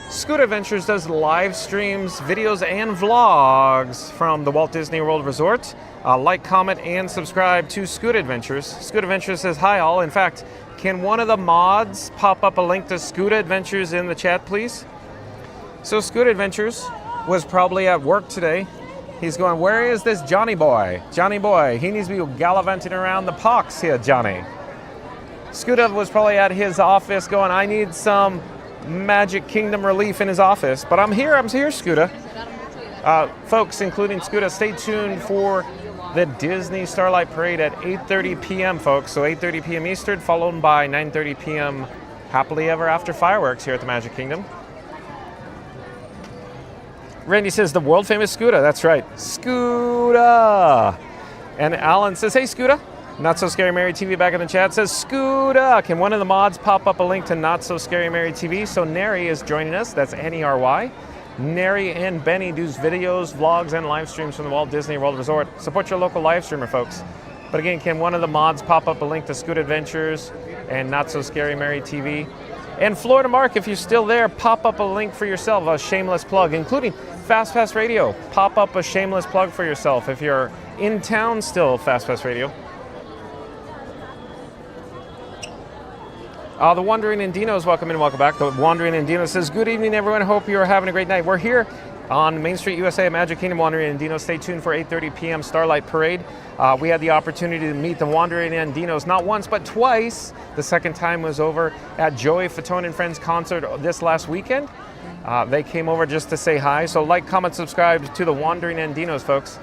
S1: Scooter Adventures does live streams, videos, and vlogs from the Walt Disney World Resort. Like, comment, and subscribe to Scooter Adventures. Scooter Adventures says, hi all. In fact, can one of the mods pop up a link to Scooter Adventures in the chat, please? So Scooter Adventures was probably at work today, He's going, where is this Johnny boy? Johnny boy, he needs to be gallivanting around the parks here, Johnny. Scooter was probably at his office going, I need some Magic Kingdom relief in his office. But I'm here, Scooter. Folks, including Scooter, stay tuned for the Disney Starlight Parade at 8:30 p.m., folks. So 8:30 p.m. Eastern, followed by 9:30 p.m. Happily Ever After fireworks here at the Magic Kingdom. Randy says, the world famous Scooter. That's right, Scooter. And Alan says, hey, Scooter. Not So Scary Mary TV back in the chat says, Scooter. Can one of the mods pop up a link to Not So Scary Mary TV? So Neri is joining us. That's N-E-R-Y. Neri and Benny do videos, vlogs, and live streams from the Walt Disney World Resort. Support your local live streamer, folks. But again, can one of the mods pop up a link to Scoot Adventures and Not So Scary Mary TV? And Florida Mark, if you're still there, pop up a link for yourself, a shameless plug, including Fast Pass Radio. Pop up a shameless plug for yourself if you're in town still, Fast Pass Radio. The Wandering Indinos, welcome in, welcome back. The Wandering Indino says, good evening, everyone. Hope you're having a great night. We're here on Main Street, USA at Magic Kingdom. Wandering Indinos. Stay tuned for 8:30 p.m. Starlight Parade. We had the opportunity to meet the Wandering Indinos not once, but twice. The second time was over at Joey Fatone and Friends concert this last weekend. They came over just to say hi. So like, comment, subscribe to the Wandering Indinos, folks.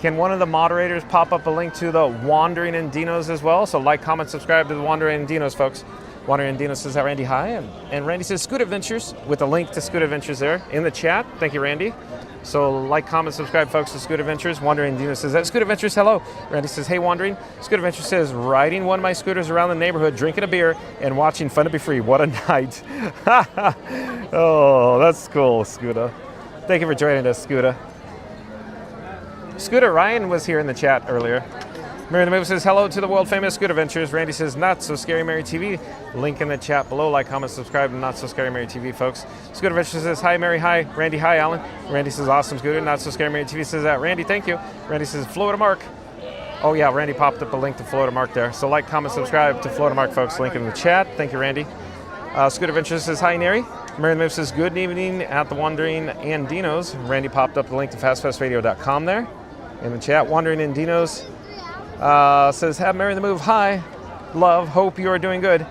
S1: Can one of the moderators pop up a link to the Wandering Indinos as well? So like, comment, subscribe to the Wandering Indinos, folks. Wandering Indinos says, Randy, hi. And Randy says, Scoot Adventures, with a link to Scoot Adventures there in the chat. Thank you, Randy. So like, comment, subscribe, folks, to Scoot Adventures. Wandering Indinos says, Scoot Adventures, hello. Randy says, hey, Wandering. Scoot Adventures says, riding one of my scooters around the neighborhood, drinking a beer, and watching Fun to Be Free. What a night. Oh, that's cool, Scooter. Thank you for joining us, Scooter. Scooter, Ryan was here in the chat earlier. Mary the Movie says, hello to the world famous Scoot Adventures. Randy says, Not So Scary Mary TV. Link in the chat below. Like, comment, subscribe to Not So Scary Mary TV, folks. Scoot Adventures says, hi, Mary, hi. Randy, hi, Alan. Randy says, awesome, Scooter. Not So Scary Mary TV says that. Randy, thank you. Randy says, Florida Mark. Oh, yeah, Randy popped up a link to Florida Mark there. So like, comment, subscribe to Florida Mark, folks. Link in the chat. Thank you, Randy. Scoot Adventures says, hi, Neri. Mary the Movie says, good evening at the Wandering Indinos. Randy popped up the link to fastpassradio.com there in the chat. Wandering Indinos. Says, have Mary the Move, hi, love, hope you are doing good.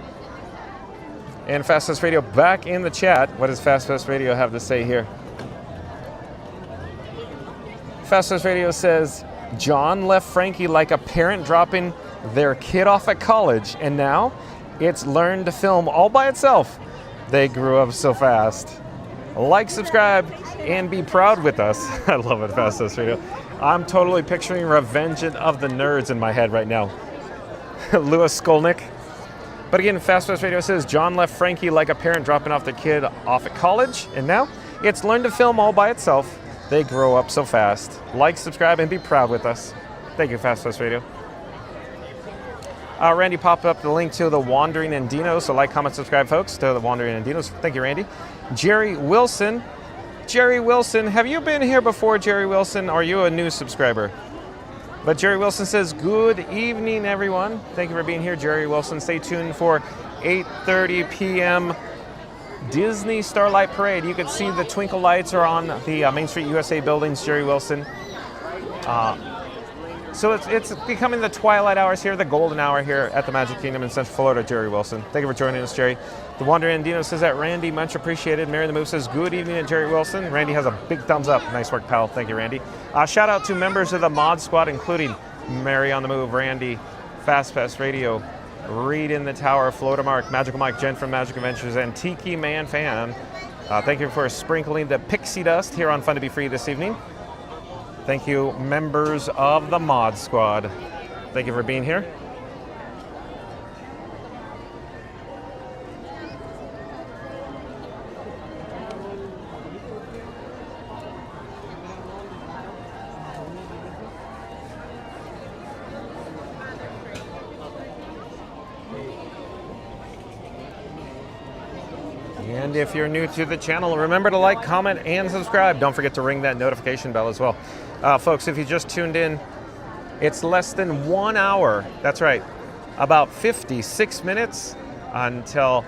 S1: And Fast Pass Radio back in the chat. What does Fast Pass Radio have to say here? Fast Pass Radio says, John left Frankie like a parent dropping their kid off at college, and now it's learned to film all by itself. They grew up so fast. Like, subscribe, and be proud with us. I love it, Fast Pass Radio. I'm totally picturing Revenge of the Nerds in my head right now. Louis Skolnick. But again, Fast Pass Radio says, John left Frankie like a parent dropping off the kid off at college, and now it's learned to film all by itself. They grow up so fast. Like, subscribe, and be proud with us. Thank you, Fast Pass Radio. Randy popped up the link to the Wandering Indinos, so like, comment, subscribe, folks, to the Wandering Indinos. Thank you, Randy. Jerry Wilson. Jerry Wilson, have you been here before, Jerry Wilson? Or are you a new subscriber? But Jerry Wilson says, good evening, everyone. Thank you for being here, Jerry Wilson. Stay tuned for 8:30 p.m. Disney Starlight Parade. You can see the twinkle lights are on the Main Street USA buildings, Jerry Wilson. So it's becoming the twilight hours here, the golden hour here at the Magic Kingdom in Central Florida, Jerry Wilson. Thank you for joining us, Jerry. The Wandering Indino says that, Randy, much appreciated. Mary the Move says, good evening at Jerry Wilson. Randy has a big thumbs up. Nice work, pal. Thank you, Randy. Shout out to members of the Mod Squad, including Mary on the Move, Randy, Fast Pass Radio, Reed in the Tower, Florida Mark, Magical Mike, Jen from Magic Adventures, and Tiki Man Fan. Thank you for sprinkling the pixie dust here on Fun to Be Free this evening. Thank you, members of the Mod Squad. Thank you for being here. And if you're new to the channel, remember to like, comment, and subscribe. Don't forget to ring that notification bell as well. Folks, if you just tuned in, it's less than 1 hour. That's right, about 56 minutes until,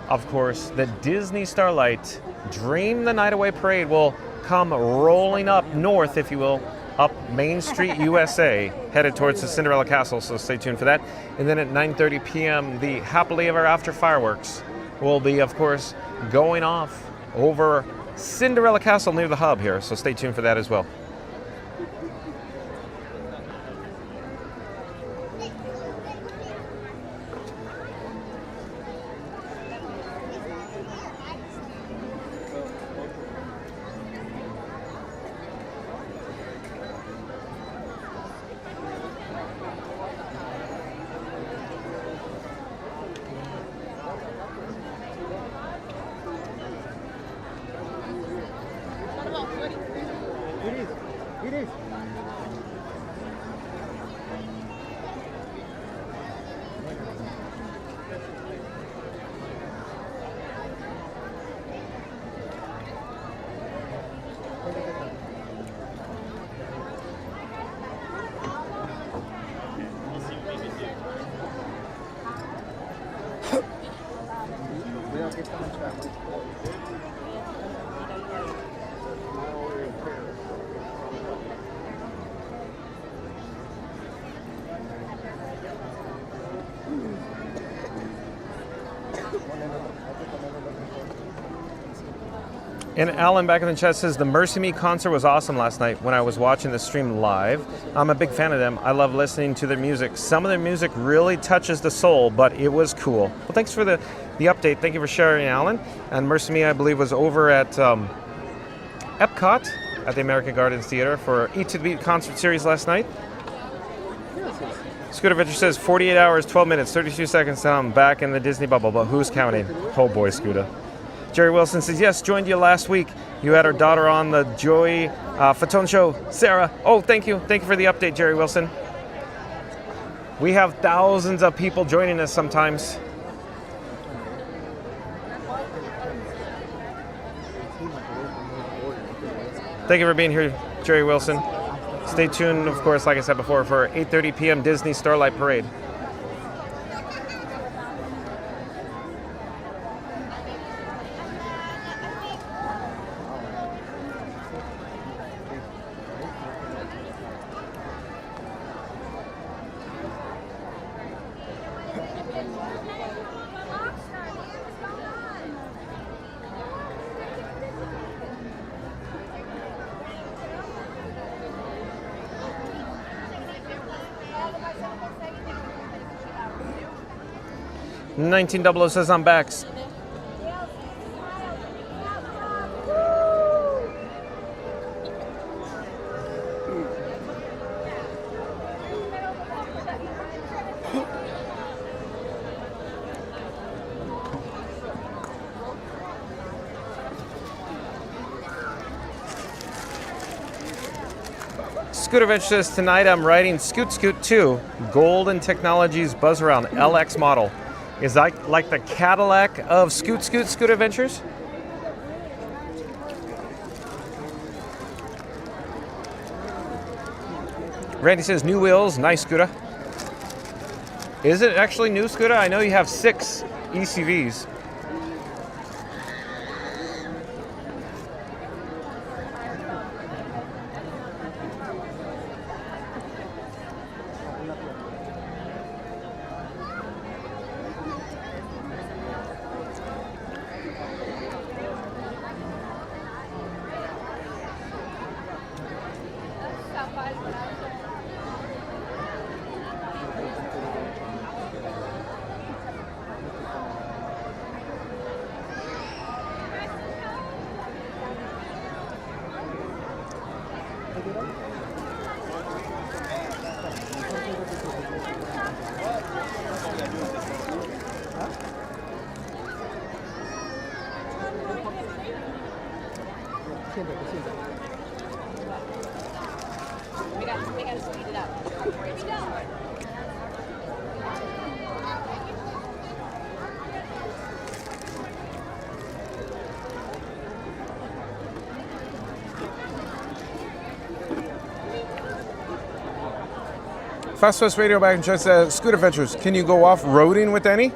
S1: of course, the Disney Starlight Dream the Night Away Parade will come rolling up north, if you will, up Main Street, USA, headed towards the Cinderella Castle, so stay tuned for that. And then at 9:30 p.m., the Happily Ever After fireworks will be, of course, going off over Cinderella Castle near the hub here, so stay tuned for that as well. And Alan back in the chat says, the Mercy Me concert was awesome last night when I was watching the stream live. I'm a big fan of them. I love listening to their music. Some of their music really touches the soul, but it was cool. Well, thanks for the update. Thank you for sharing, Alan. And Mercy Me, I believe, was over at Epcot at the American Gardens Theater for Eat to the Beat concert series last night. Scooter Adventure says, 48 hours, 12 minutes, 32 seconds till I'm back in the Disney bubble, but who's counting? Oh boy, Scooter. Jerry Wilson says, yes, joined you last week. You had our daughter on the Joy Fatone show. Sarah, oh, thank you. Thank you for the update, Jerry Wilson. We have thousands of people joining us sometimes. Thank you for being here, Jerry Wilson. Stay tuned, of course, like I said before, for 8:30 p.m. Disney Starlight Parade. $1900 says I'm back. Scooter Adventure says, tonight I'm riding Scoot Scoot 2, Golden Technologies Buzz Around LX model. Is that like the Cadillac of Scoot Scoot Scooter Adventures? Randy says, new wheels, nice Scooter. Is it actually new, Scooter? I know you have 6 ECVs. Fast West Radio back in chat says, Scooter Adventures, can you go off-roading with any?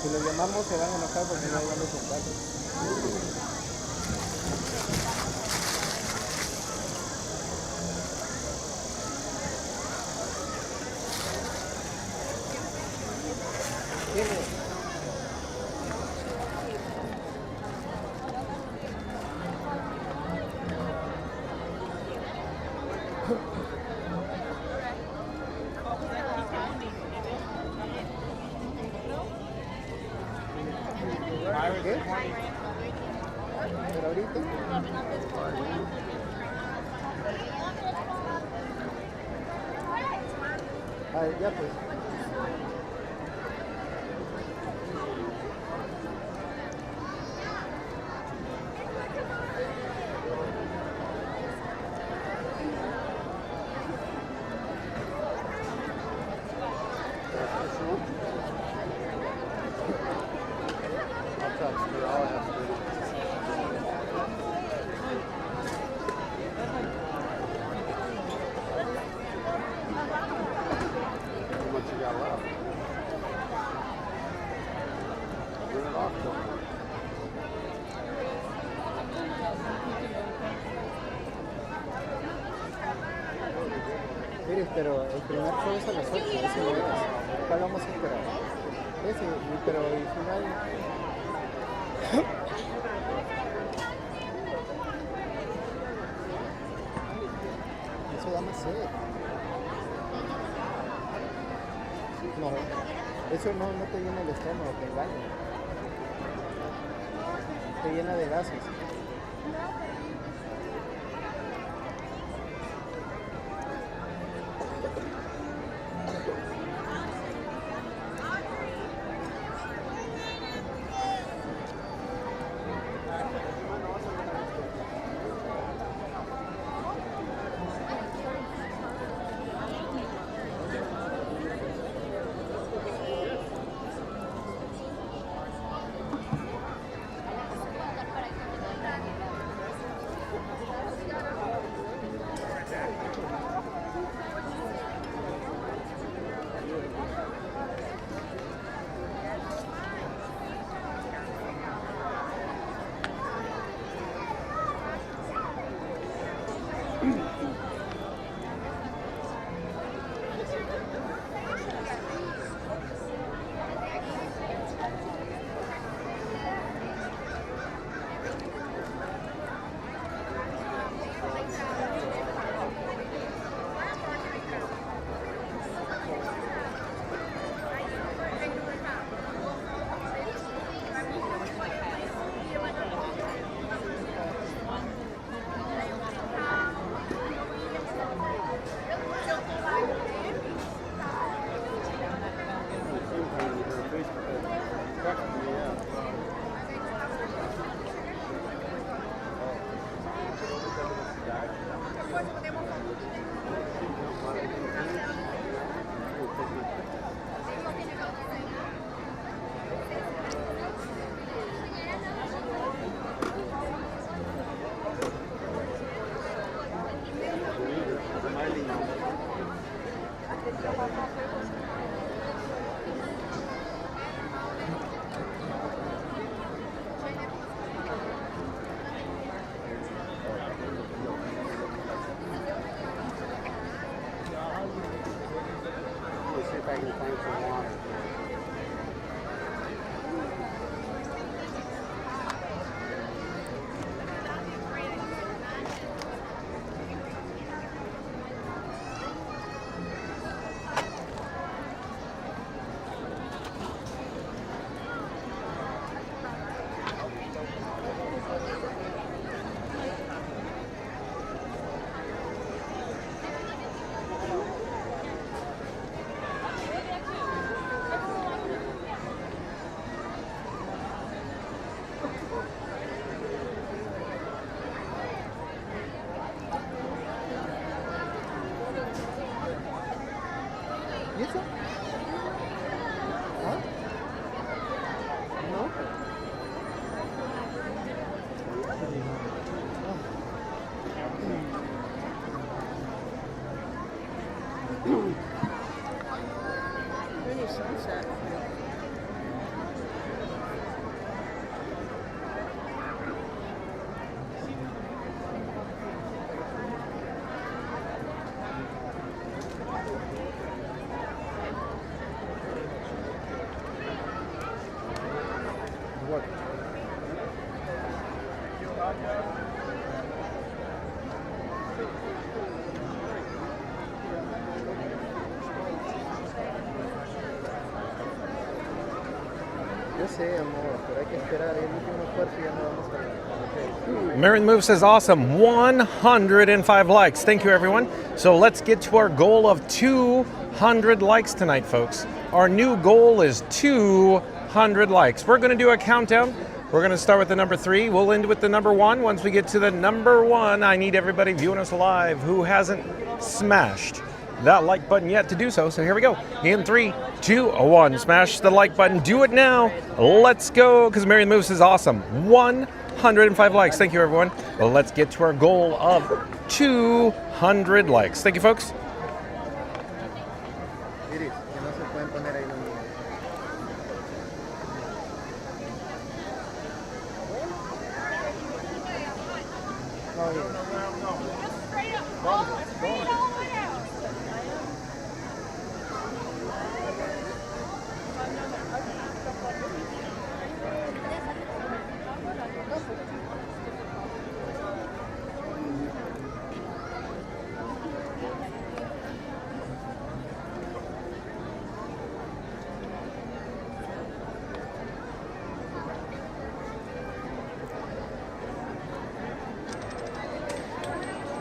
S12: Si lo llamamos se van a enojar porque no hay dónde sentarse. ¿Qué? Pero ahorita. A ver, ya pues. Mire, pero el primer show es a las 8, ese no es. ¿Cuál vamos a esperar? Ese, pero el final... Eso da más sed. No, eso no te llena el estómago, te engaña. Te llena de gases. ¿Y eso? ¿Ah? ¿No? Pretty sunset. Yo sé, amor, pero hay que esperar el último esfuerzo y ya nos vamos a la
S1: Mary the Move says awesome. 105 likes. Thank you, everyone. So let's get to our goal of 200 likes tonight, folks. Our new goal is 200 likes. We're going to do a countdown. We're going to start with the number 3. We'll end with the number 1. Once we get to the number 1, I need everybody viewing us live who hasn't smashed that like button yet to do so. So here we go. In 3, 2, 1. Smash the like button. Do it now. Let's go, because Mary the Move is awesome. 105 likes. Thank you, everyone. Well, let's get to our goal of 200 likes. Thank you, folks.
S12: Iris, que no se pueden poner ahí los niños. No, Iris.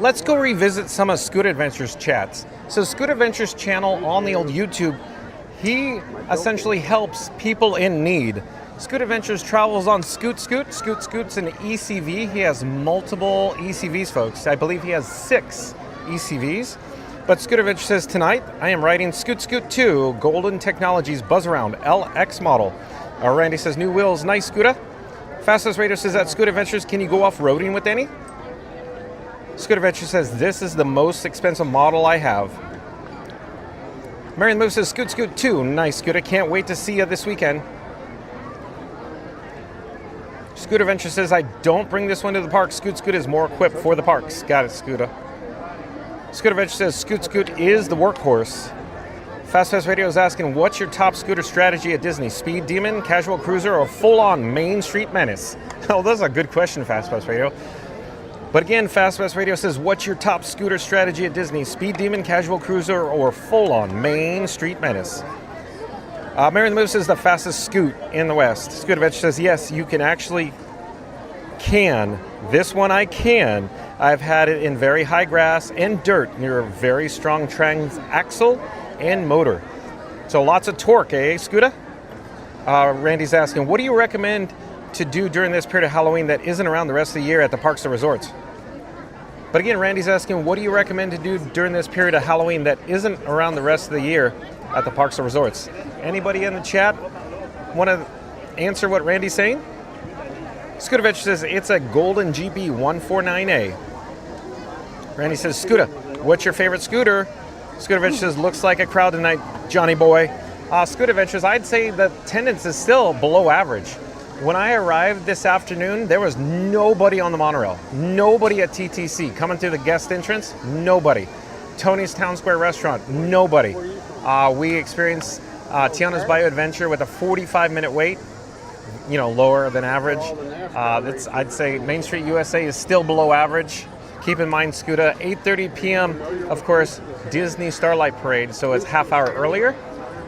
S1: Let's go revisit some of Scoot Adventures chats. So Scoot Adventures channel on the old YouTube, he essentially helps people in need. Scoot Adventures travels on Scoot's an ECV. He has multiple ECVs, folks. I believe he has 6 ECVs. But Scoot Adventures says, tonight I am riding Scoot 2, Golden Technologies Buzz Around LX model. Randy says, new wheels, nice Scooter. Fastest Radio says, at Scoot Adventures, can you go off-roading with any? Scoot Adventure says, this is the most expensive model I have. Mary the Move says, Scoot 2. Nice, Scooter. Can't wait to see you this weekend. Scoot Adventure says, I don't bring this one to the park. Scoot is more equipped for the parks. Got it, Scooter. Scoot Adventure says, Scoot is the workhorse. Fast Radio is asking, what's your top scooter strategy at Disney? Speed Demon, Casual Cruiser, or full-on Main Street Menace? Oh, that's a good question, Fast Radio. But again, Fast Radio says, what's your top scooter strategy at Disney? Speed Demon, Casual Cruiser, or full-on Main Street Menace? Mary the Move says, the fastest scoot in the West. Scoot Adventure says, yes, you can actually This one I can. I've had it in very high grass and dirt near a very strong transaxle and motor. So lots of torque, eh, Scooter? Randy's asking, what do you recommend to do during this period of Halloween that isn't around the rest of the year at the parks and resorts? But again, Randy's asking, what do you recommend to do during this period of Halloween that isn't around the rest of the year at the parks and resorts? Anybody in the chat want to answer what Randy's saying? Scooter Adventure says, it's a golden GB 149A. Randy says, Scooter, what's your favorite scooter? Scooter Adventure says, looks like a crowd tonight, Johnny boy. Scooter Adventures, I'd say the attendance is still below average. When I arrived this afternoon, there was nobody on the monorail. Nobody at TTC. Coming through the guest entrance, nobody. Tony's Town Square Restaurant, nobody. We experienced Tiana's Bayou Adventure with a 45-minute wait, lower than average. I'd say Main Street USA is still below average. Keep in mind, Scooter, 8:30 p.m., of course, Disney Starlight Parade, so it's half hour earlier.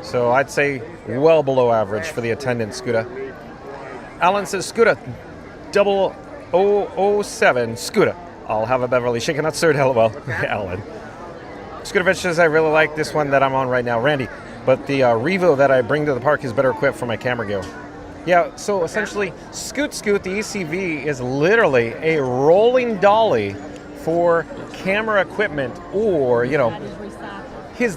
S1: So I'd say well below average for the attendance, Scooter. Alan says, Scooter, 0007, Scooter. I'll have a Beverly shaking that third LOL. Alan. Scooter Adventure says, I really like this one that I'm on right now, Randy, but the Revo that I bring to the park is better equipped for my camera gear. Yeah, so essentially, Scoot, the ECV, is literally a rolling dolly for camera equipment or, his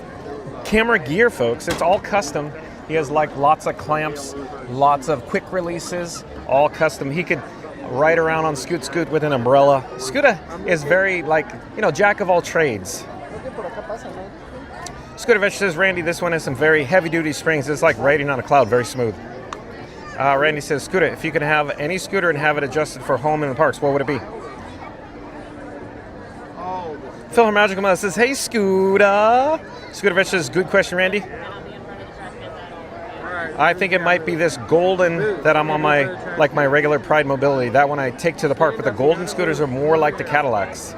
S1: camera gear, folks. It's all custom. He has lots of clamps, lots of quick releases, all custom. He could ride around on Scoot with an umbrella. Scooter is very jack of all trades. Scooter Adventure says, Randy, this one has some very heavy duty springs. It's like riding on a cloud, very smooth. Randy says, Scooter, if you can have any scooter and have it adjusted for home in the parks, what would it be? Phil Magical Mother says, hey, Scooter. Scooter Adventure says, good question, Randy. I think it might be this golden that I'm on my regular Pride Mobility. That one I take to the park, but the golden scooters are more like the Cadillacs.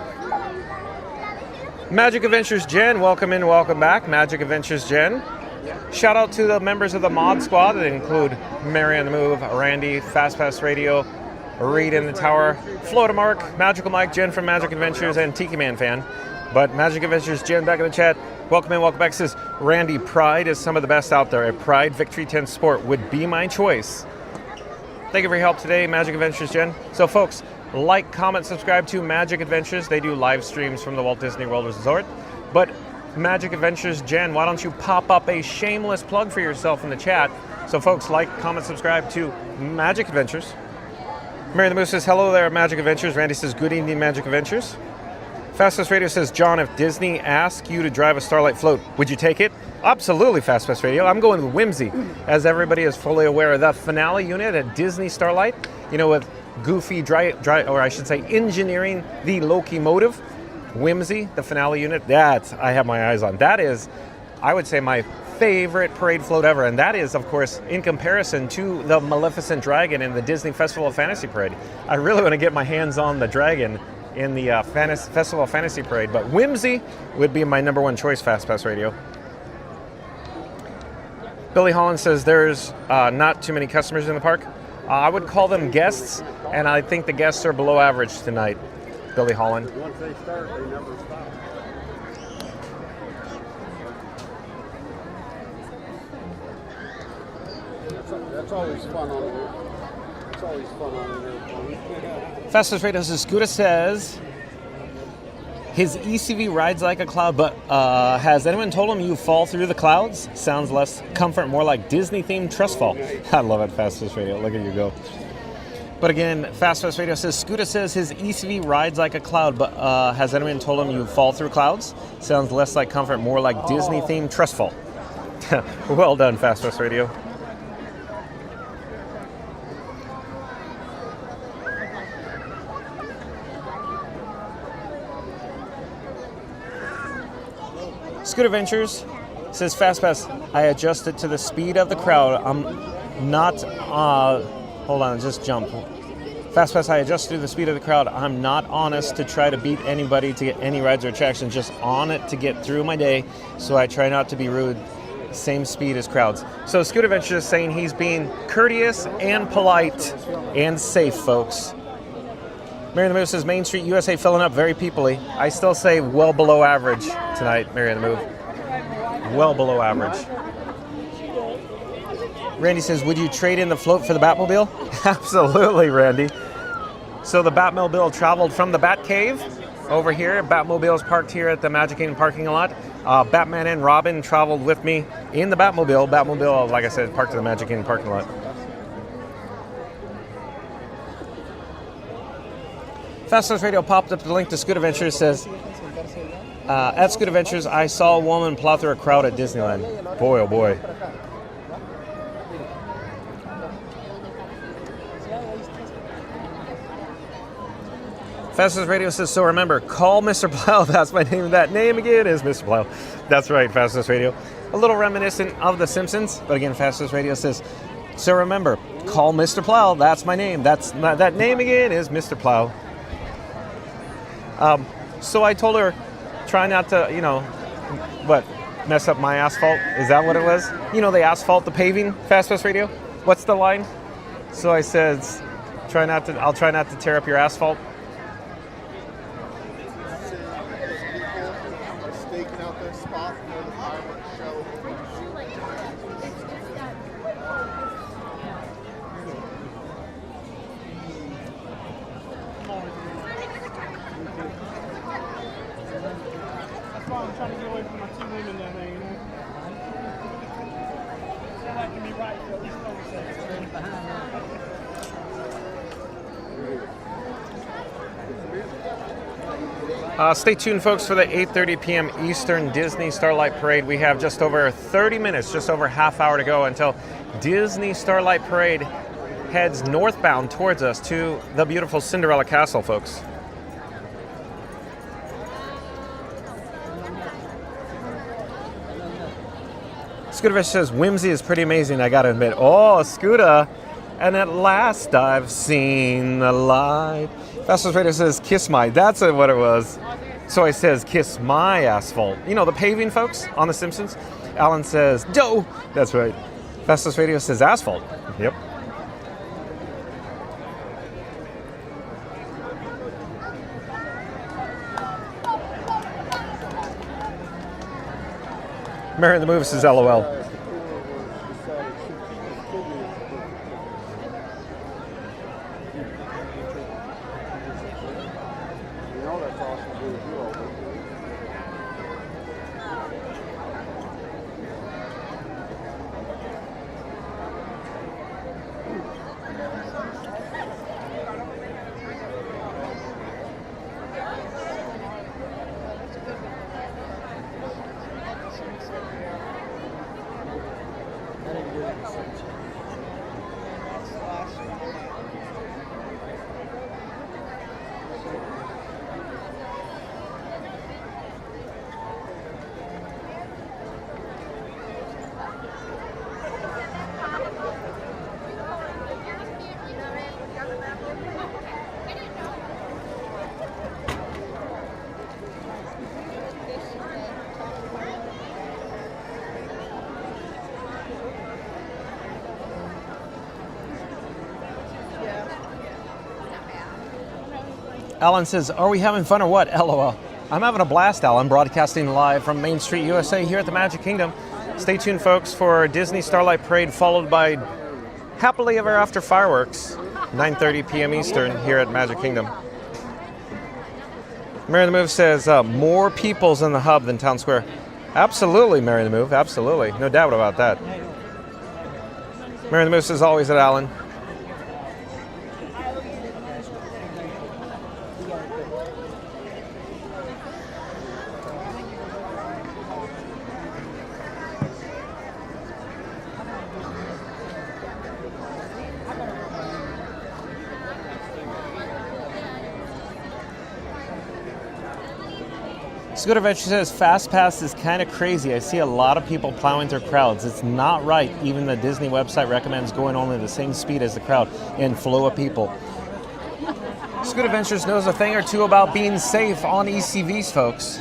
S1: Magic Adventures Jen, welcome in, welcome back. Magic Adventures Jen Shout out to the members of the mod squad that include Mary on the Move, Randy, FastPass Radio, Reed in the Tower, Florida Mark, Magical Mike, Jen from Magic Adventures, and Tiki Man Fan. But Magic Adventures, Jen back in the chat. Welcome in, welcome back. Says Randy, Pride is some of the best out there. A Pride Victory 10 Sport would be my choice. Thank you for your help today, Magic Adventures, Jen. So folks, like, comment, subscribe to Magic Adventures. They do live streams from the Walt Disney World Resort. But Magic Adventures, Jen, why don't you pop up a shameless plug for yourself in the chat? So folks, like, comment, subscribe to Magic Adventures. Mary the Moose says, hello there, Magic Adventures. Randy says, good evening, Magic Adventures. Fastest Radio says, John, if Disney asked you to drive a Starlight float, would you take it? Absolutely, Fastest Radio. I'm going with Whimsy. As everybody is fully aware of the finale unit at Disney Starlight, you know, with Goofy, or I should say, engineering the locomotive. Whimsy, the finale unit, that I have my eyes on. That is, I would say, my favorite parade float ever. And that is, of course, in comparison to the Maleficent Dragon in the Disney Festival of Fantasy Parade. I really want to get my hands on the dragon in the Festival of Fantasy Parade, but Whimsy would be my number one choice, FastPass Radio. Billy Holland says there's not too many customers in the park. I would call them guests, and I think the guests are below average tonight, Billy Holland.
S11: Once they start, they never stop. That's always fun on there. It's always fun on there.
S1: Fastest Radio says, Scooter says his ECV rides like a cloud, but has anyone told him you fall through the clouds? Sounds less comfort, more like Disney-themed trust fall. I love it, Fastest Radio. Look at you go. But again, Fastest Radio says, Scooter says his ECV rides like a cloud, but has anyone told him you fall through clouds? Sounds less like comfort, more like Disney-themed trust fall. Well done, Fastest Radio. Scooter Ventures says, FastPass, I adjusted to the speed of the crowd. I'm not, hold on, just jump. FastPass, I adjusted to the speed of the crowd. I'm not honest to try to beat anybody to get any rides or attractions, just on it to get through my day, so I try not to be rude. Same speed as crowds. So Scooter Ventures is saying he's being courteous and polite and safe, folks. Mary the Move says, Main Street USA filling up, very peoply. I still say well below average tonight, Mary the Move. Well below average. Randy says, would you trade in the float for the Batmobile? Absolutely, Randy. So the Batmobile traveled from the Batcave over here. Batmobile is parked here at the Magic Kingdom parking lot. Batman and Robin traveled with me in the Batmobile. Batmobile, like I said, parked at the Magic Kingdom parking lot. Fastest Radio popped up the link to Scooter Ventures. Says, at Scooter Ventures, I saw a woman plow through a crowd at Disneyland. Boy, oh boy. Fastest Radio says, so remember, call Mr. Plow. That's my name. That name again is Mr. Plow. That's right, Fastest Radio. A little reminiscent of The Simpsons, but again, Fastest Radio says, so remember, call Mr. Plow. That's my name. That name again is Mr. Plow. So I told her, try not to, mess up my asphalt. Is that what it was? You know, the asphalt, the paving, FastPass Radio? What's the line? So I said, I'll try not to tear up your asphalt.
S11: Staking out their spot for the fireworks show.
S4: That's why I'm trying to get away from my two women down there, you know? They like to be right, so at least know what's
S1: Stay tuned, folks, for the 8:30 p.m. Eastern Disney Starlight Parade. We have just over 30 minutes, just over half hour to go until Disney Starlight Parade heads northbound towards us to the beautiful Cinderella Castle, folks. Scooter says, Whimsy is pretty amazing, I gotta admit. Oh, Scooter. And at last I've seen the light. Fastest Radio says, kiss my. That's what it was. So it says, kiss my asphalt. You know, the paving, folks, on The Simpsons. Alan says, dough. That's right. Festus Radio says asphalt. Yep. Mary the Move says LOL. Alan says, are we having fun or what? LOL. I'm having a blast, Alan, broadcasting live from Main Street, USA here at the Magic Kingdom. Stay tuned, folks, for Disney Starlight Parade, followed by Happily Ever After Fireworks, 9:30 p.m. Eastern here at Magic Kingdom. Mary the Move says, more people's in the hub than Town Square. Absolutely, Mary the Move, absolutely. No doubt about that. Mary the Move says, always at Alan. Scooter Adventure says, Fast Pass is kind of crazy. I see a lot of people plowing through crowds. It's not right. Even the Disney website recommends going only the same speed as the crowd and flow of people. Scooter Adventures knows a thing or two about being safe on ECVs, folks.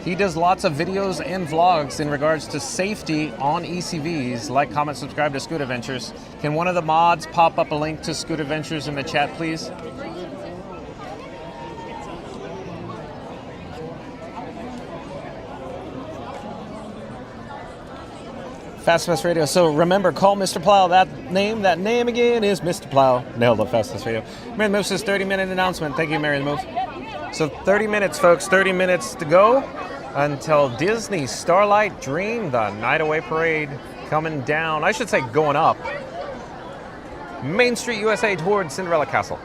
S1: He does lots of videos and vlogs in regards to safety on ECVs. Like, comment, subscribe to Scooter Adventures. Can one of the mods pop up a link to Scooter Adventures in the chat, please? Fast Pass Radio. So remember, call Mr. Plow. That name again is Mr. Plow. Nailed the Fast Pass Radio. Mary the Move says 30-minute announcement. Thank you, Mary the Move. So 30 minutes, folks. 30 minutes to go until Disney Starlight Dream, the Night Away Parade, coming down. I should say going up. Main Street, USA, towards Cinderella Castle.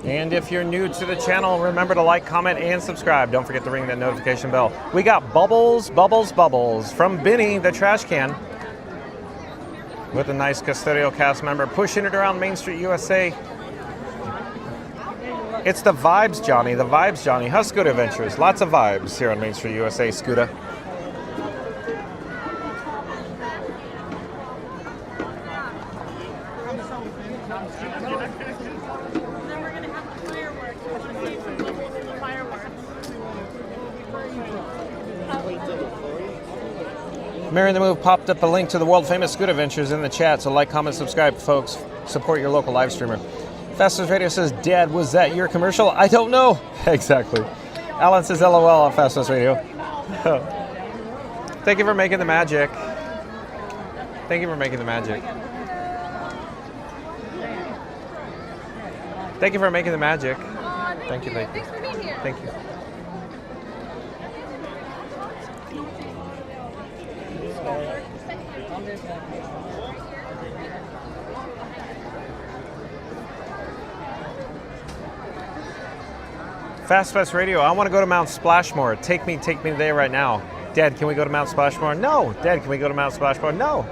S1: And if you're new to the channel, remember to like, comment, and subscribe. Don't forget to ring that notification bell. We got Bubbles, Bubbles, Bubbles from Benny, the trash can, with a nice custodial cast member pushing it around Main Street, USA. It's the vibes, Johnny. The vibes, Johnny. How's Scooter Adventures? Lots of vibes here on Main Street, USA, Scooter. Mary the Move popped up a link to the world famous Scooter Adventures in the chat, so like, comment, subscribe, folks. Support your local live streamer. Fastest Radio says, Dad, was that your commercial? I don't know. Exactly. Alan says, LOL on Fastest Radio. Thank you for making the magic. Thank you for making the magic. Thank you for making the magic. Thank you, thank you.
S3: Thanks for being here.
S1: Thank you. Fast Radio, I want to go to Mount Splashmore. Take me there right now. Dad, can we go to Mount Splashmore? No. Dad, can we go to Mount Splashmore? No.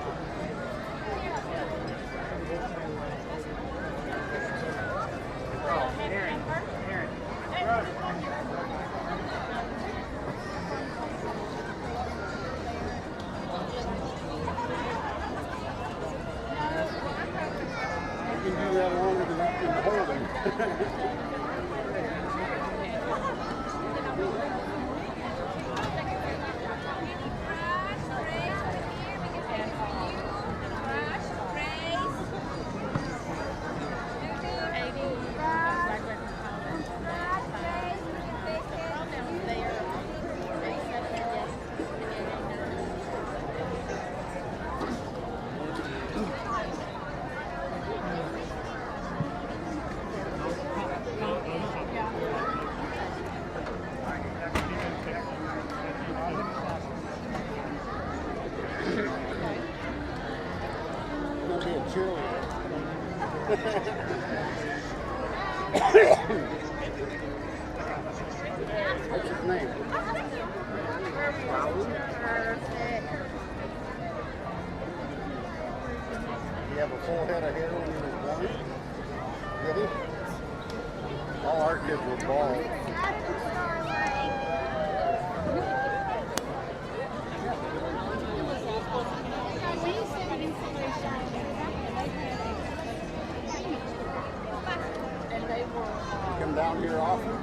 S11: You can do that longer than you can hold them. What's his name? Did he have a full head of hair when he was born? Did he? All our kids were bald. Come down here often?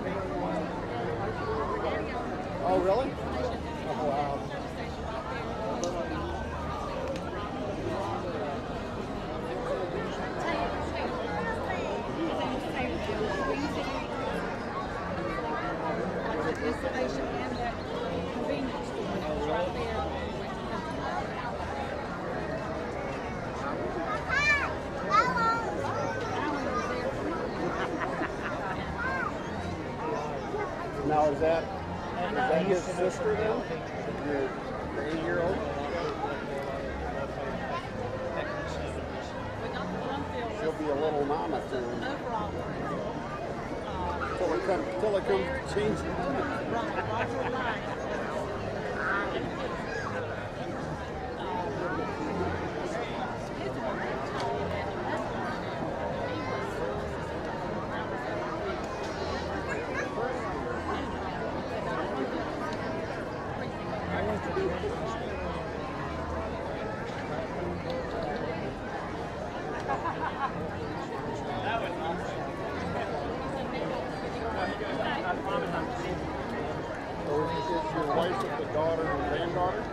S11: Oh, really? Oh, wow. Now is that his sister then? The 8-year-old? She'll be a little mama soon. Till it comes to change. Is your wife with the daughter and granddaughter?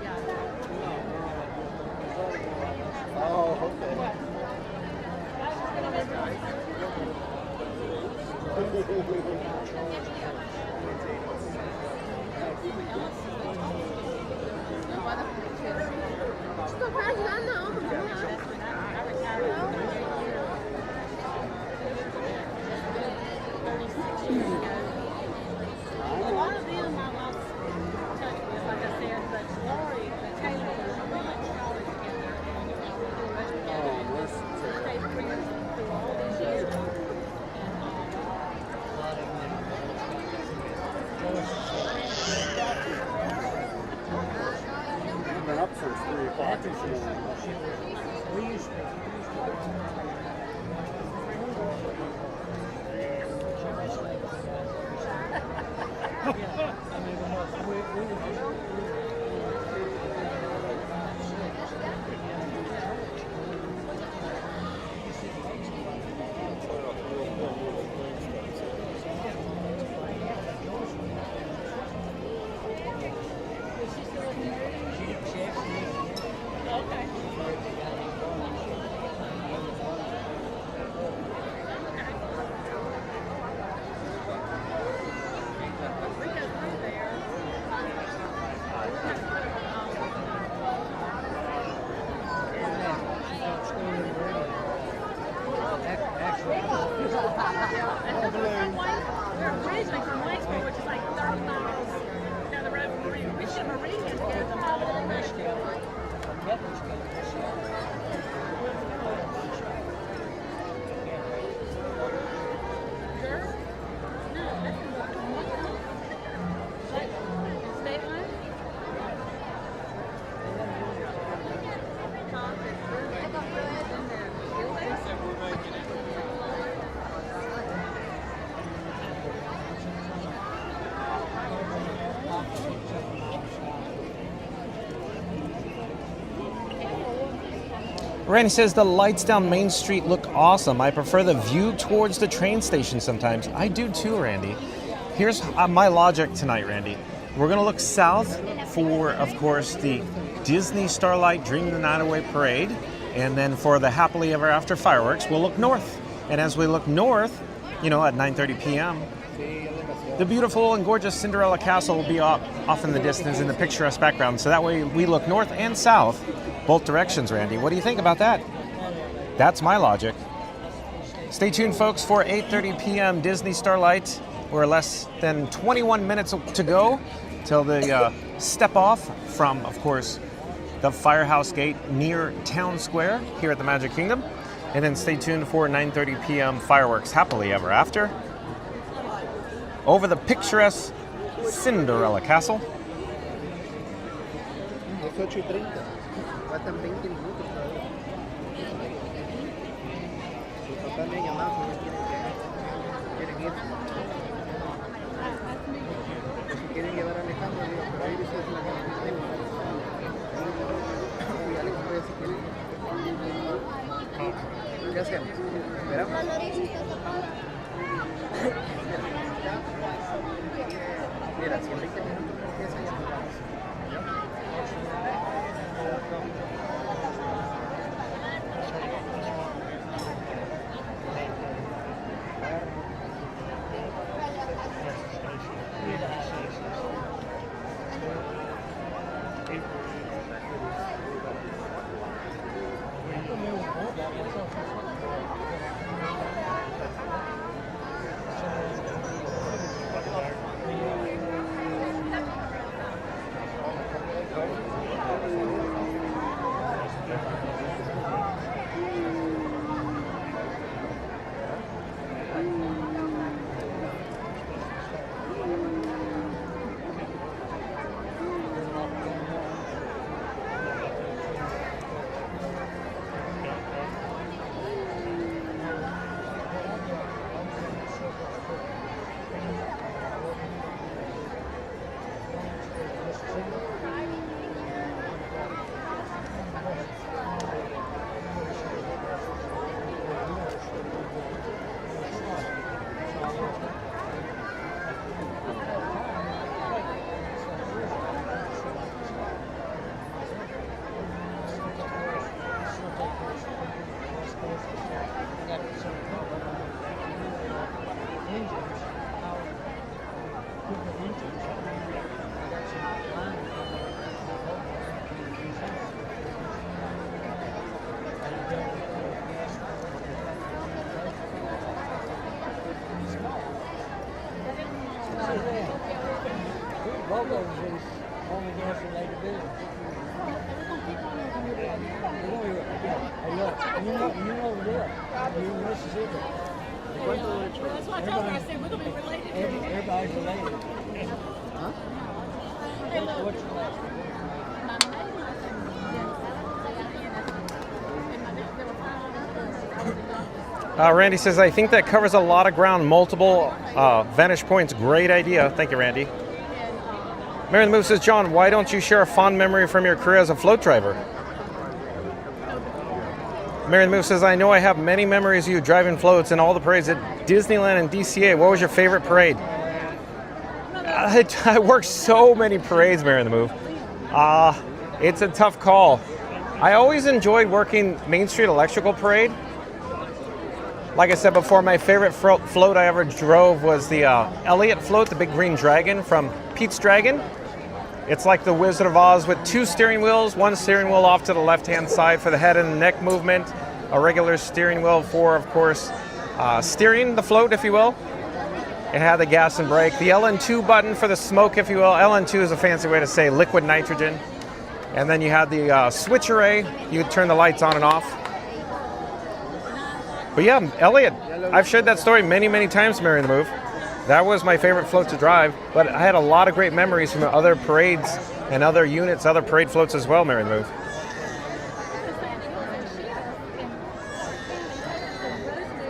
S11: Oh, okay. Been up since 3 o'clock this morning.
S1: Randy says the lights down Main Street look awesome. I prefer the view towards the train station sometimes. I do too, Randy. Here's my logic tonight, Randy. We're going to look south for, of course, the Disney Starlight Dream the Night Away Parade. And then for the Happily Ever After fireworks, we'll look north. And as we look north, you know, at 9:30 p.m., the beautiful and gorgeous Cinderella Castle will be off in the distance in the picturesque background. So that way we look north and south, both directions, Randy. What do you think about that? That's my logic. Stay tuned, folks, for 8:30 p.m. Disney Starlight. We're less than 21 minutes to go till the step off from, of course, the Firehouse Gate near Town Square here at the Magic Kingdom. And then stay tuned for 9:30 p.m. fireworks Happily Ever After over the picturesque Cinderella Castle.
S12: 8:30. Faltan 20 minutos todavía. Mi papá me ha llamado porque quieren ir. Si quieren llevar a Alejandro, digo, pero ahí dice la que tengo. Y Alex, pues, si quieren. ¿Qué hacemos? ¿Esperamos? Mira, si en 20 minutos no empieza, ya nos vamos.
S9: That's what I told her. I said, we're going to be related.
S12: Everybody's related. Huh? What's your last name?
S1: Randy says, I think that covers a lot of ground, multiple vantage points. Great idea. Thank you, Randy. Mary the Move says, John, why don't you share a fond memory from your career as a float driver? Mary the Move says, I know I have many memories of you driving floats and all the parades at Disneyland and DCA. What was your favorite parade? I worked so many parades, Mary the Move. It's a tough call. I always enjoyed working Main Street Electrical Parade. Like I said before, my favorite float I ever drove was the Elliott float, the big green dragon from Pete's Dragon. It's like the Wizard of Oz with two steering wheels, one steering wheel off to the left-hand side for the head and neck movement, a regular steering wheel for, of course, steering the float, if you will. It had the gas and brake. The LN2 button for the smoke, if you will. LN2 is a fancy way to say liquid nitrogen. And then you had the switch array. You could turn the lights on and off. But yeah, Elliott, I've shared that story many, many times, Mary the Move. That was my favorite float to drive, but I had a lot of great memories from other parades and other units, other parade floats as well, Mary the Move.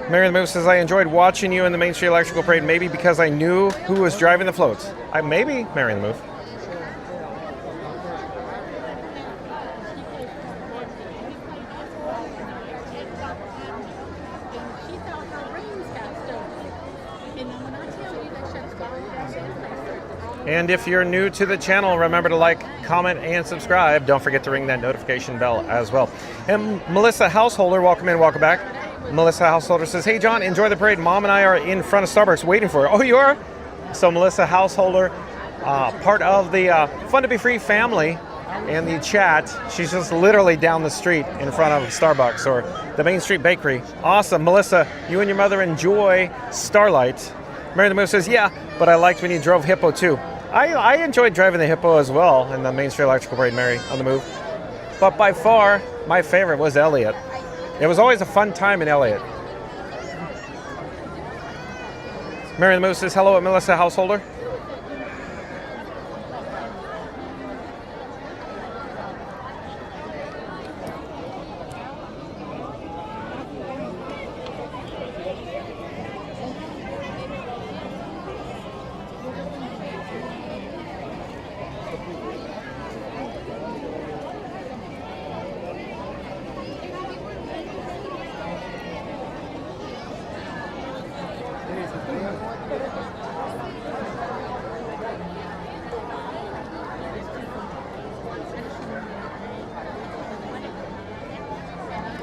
S1: Mary the Move says, I enjoyed watching you in the Main Street Electrical Parade, maybe because I knew who was driving the floats. Maybe, Mary the Move. And if you're new to the channel, remember to like, comment, and subscribe. Don't forget to ring that notification bell as well. And Melissa Householder, welcome in, welcome back. Melissa Householder says, hey John, enjoy the parade. Mom and I are in front of Starbucks waiting for it. Oh, you are? So Melissa Householder, part of the Fun to Be Free family in the chat. She's just literally down the street in front of Starbucks or the Main Street Bakery. Awesome. Melissa, you and your mother enjoy Starlight. Mary the Move says, yeah, but I liked when you drove Hippo too. I enjoyed driving the Hippo as well in the Main Street Electrical Parade, Mary, on the Move. But by far, my favorite was Elliott. It was always a fun time in Elliott. Mary the Move says, hello at Melissa Householder.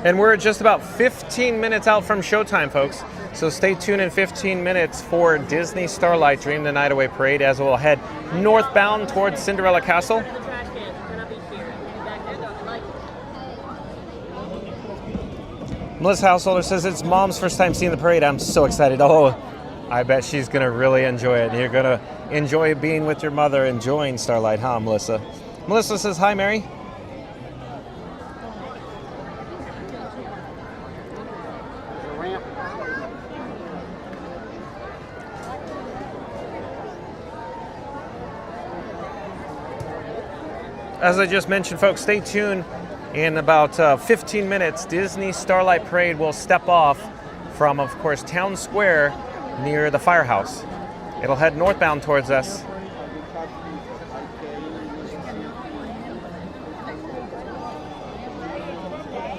S1: And we're just about 15 minutes out from showtime, folks. So stay tuned in 15 minutes for Disney Starlight Dream the Night Away Parade as we'll head northbound towards Cinderella Castle. Melissa Householder says it's Mom's first time seeing the parade. I'm so excited. Oh, I bet she's going to really enjoy it. You're going to enjoy being with your mother, enjoying Starlight, huh, Melissa? Melissa says, hi, Mary. As I just mentioned, folks, stay tuned. In about 15 minutes, Disney Starlight Parade will step off from, of course, Town Square near the firehouse. It'll head northbound towards us.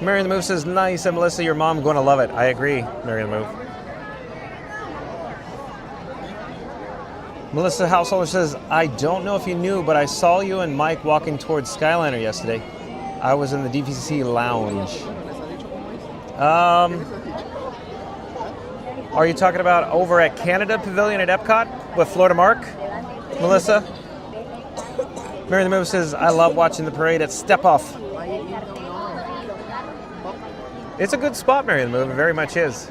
S1: Mary the Move says, nice, and Melissa, your mom going to love it. I agree, Mary the Move. Melissa Householder says, I don't know if you knew, but I saw you and Mike walking towards Skyliner yesterday. I was in the DVC lounge. Are you talking about over at Canada Pavilion at Epcot with Florida Mark, Melissa? Mary the Move says, I love watching the parade at Step Off. It's a good spot, Mary the Move. It very much is.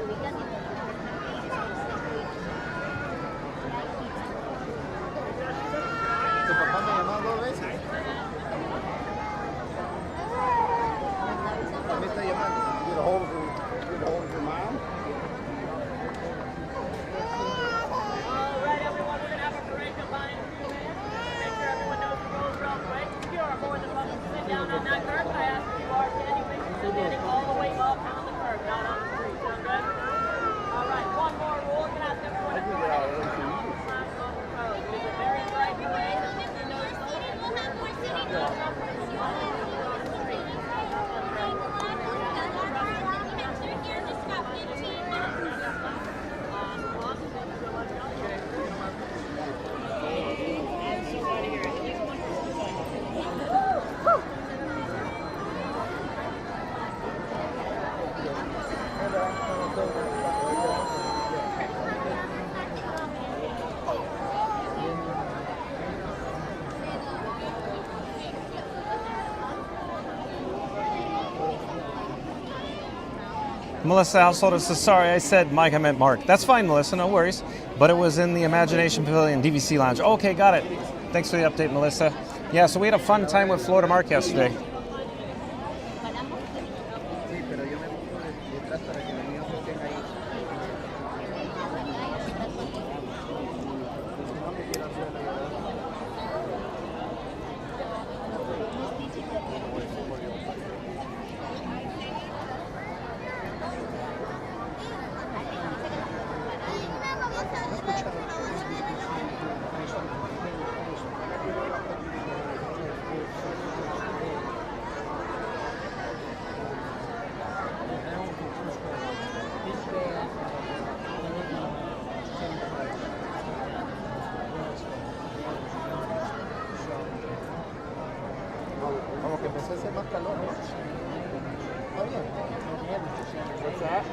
S1: Melissa Householder says, sorry, I said Mike, I meant Mark. That's fine, Melissa, no worries. But it was in the Imagination Pavilion DVC Lounge. Okay, got it. Thanks for the update, Melissa. Yeah, so we had a fun time with Florida Mark yesterday.
S12: empezó a hacer más calor, ¿no? Está bien. What's that?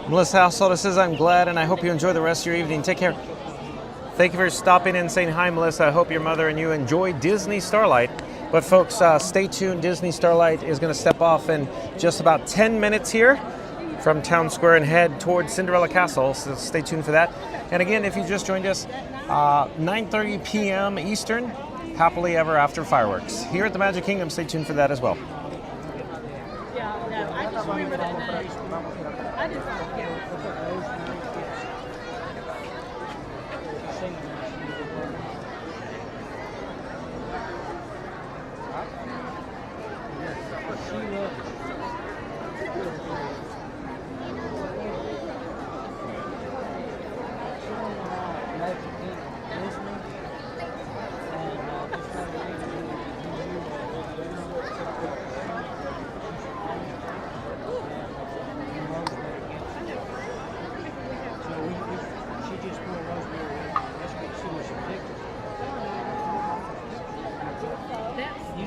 S1: Melissa Householder says, I'm glad and I hope you enjoy the rest of your evening. Take care. Thank you for stopping in and saying hi, Melissa. I hope your mother and you enjoy Disney Starlight. But folks, stay tuned. Disney Starlight is going to step off in just about 10 minutes here from Town Square and head towards Cinderella Castle. So stay tuned for that. And again, if you just joined us, 9:30 p.m. Eastern, happily ever after fireworks. Here at the Magic Kingdom, stay tuned for that as well.
S9: Yeah, no, I just remember that night. I just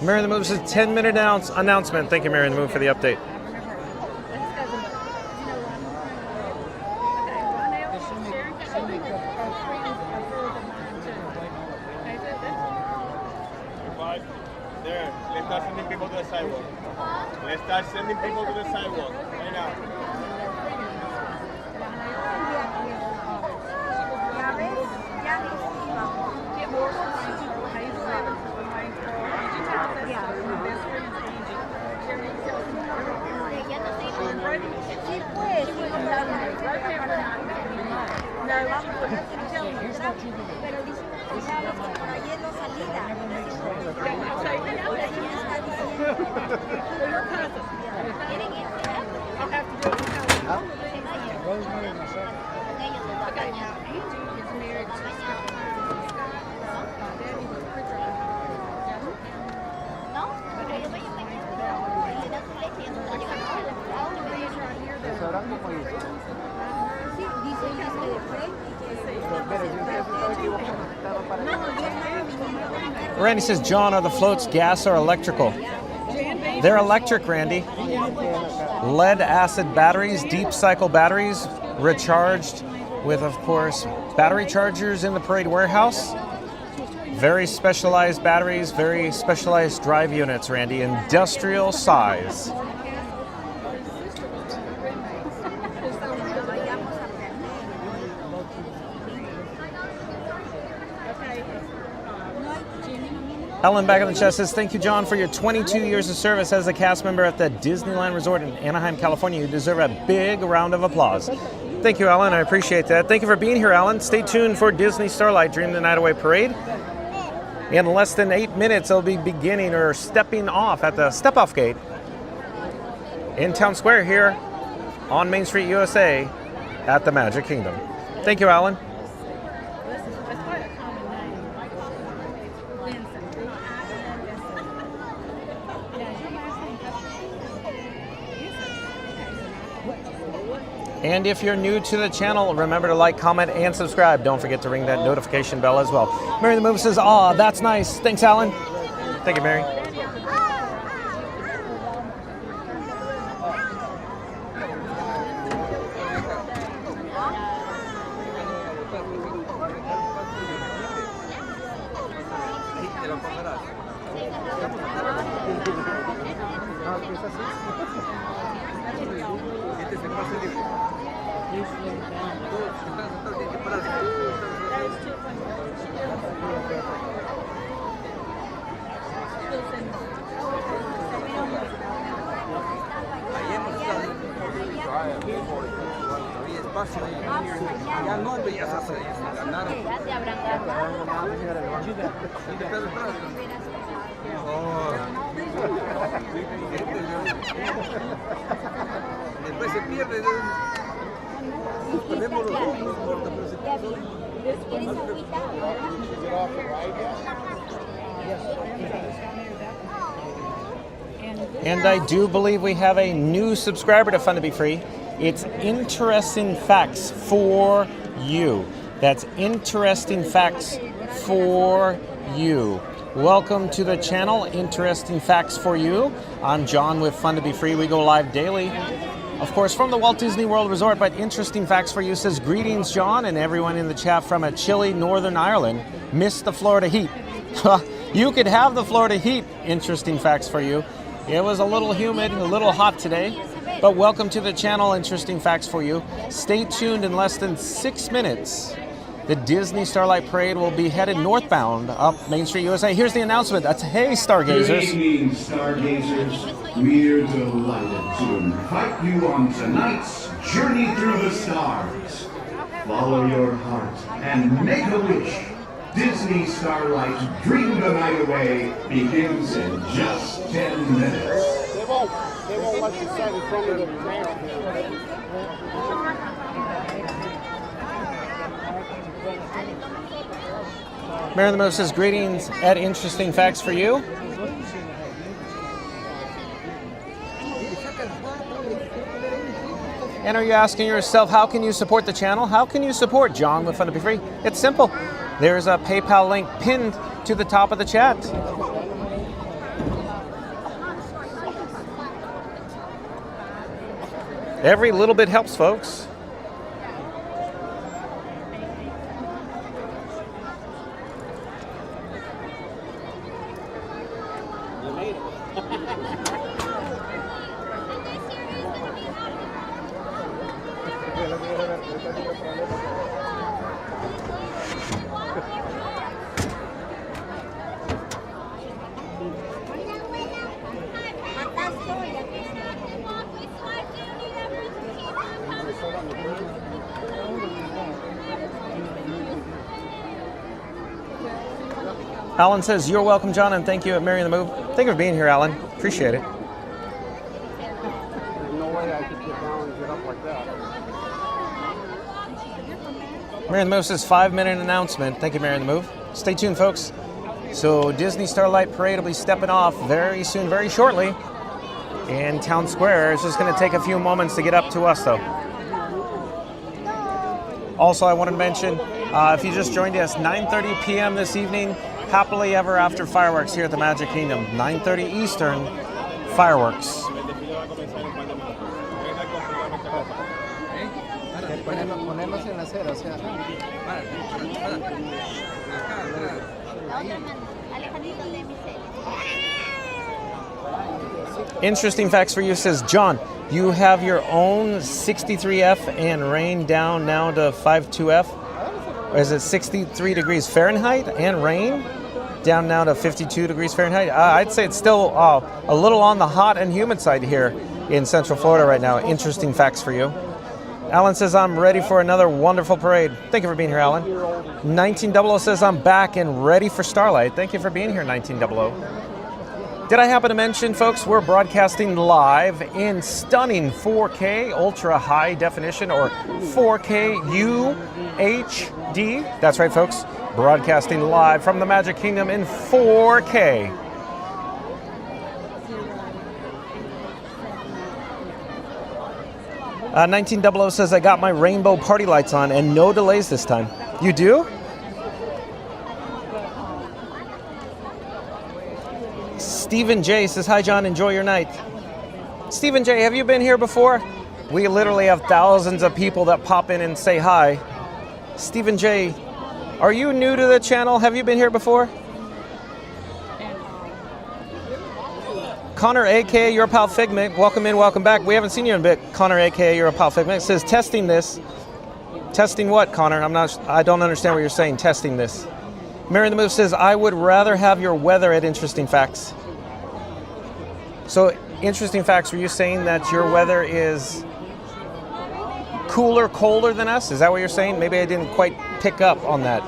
S1: Mary the Move's 10-minute announcement. Thank you, Mary the Move, for the update.
S4: There, let's start sending people to the sidewalk. Let's start sending people to the sidewalk right now.
S1: Randy says, John, are the floats gas or electrical? They're electric, Randy. Lead acid batteries, deep cycle batteries, recharged with, of course, battery chargers in the parade warehouse. Very specialized batteries, very specialized drive units, Randy, industrial size. Ellen back in the chat says, thank you, John, for your 22 years of service as a cast member at the Disneyland Resort in Anaheim, California. You deserve a big round of applause. Thank you, Ellen. I appreciate that. Thank you for being here, Ellen. Stay tuned for Disney Starlight Dream the Night Away Parade. In less than 8 minutes, it'll be beginning or stepping off at the step-off gate in Town Square here on Main Street, USA at the Magic Kingdom. Thank you, Alan. And if you're new to the channel, remember to like, comment, and subscribe. Don't forget to ring that notification bell as well. Mary the Move says, aw, that's nice. Thanks, Alan. Thank you, Mary.
S5: Después se pierde, perdemos los ojos, no importa, pero se pierde.
S1: And I do believe we have a new subscriber to Fun to Be Free. It's Interesting Facts for You. That's Interesting Facts for You. Welcome to the channel, Interesting Facts for You. I'm John with Fun to Be Free. We go live daily, of course, from the Walt Disney World Resort. But Interesting Facts for You says, greetings, John, and everyone in the chat from a chilly Northern Ireland. Missed the Florida heat. You could have the Florida heat, Interesting Facts for You. It was a little humid and a little hot today, but welcome to the channel, Interesting Facts for You. Stay tuned. In less than 6 minutes, the Disney Starlight Parade will be headed northbound up Main Street, USA. Here's the announcement. That's hey, Stargazers.
S13: Good evening, Stargazers. We're delighted to invite you on tonight's journey through the stars. Follow your heart and make a wish. Disney Starlight Dream the Night Away begins in just 10 minutes.
S11: They won't let you set in front of the ramp.
S1: Mary the Moose says, greetings at Interesting Facts for You. And are you asking yourself, how can you support the channel? How can you support John with Fun to Be Free? It's simple. There's a PayPal link pinned to the top of the chat. Every little bit helps, folks. Alan says, you're welcome, John, and thank you at Mary the Move. Thank you for being here, Alan. Appreciate it.
S11: There's no way I could get down and get up like that.
S1: Mary the Move says, 5-minute announcement. Thank you, Mary the Move. Stay tuned, folks. So Disney Starlight Parade will be stepping off very soon, very shortly in Town Square. It's just going to take a few moments to get up to us, though. Also, I wanted to mention, if you just joined us, 9:30 p.m. this evening, Happily Ever After fireworks here at the Magic Kingdom. 9:30 Eastern, fireworks.
S12: Ponernos en la acera, o sea.
S1: Interesting Facts for You says, John, you have your own 63F and rain down now to 52F? Or is it 63 degrees Fahrenheit and rain down now to 52 degrees Fahrenheit? I'd say it's still a little on the hot and humid side here in Central Florida right now. Interesting Facts for You. Alan says, I'm ready for another wonderful parade. Thank you for being here, Alan. 1900 says, I'm back and ready for Starlight. Thank you for being here, 1900. Did I happen to mention, folks, we're broadcasting live in stunning 4K ultra high definition, or 4K UHD. That's right, folks. Broadcasting live from the Magic Kingdom in 4K. Uh, 1900 says, I got my rainbow party lights on and no delays this time. You do? Stephen J says, hi, John, enjoy your night. Stephen J, have you been here before? We literally have thousands of people that pop in and say hi. Stephen J, are you new to the channel? Have you been here before? Connor, aka Your Pal Figment, welcome in, welcome back. We haven't seen you in a bit. Connor, aka Your Pal Figment, says testing this. Testing what, Connor? I don't understand what you're saying. Testing this. Mary the Move says, I would rather have your weather at Interesting Facts. So, Interesting Facts, were you saying that your weather is cooler, colder than us? Is that what you're saying? Maybe I didn't quite pick up on that.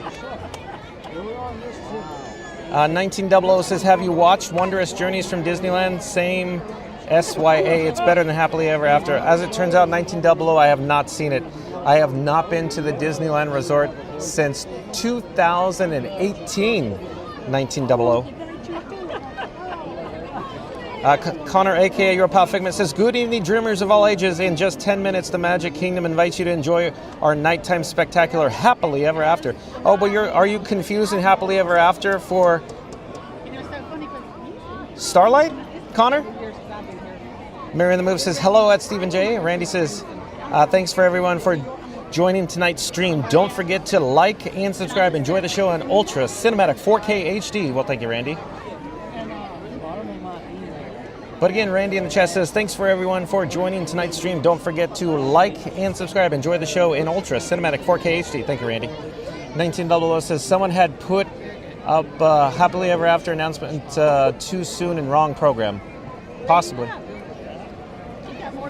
S1: 1900 says, have you watched Wondrous Journeys from Disneyland? Same SYA, it's better than Happily Ever After. As it turns out, 1900, I have not seen it. I have not been to the Disneyland Resort since 2018, 1900. Connor, aka Your Pal Figment, says, good evening, dreamers of all ages. In just 10 minutes, the Magic Kingdom invites you to enjoy our nighttime spectacular Happily Ever After. Oh, but are you confusing Happily Ever After for Starlight, Connor? Mary in the Move says, hello at Stephen J. Randy says, thanks for everyone for joining tonight's stream. Don't forget to like and subscribe. Enjoy the show in Ultra Cinematic 4K HD. Well, thank you, Randy. But again, Randy in the chat says, thanks for everyone for joining tonight's stream. Don't forget to like and subscribe. Enjoy the show in Ultra Cinematic 4K HD. Thank you, Randy. 1900 says, someone had put up Happily Ever After announcement too soon and wrong program. Possibly.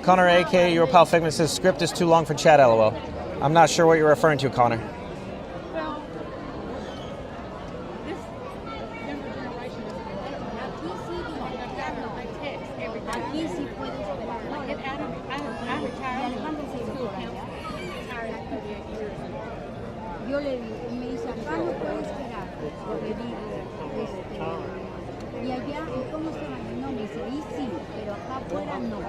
S1: Connor, aka Your Pal Figment, says, script is too long for chat, LOL. I'm not sure what you're referring to, Connor.
S14: Yo le digo, y me dice, acá no puede esperar. Le digo, y allá, ¿y cómo se llama? No, me dice, y sí, pero acá afuera no.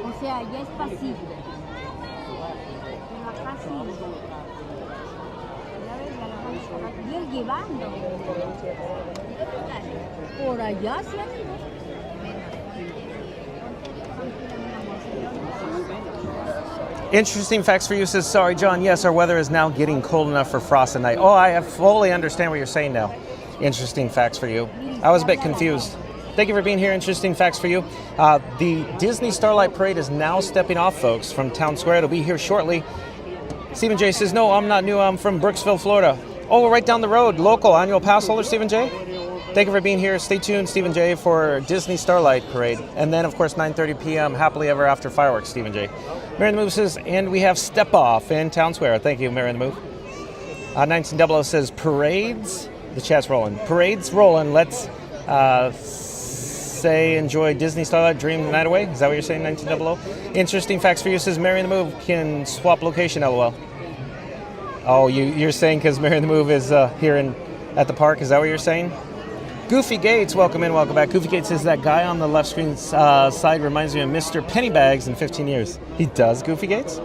S14: O sea, allá es pasible. Pero acá sí. Ya ves, ya la vamos a y él llevando. Por allá se han ido.
S1: Interesting facts for you says, sorry, John. Yes, our weather is now getting cold enough for frost at night. Oh, I fully understand what you're saying now. Interesting facts for you. I was a bit confused. Thank you for being here. Interesting facts for you. The Disney Starlight Parade is now stepping off, folks, from Town Square. It'll be here shortly. Stephen J says, no, I'm not new. I'm from Brooksville, Florida. Oh, right down the road. Local annual pass holder, Stephen J. Thank you for being here. Stay tuned, Stephen J, for Disney Starlight Parade. And then, of course, 9:30 p.m., Happily Ever After fireworks, Stephen J. Mary in the Move says, and we have Step Off in Town Square. Thank you, Mary in the Move. 1900 says, parades. The chat's rolling. Parades rolling. Let's say enjoy Disney Starlight, dream the night away. Is that what you're saying, 1900? Interesting facts for you says, Mary in the Move can swap location, LOL. Oh, you're saying because Mary in the Move is here at the park. Is that what you're saying? Goofy Gates, welcome in, welcome back. Goofy Gates says that guy on the left screen side reminds me of Mr. Pennybags in 15 years. He does, Goofy Gates?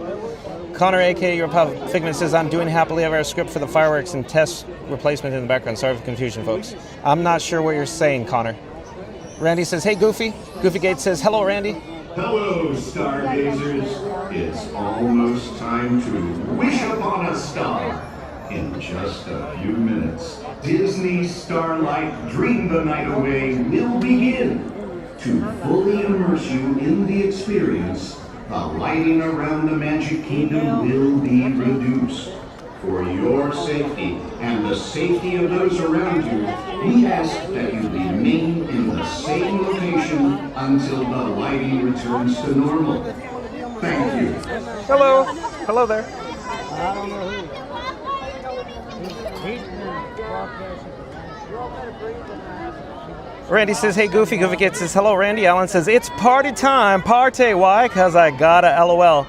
S1: Connor, aka Your Pal Figment, says, I'm doing Happily Ever After script for the fireworks and test replacement in the background. Sorry for confusion, folks. I'm not sure what you're saying, Connor. Randy says, hey, Goofy. Goofy Gates says, hello, Randy.
S13: Hello, stargazers. It's almost time to wish upon a star. In just a few minutes, Disney Starlight Dream the Night Away will begin. To fully immerse you in the experience, the lighting around the Magic Kingdom will be reduced. For your safety and the safety of those around you, we ask that you remain in the same location until the lighting returns to normal. Thank you.
S1: Hello. Hello there.
S12: I don't know who.
S1: Randy says, hey, Goofy. Goofy Gates says, hello, Randy. Alan says, it's party time. Party. Why? Because I gotta LOL.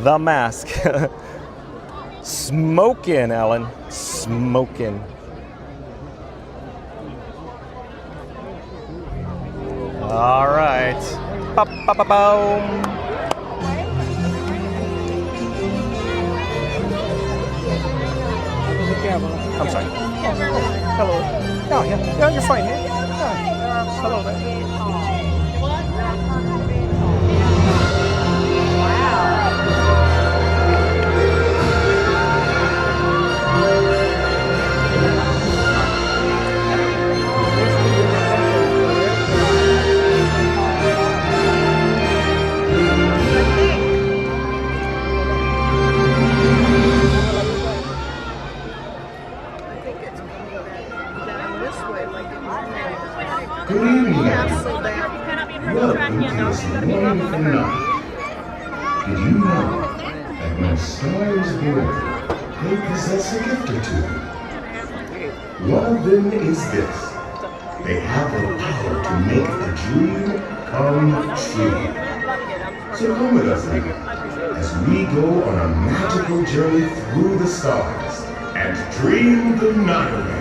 S1: The mask. Smoking, Alan. Smoking. All right. Ba-ba-ba-boom. I'm sorry. Hello. Oh, yeah, you're fine. Yeah. Hello there.
S13: Good evening, everyone. Welcome to this wonderful night. Did you know that when stars born, they possess a gift or two? One of them is this. They have the power to make a dream come true. So come with us now as we go on a magical journey through the stars and dream the night away.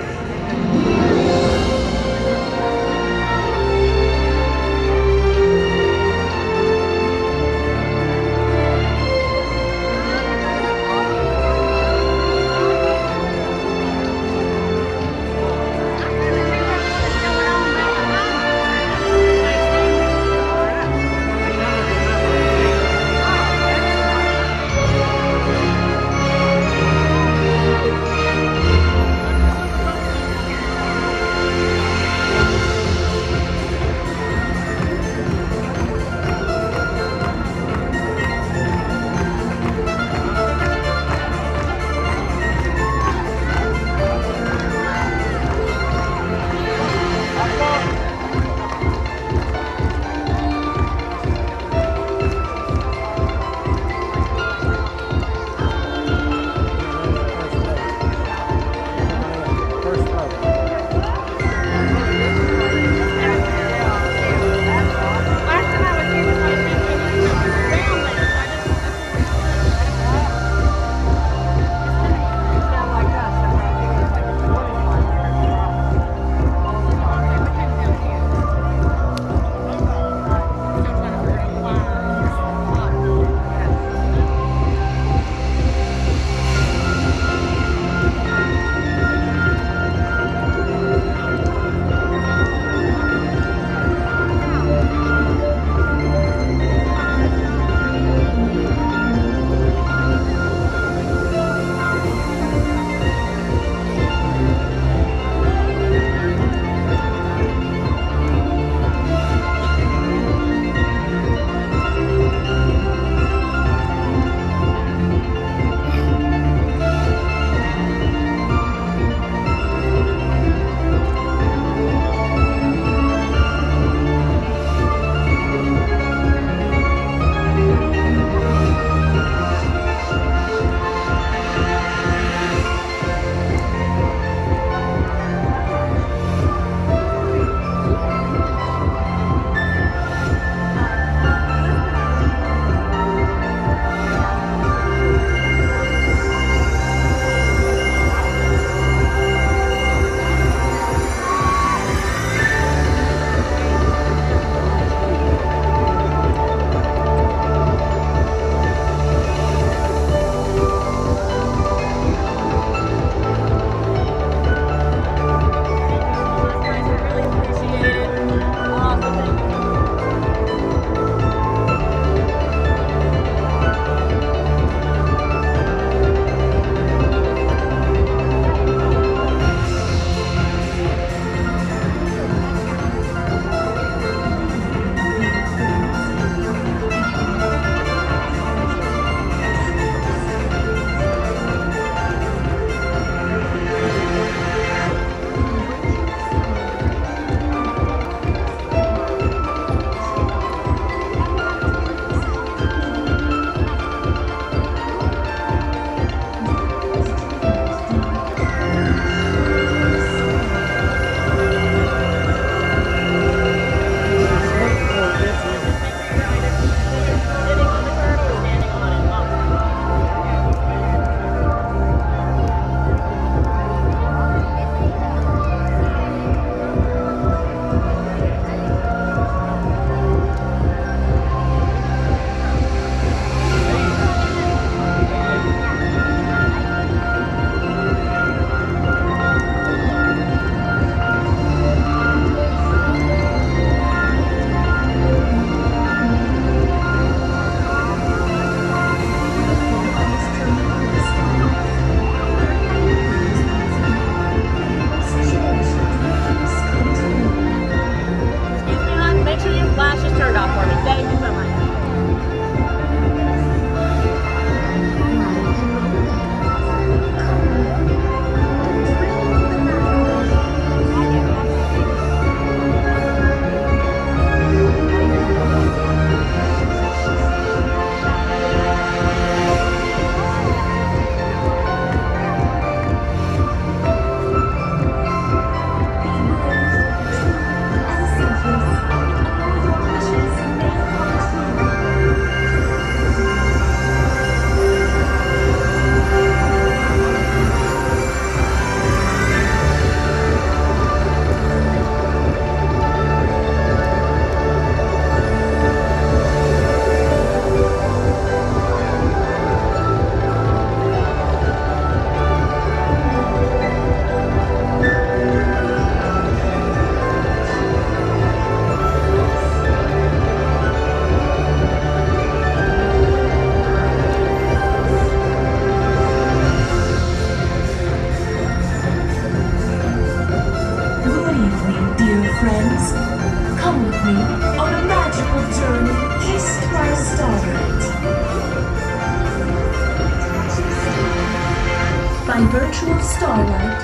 S2: virtual starlight,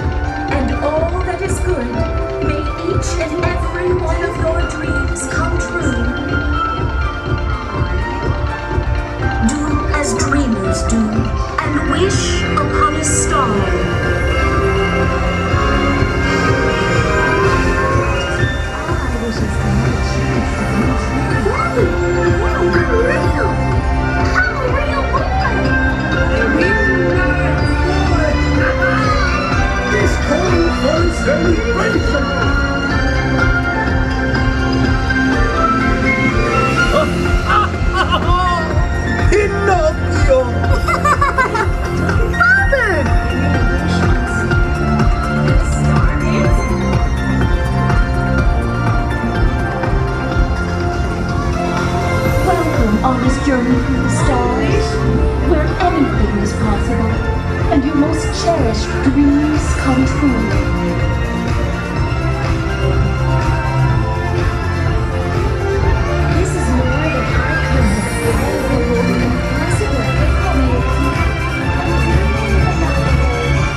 S2: and all that is good, may each and every one of your dreams come true. Do as dreamers do, and wish upon a star.
S15: On this journey through the stars, where anything is possible, and your most cherished dreams come true.
S2: This is more than I could have ever possible.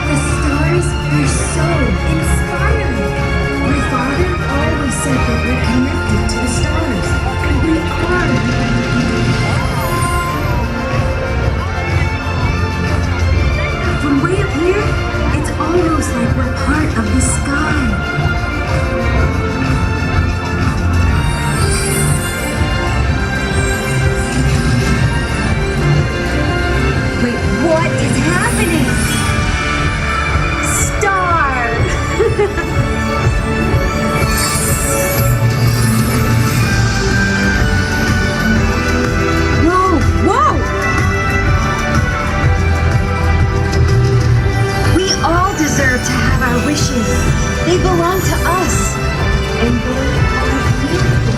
S2: The stars are so inspiring. My father always said that we're connected to the stars, and we are. From way up here, it's almost like we're part of the sky. Wait, what is happening? Star! Whoa, whoa! We all deserve to have our wishes. They belong to us. And they are beautiful.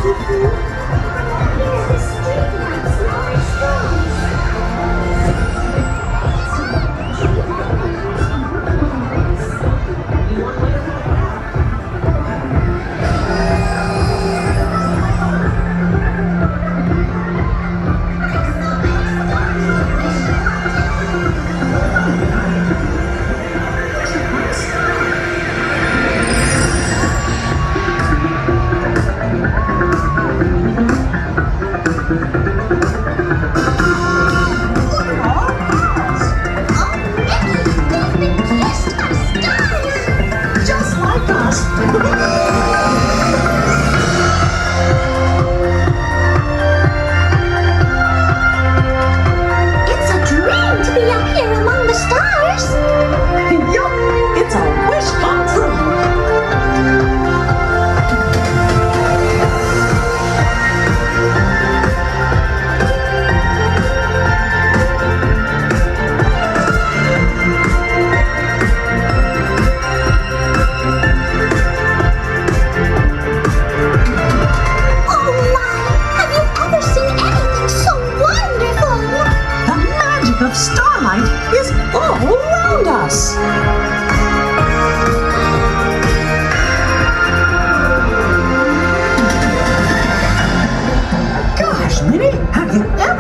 S2: beautiful? Here's the streetlights like stars.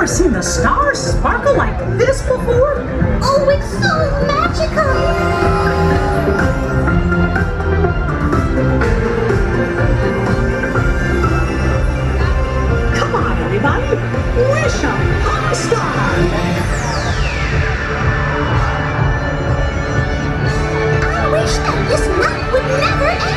S16: Seen the stars sparkle like this before?
S2: Oh, it's so magical!
S16: Come on, everybody! Wish upon a star!
S2: I wish that this night would never end!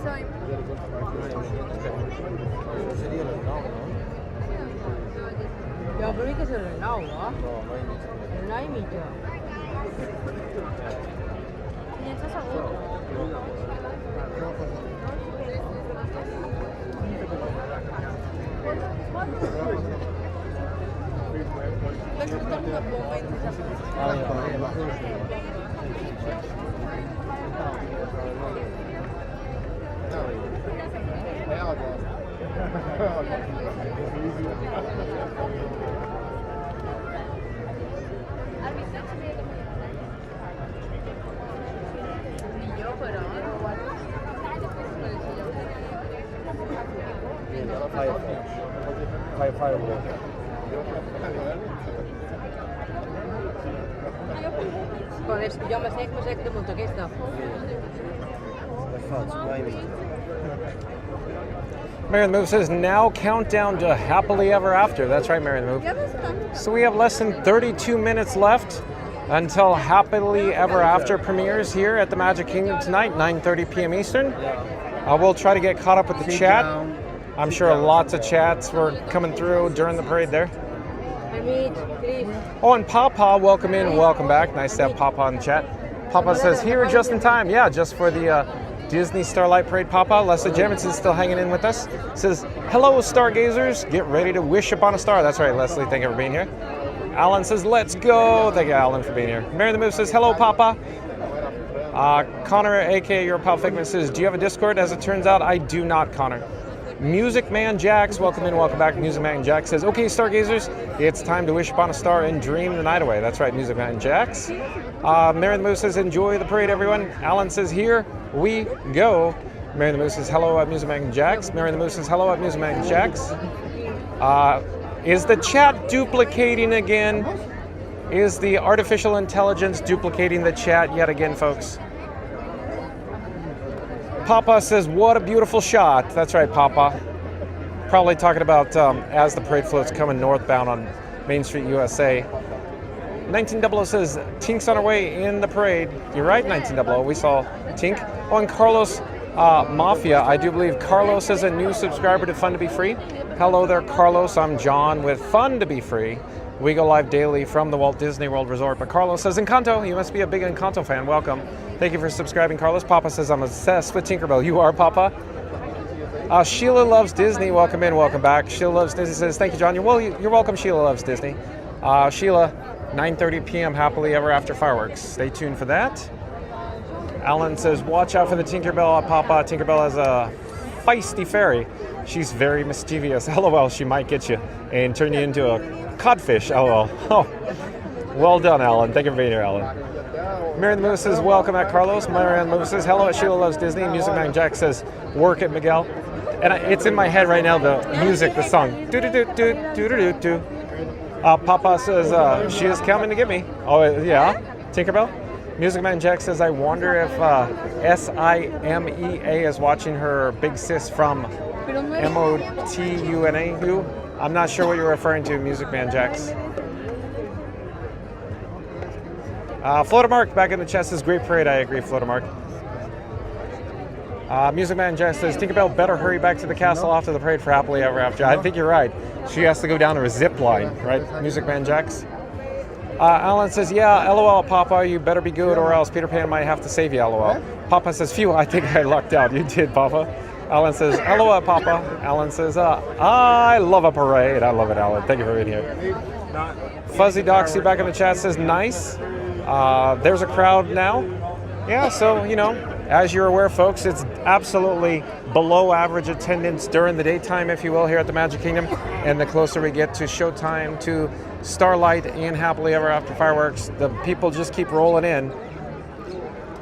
S17: Ya, pero hay que hacerlo en agua. No hay mitad. Joder, jo me sé damunt aquesta.
S1: Mary the Move says, now countdown to happily ever after. That's right, Mary the Move.
S10: Yeah, that's fun.
S1: So we have less than 32 minutes left until Happily Ever After premieres here at the Magic Kingdom tonight, 9:30 p.m. Eastern. We'll try to get caught up with the chat. I'm sure lots of chats were coming through during the parade there. Oh, and Papa, welcome in, welcome back. Nice to have Papa on the chat. Papa says, here just in time. Yeah, just for the Disney Starlight Parade, Papa. Leslie Jeminson's still hanging in with us. Says, hello, stargazers. Get ready to wish upon a star. That's right, Leslie. Thank you for being here. Alan says, let's go. Thank you, Alan, for being here. Mary the Move says, hello, Papa. Connor, a.k.a. Your Pal Figment, says, do you have a Discord? As it turns out, I do not, Connor. Music Man Jax, welcome in, welcome back. Music Man Jax says, okay, stargazers, it's time to wish upon a star and dream the night away. That's right, Music Man Jax. Mary the Moose says, enjoy the parade, everyone. Alan says, here we go. Mary the Moose says, hello at Music Man Jax. Mary the Moose says, hello at Music Man Jax. Is the chat duplicating again? Is the artificial intelligence duplicating the chat yet again, folks? Papa says, what a beautiful shot. That's right, Papa. Probably talking about as the parade float's coming northbound on Main Street, USA. 1900 says, Tink's on our way in the parade. You're right, 1900. We saw Tink. Oh, and Carlos Mafia. I do believe Carlos is a new subscriber to Fun to Be Free. Hello there, Carlos. I'm John with Fun to Be Free. We go live daily from the Walt Disney World Resort. But Carlos says, Encanto. You must be a big Encanto fan. Welcome. Thank you for subscribing, Carlos. Papa says, I'm obsessed with Tinkerbell. You are, Papa. Sheila Loves Disney. Welcome in, welcome back. Sheila Loves Disney says, thank you, John. You're welcome, Sheila Loves Disney. Sheila, 9:30 p.m. Happily Ever After fireworks. Stay tuned for that. Alan says, watch out for the Tinkerbell, Papa. Tinkerbell has a feisty fairy. She's very mischievous. LOL, she might get you and turn you into a codfish. LOL. Oh, well done, Alan. Thank you for being here, Alan. Mary the Moose says, welcome at Carlos. Mary the Moose says, hello at Sheila Loves Disney. Music Man Jack says, work it, Miguel. And it's in my head right now, the music, the song. Do-do-do-do-do-do-do-do. Papa says, she is coming to get me. Oh, yeah? Tinkerbell? Music Man Jack says, I wonder if SIMEA is watching her big sis from MOTUNAU. I'm not sure what you're referring to, Music Man Jax. Floatermark back in the chest says, great parade. I agree, Floatermark. Music Man Jax says, Tinkerbell better hurry back to the castle after the parade for Happily Ever After. I think you're right. She has to go down to a zip line, right, Music Man Jax? Alan says, yeah, LOL, Papa, you better be good or else Peter Pan might have to save you, LOL. Papa says, phew, I think I lucked out. You did, Papa. Alan says, LOL, Papa. Alan says, I love a parade. I love it, Alan. Thank you for being here. Fuzzy Doxy back in the chat says, nice. There's a crowd now. Yeah, so, you know, as you're aware, folks, it's absolutely below average attendance during the daytime, if you will, here at the Magic Kingdom. And the closer we get to showtime, to Starlight and Happily Ever After fireworks, the people just keep rolling in.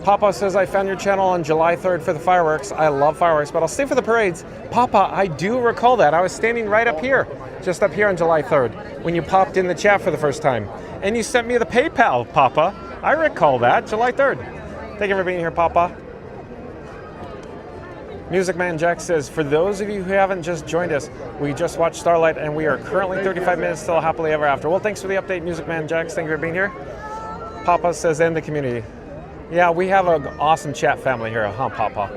S1: Papa says, I found your channel on July 3rd for the fireworks. I love fireworks, but I'll stay for the parades. Papa, I do recall that. I was standing right up here, just up here on July 3rd, when you popped in the chat for the first time. And you sent me the PayPal, Papa. I recall that, July 3rd. Thank you for being here, Papa. Music Man Jack says, for those of you who haven't just joined us, we just watched Starlight and we are currently 35 minutes till Happily Ever After. Well, thanks for the update, Music Man Jack. Thank you for being here. Papa says, and the community. Yeah, we have an awesome chat family here, huh, Papa?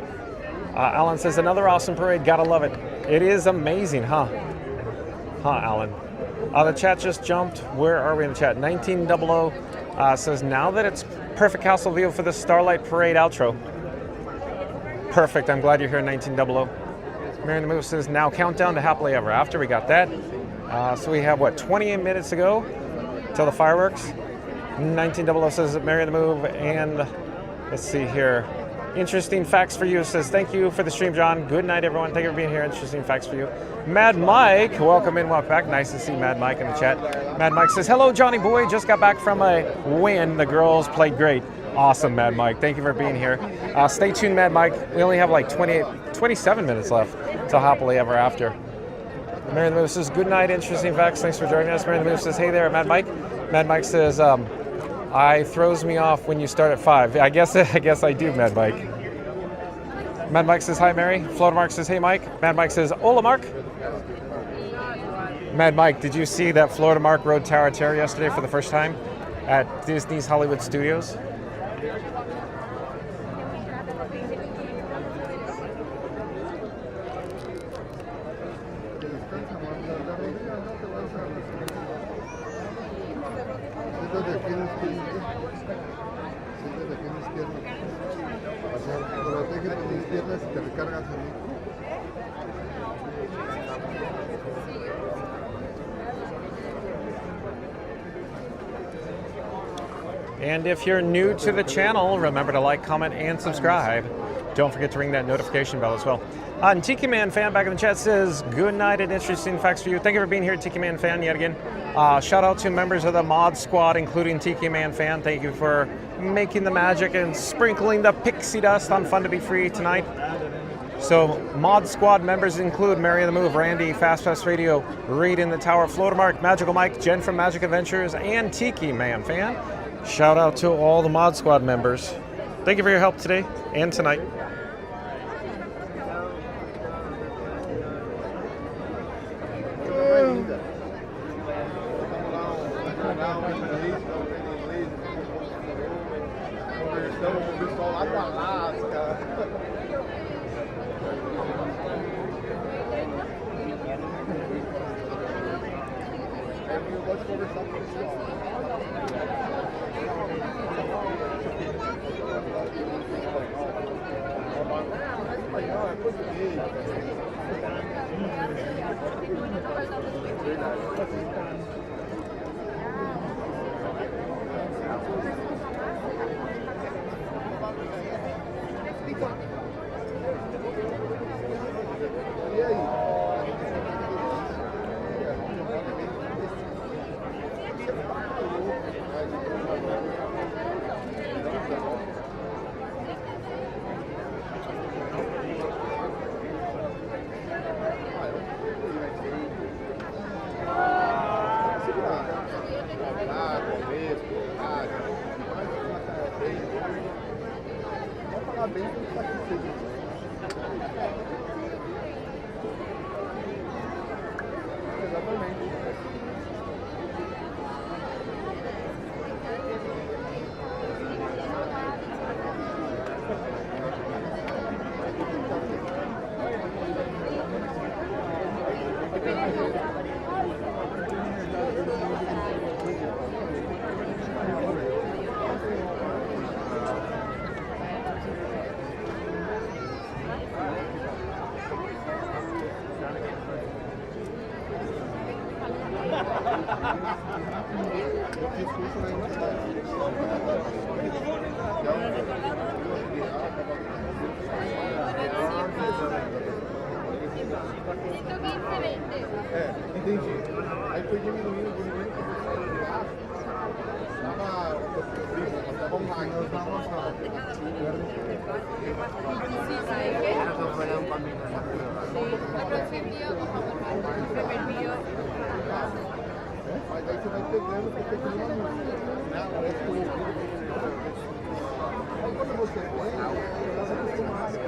S1: Alan says, another awesome parade. Gotta love it. It is amazing, huh? Huh, Alan? The chat just jumped. Where are we in the chat? 1900 says, now that it's perfect castle view for the Starlight Parade outro. Perfect. I'm glad you're here, 1900. Mary the Move says, now countdown to happily ever after. We got that. So we have, what, 28 minutes to go till the fireworks. 1900 says, Mary the Move. And let's see here. Interesting facts for you says, thank you for the stream, John. Good night, everyone. Thank you for being here. Interesting facts for you. Mad Mike, welcome in, welcome back. Nice to see Mad Mike in the chat. Mad Mike says, hello, Johnny boy. Just got back from a win. The girls played great. Awesome, Mad Mike. Thank you for being here. Stay tuned, Mad Mike. We only have like 27 minutes left till happily ever after. Mary the Move says, good night, interesting facts. Thanks for joining us. Mary the Move says, hey there, Mad Mike. Mad Mike says, I throws me off when you start at 5. I guess I do, Mad Mike. Mad Mike says, hi, Mary. Florida Mark says, hey, Mike. Mad Mike says, hola, Mark. Mad Mike, did you see that Florida Mark rode Tower of Terror yesterday for the first time at Disney's Hollywood Studios? And if you're new to the channel, remember to like, comment, and subscribe. Don't forget to ring that notification bell as well. Tiki Man Fan back in the chat says, good night and interesting facts for you. Thank you for being here, Tiki Man Fan, yet again. Shout out to members of the Mod Squad, including Tiki Man Fan. Thank you for making the magic and sprinkling the pixie dust on Fun to Be Free tonight. So, Mod Squad members include Mary the Move, Randy, Fast Pass Radio, Reed in the Tower, Florida Mark, Magical Mike, Jen from Magic Adventures, and Tiki Man Fan. Shout out to all the Mod Squad members. Thank you for your help today and tonight.
S11: Entendi. Aí foi diminuindo, tava online, nós não avançamos. Mas aí você vai pegando, porque tem uma música, né? Parece que eu ouvi. Aí quando você põe, você está acostumado.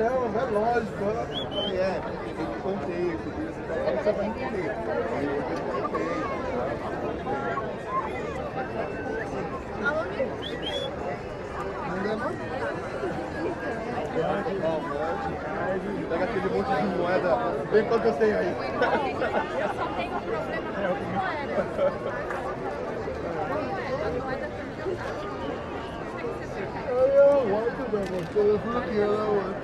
S11: Caramba, é lógico. É, eu contei, você vai entender. Pega aquele monte de moeda. Vem quanto eu tenho aí.
S9: Eu só tenho um problema com moeda.
S11: Eu gosto da você, eu fui aqui, eu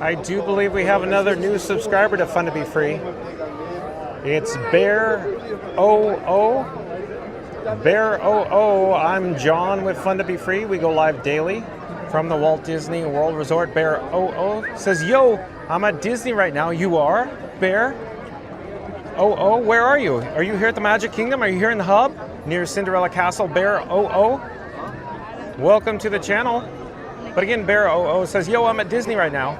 S1: I do believe we have another new subscriber to Fun to Be Free. It's Bear 00. Bear 00. I'm John with Fun to Be Free. We go live daily from the Walt Disney World Resort. Bear 00 says, "Yo, I'm at Disney right now." You are, Bear 00. Where are you? Are you here at the Magic Kingdom? Are you here in the hub near Cinderella Castle? Bear 00. Welcome to the channel. But again, Bear 00 says, "Yo, I'm at Disney right now."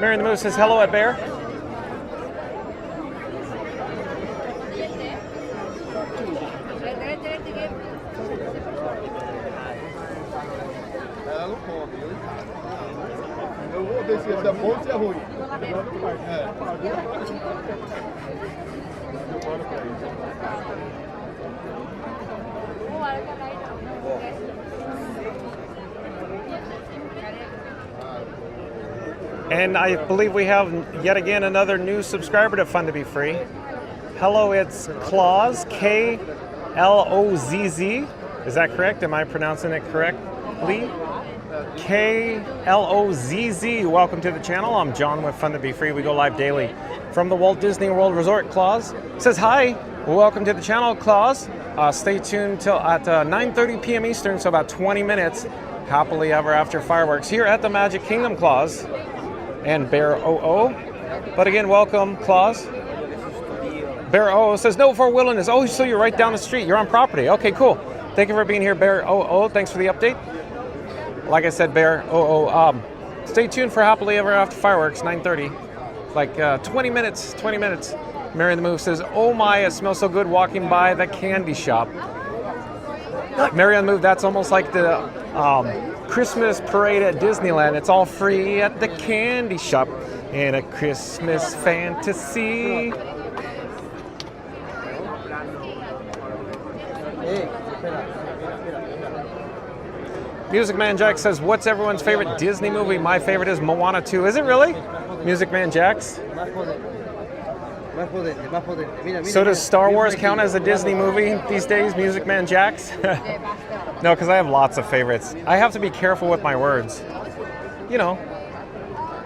S1: Mary the Moose says hello at Bear.
S11: Eu vou ver se é bom ou se é ruim.
S1: And I believe we have yet again another new subscriber to Fun to Be Free. Hello, it's Claus, K-L-O-Z-Z. Is that correct? Am I pronouncing it correctly? K-L-O-Z-Z. Welcome to the channel. I'm John with Fun to Be Free. We go live daily from the Walt Disney World Resort. Claus says hi. Welcome to the channel, Claus. Stay tuned till at 9:30 p.m. Eastern, so about 20 minutes. Happily Ever After fireworks here at the Magic Kingdom, Claus. And Bear 00. But again, welcome, Claus. Bear 00 says no for wilderness. Oh, so you're right down the street. You're on property. Okay, cool. Thank you for being here, Bear 00. Thanks for the update. Like I said, Bear 00. Stay tuned for Happily Ever After fireworks, 9:30. Like 20 minutes. 20 minutes. Mary the Move says, "Oh my, it smells so good walking by the candy shop." Mary on the Move, that's almost like the Christmas parade at Disneyland. It's all free at the candy shop in a Christmas fantasy. Music Man Jack says, "What's everyone's favorite Disney movie?" My favorite is Moana 2. Is it really? Music Man Jax? So does Star Wars count as a Disney movie these days, Music Man Jax? No, because I have lots of favorites. I have to be careful with my words. You know,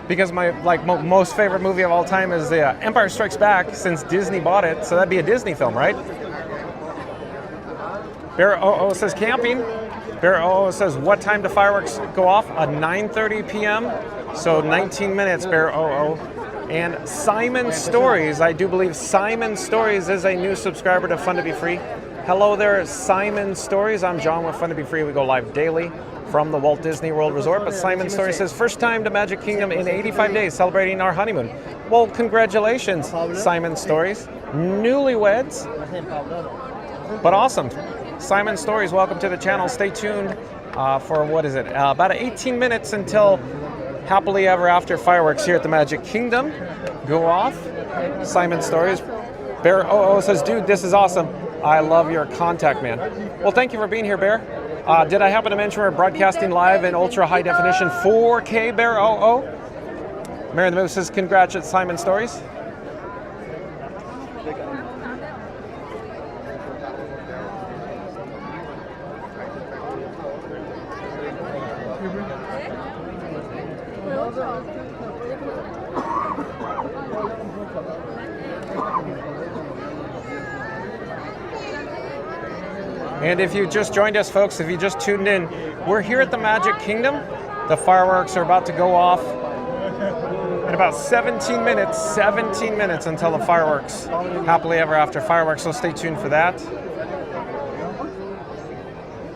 S1: because my most favorite movie of all time is Empire Strikes Back, since Disney bought it, so that'd be a Disney film, right? Bear 00 says camping. Bear 00 says, "What time do fireworks go off?" 9:30 p.m. So 19 minutes, Bear 00. And Simon Stories, I do believe Simon Stories is a new subscriber to Fun to Be Free. Hello there, Simon Stories. I'm John with Fun to Be Free. We go live daily from the Walt Disney World Resort. But Simon Stories says, "First time to Magic Kingdom in 85 days, celebrating our honeymoon." Well, congratulations, Simon Stories. Newlyweds, but awesome. Simon Stories, welcome to the channel. Stay tuned for, what is it, about 18 minutes until Happily Ever After fireworks here at the Magic Kingdom go off. Simon Stories. Bear 00 says, "Dude, this is awesome. I love your contact, man." Well, thank you for being here, Bear. Did I happen to mention we're broadcasting live in ultra high definition 4K, Bear 00? Mary the Move says, congrats at Simon Stories. And if you just joined us, folks, if you just tuned in, we're here at the Magic Kingdom. The fireworks are about to go off in about 17 minutes until the fireworks, happily ever after fireworks, so stay tuned for that.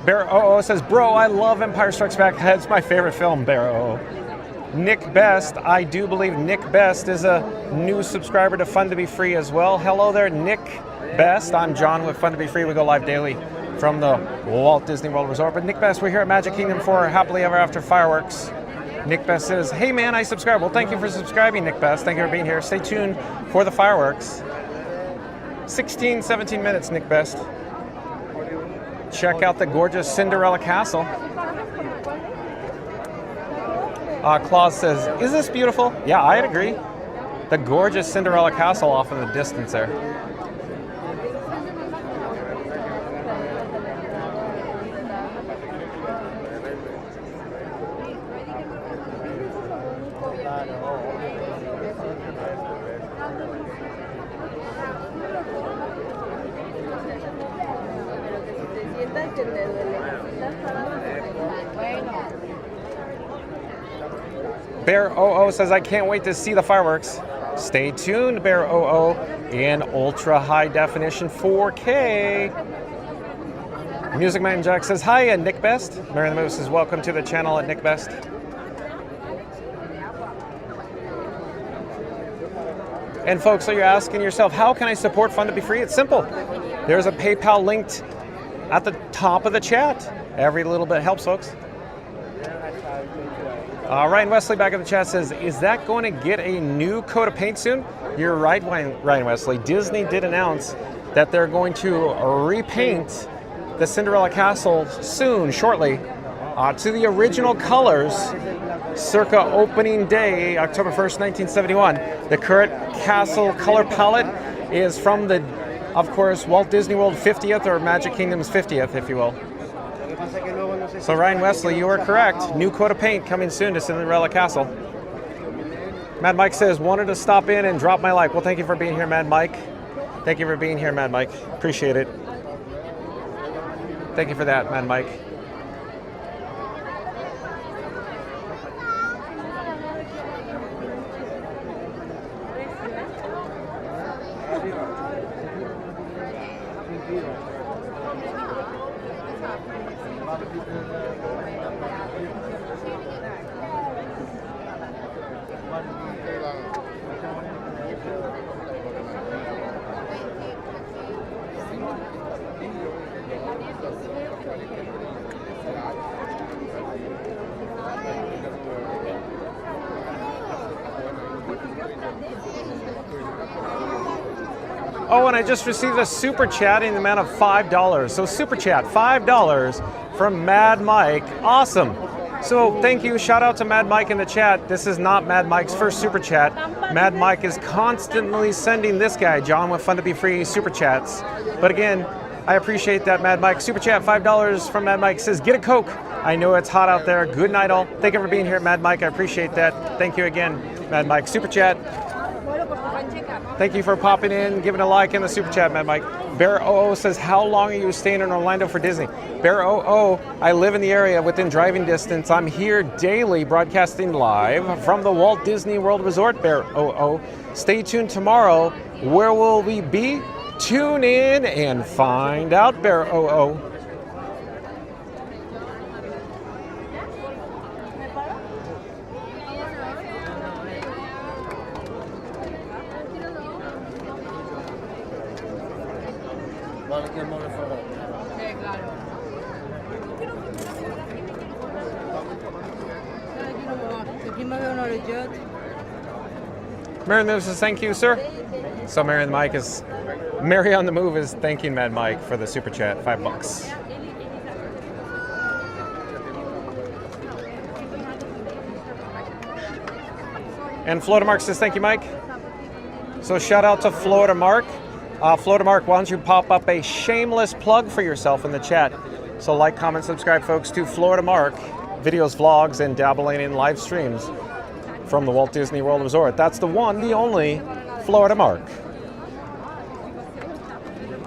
S1: Bear OO says, bro, I love Empire Strikes Back. That's my favorite film, Bear OO. Nick Best, I do believe Nick Best is a new subscriber to Fun to Be Free as well. Hello there, Nick Best. I'm John with Fun to Be Free. We go live daily from the Walt Disney World Resort. But Nick Best, we're here at Magic Kingdom for Happily Ever After Fireworks. Nick Best says, hey man, I subscribe. Well, thank you for subscribing, Nick Best. Thank you for being here. Stay tuned for the fireworks. 17 minutes, Nick Best. Check out the gorgeous Cinderella Castle. Claus says, is this beautiful? Yeah, I'd agree. The gorgeous Cinderella Castle off in the distance there. Bear OO says, I can't wait to see the fireworks. Stay tuned, Bear OO, in ultra high definition 4K. Music Man Jack says, hi, Nick Best. Mary the Moose says, welcome to the channel at Nick Best. And folks, so you're asking yourself, how can I support Fun to Be Free? It's simple. There's a PayPal linked at the top of the chat. Every little bit helps, folks. Ryan Wesley back in the chat says, is that going to get a new coat of paint soon? You're right, Ryan Wesley. Disney did announce that they're going to repaint the Cinderella Castle soon, shortly, to the original colors circa opening day, October 1st, 1971. The current castle color palette is from the, of course, Walt Disney World 50th or Magic Kingdom's 50th, if you will. So Ryan Wesley, you are correct. New coat of paint coming soon to Cinderella Castle. Mad Mike says, wanted to stop in and drop my like. Well, thank you for being here, Mad Mike. Thank you for being here, Mad Mike. Appreciate it. Thank you for that, Mad Mike. Oh, and I just received a super chat in the amount of $5. So super chat, $5 from Mad Mike. Awesome. So thank you. Shout out to Mad Mike in the chat. This is not Mad Mike's first super chat. Mad Mike is constantly sending this guy, John with Fun to Be Free, super chats. But again, I appreciate that, Mad Mike. Super chat, $5 from Mad Mike. Says, get a Coke. I know it's hot out there. Good night, all. Thank you for being here, Mad Mike. I appreciate that. Thank you again, Mad Mike. Super chat. Thank you for popping in, giving a like in the super chat, Mad Mike. Bear OO says, how long are you staying in Orlando for Disney? Bear OO, I live in the area within driving distance. I'm here daily broadcasting live from the Walt Disney World Resort, Bear OO. Stay tuned tomorrow. Where will we be? Tune in and find out, Bear OO. Mary on the Move says, thank you, sir. So Mary on the Move is thanking Mad Mike for the super chat, $5. And Florida Mark says, thank you, Mike. So shout out to Florida Mark. Florida Mark, why don't you pop up a shameless plug for yourself in the chat? So like, comment, subscribe, folks, to Florida Mark, videos, vlogs, and dabbling in live streams from the Walt Disney World Resort. That's the one, the only Florida Mark.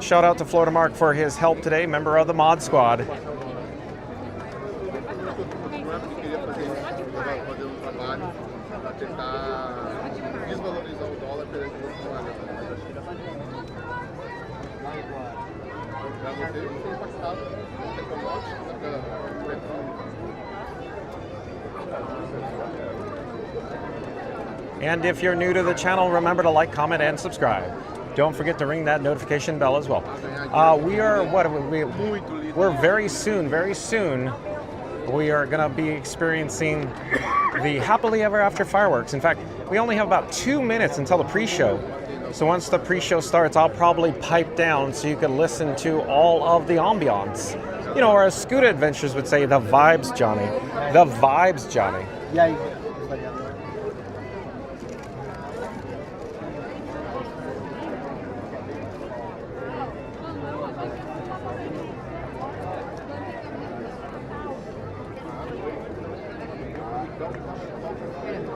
S1: Shout out to Florida Mark for his help today, member of the Mod Squad. And if you're new to the channel, remember to like, comment, and subscribe. Don't forget to ring that notification bell as well. We're very soon, we are gonna be experiencing the Happily Ever After fireworks. In fact, we only have about 2 minutes until the pre-show. So once the pre-show starts, I'll probably pipe down so you can listen to all of the ambiance. You know, or as Scooter Adventures would say, the vibes, Johnny. The vibes, Johnny.
S12: Yeah.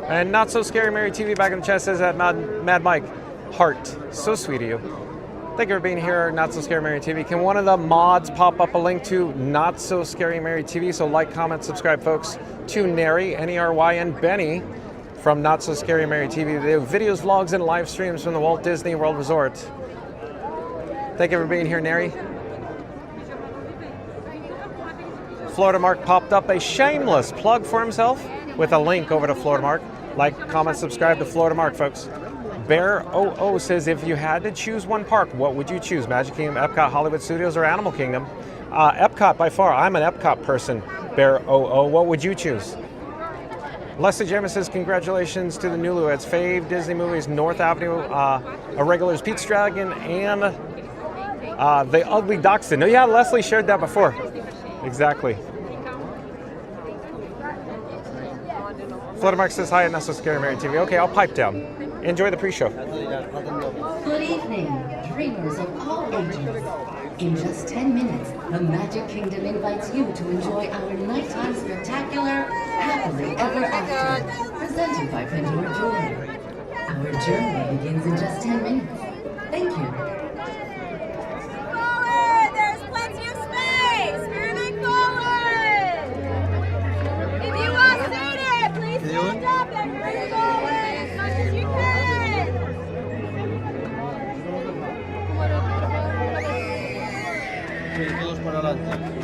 S1: And Not So Scary Mary TV back in the chat says that Mad Mike, heart, so sweet of you. Thank you for being here, Not So Scary Mary TV. Can one of the mods pop up a link to Not So Scary Mary TV? So like, comment, subscribe, folks, to Neri, N-E-R-Y, and Benny from Not So Scary Mary TV. They do videos, vlogs, and live streams from the Walt Disney World Resort. Thank you for being here, Neri. Florida Mark popped up a shameless plug for himself with a link over to Florida Mark. Like, comment, subscribe to Florida Mark, folks. Bear 00 says, if you had to choose one park, what would you choose? Magic Kingdom, Epcot, Hollywood Studios, or Animal Kingdom? Epcot by far. I'm an Epcot person. Bear 00, what would you choose? Leslie James says, congratulations to the newlyweds. Fave Disney movies, North Avenue, Irregulars, Pete's Dragon, and The Ugly Dachshund. No, yeah, Leslie shared that before. Exactly. Florida Mark says, hi at Not So Scary Mary TV. Okay, I'll pipe down. Enjoy the pre-show.
S18: Good evening, dreamers of all ages. In just 10 minutes, the Magic Kingdom invites you to enjoy our nighttime spectacular Happily Ever After, presented by Pandora Jewelry. Our journey begins in just 10 minutes. Thank you.
S19: Forward! There's plenty of space! Moving forward! If you are seated, please stand up and move forward as much as you can!
S12: Todos para adelante.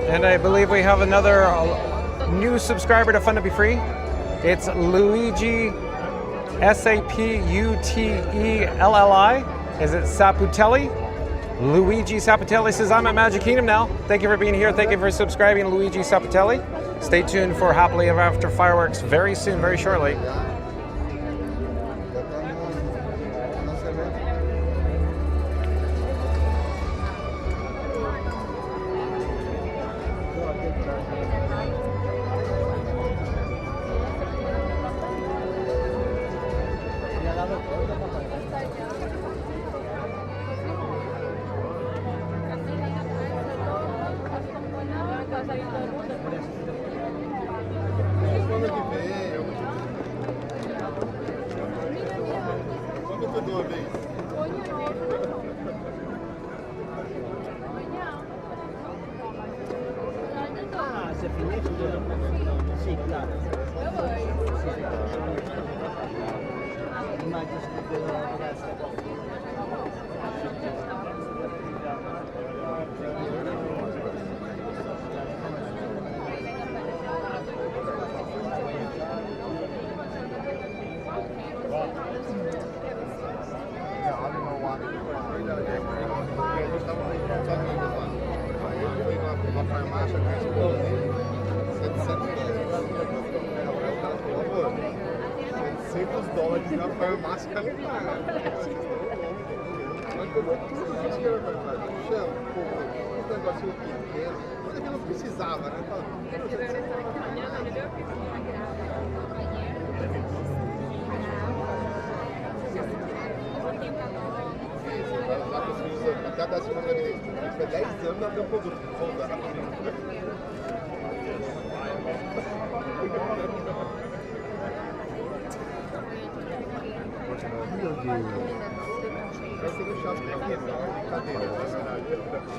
S1: And I believe we have another new subscriber to Fun to Be Free. It's Luigi Saputtelli. Is it Saputelli? Luigi Sapatelli says, I'm at Magic Kingdom now. Thank you for being here. Thank you for subscribing, Luigi Sapatelli. Stay tuned for Happily Ever After fireworks very soon, very shortly.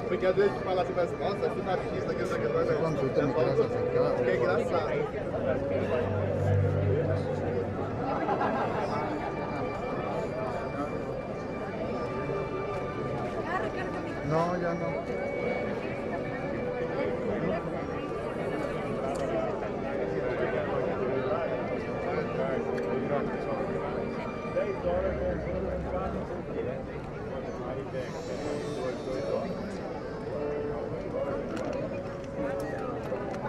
S11: Porque às vezes fala assim, mas nossa, aqui na pista, que essa coisa é engraçado. No, ya no.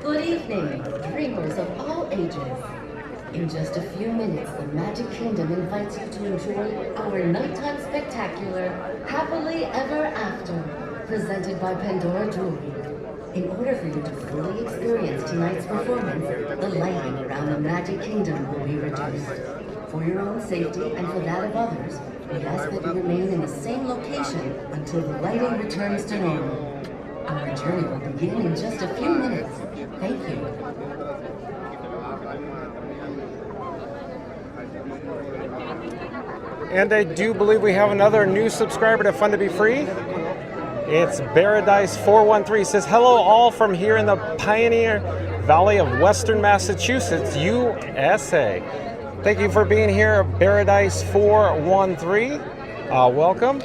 S18: Good evening, dreamers of all ages. In just a few minutes, the Magic Kingdom invites you to enjoy our nighttime spectacular, Happily Ever After, presented by Pandora Jewelry. In order for you to fully experience tonight's performance, the lighting around the Magic Kingdom will be reduced. For your own safety and for that of others, we ask that you remain in the same location until the lighting returns to normal. Our journey will begin in just a few minutes. Thank you.
S1: And I do believe we have another new subscriber to Fun to Be Free. It's Paradise413. Says, hello all from here in the Pioneer Valley of Western Massachusetts, USA. Thank you for being here, Paradise413. Welcome.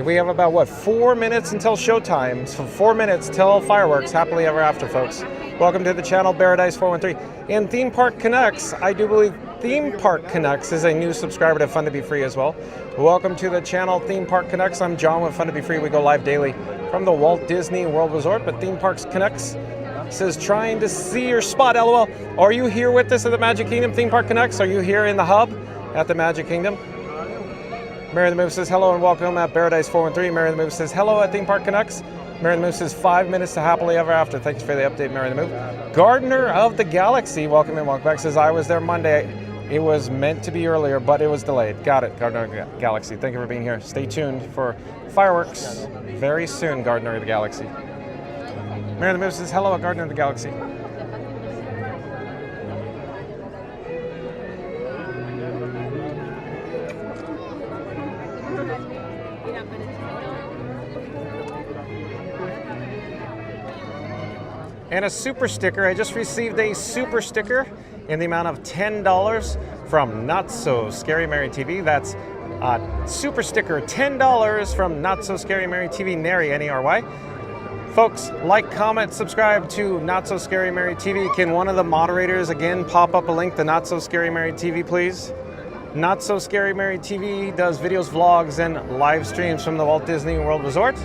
S1: We have about, 4 minutes until showtime. So 4 minutes till fireworks. Happily Ever After, folks. Welcome to the channel, Paradise413. And Theme Park Connects, I do believe Theme Park Connects is a new subscriber to Fun to Be Free as well. Welcome to the channel, Theme Park Connects. I'm John with Fun to Be Free. We go live daily from the Walt Disney World Resort, but Theme Parks Connects says, trying to see your spot, LOL. Are you here with us at the Magic Kingdom, Theme Park Connects? Are you here in the hub at the Magic Kingdom? Mary the Move says, hello and welcome at Paradise413. Mary the Move says, hello at Theme Park Connects. Mary the Move says, 5 minutes to Happily Ever After. Thanks for the update, Mary the Move. Gardener of the Galaxy, welcome in, welcome back, says, I was there Monday. It was meant to be earlier, but it was delayed. Got it, Gardener of the Galaxy. Thank you for being here. Stay tuned for fireworks very soon, Gardener of the Galaxy. Mary the Move says, hello at Gardener of the Galaxy. And a super sticker. I just received a super sticker in the amount of $10 from Not So Scary Mary TV. That's super sticker, $10 from Not So Scary Mary TV, Nary, N-E-R-Y. Folks, like, comment, subscribe to Not So Scary Mary TV. Can one of the moderators again pop up a link to Not So Scary Mary TV, please? Not So Scary Mary TV does videos, vlogs, and live streams from the Walt Disney World Resort.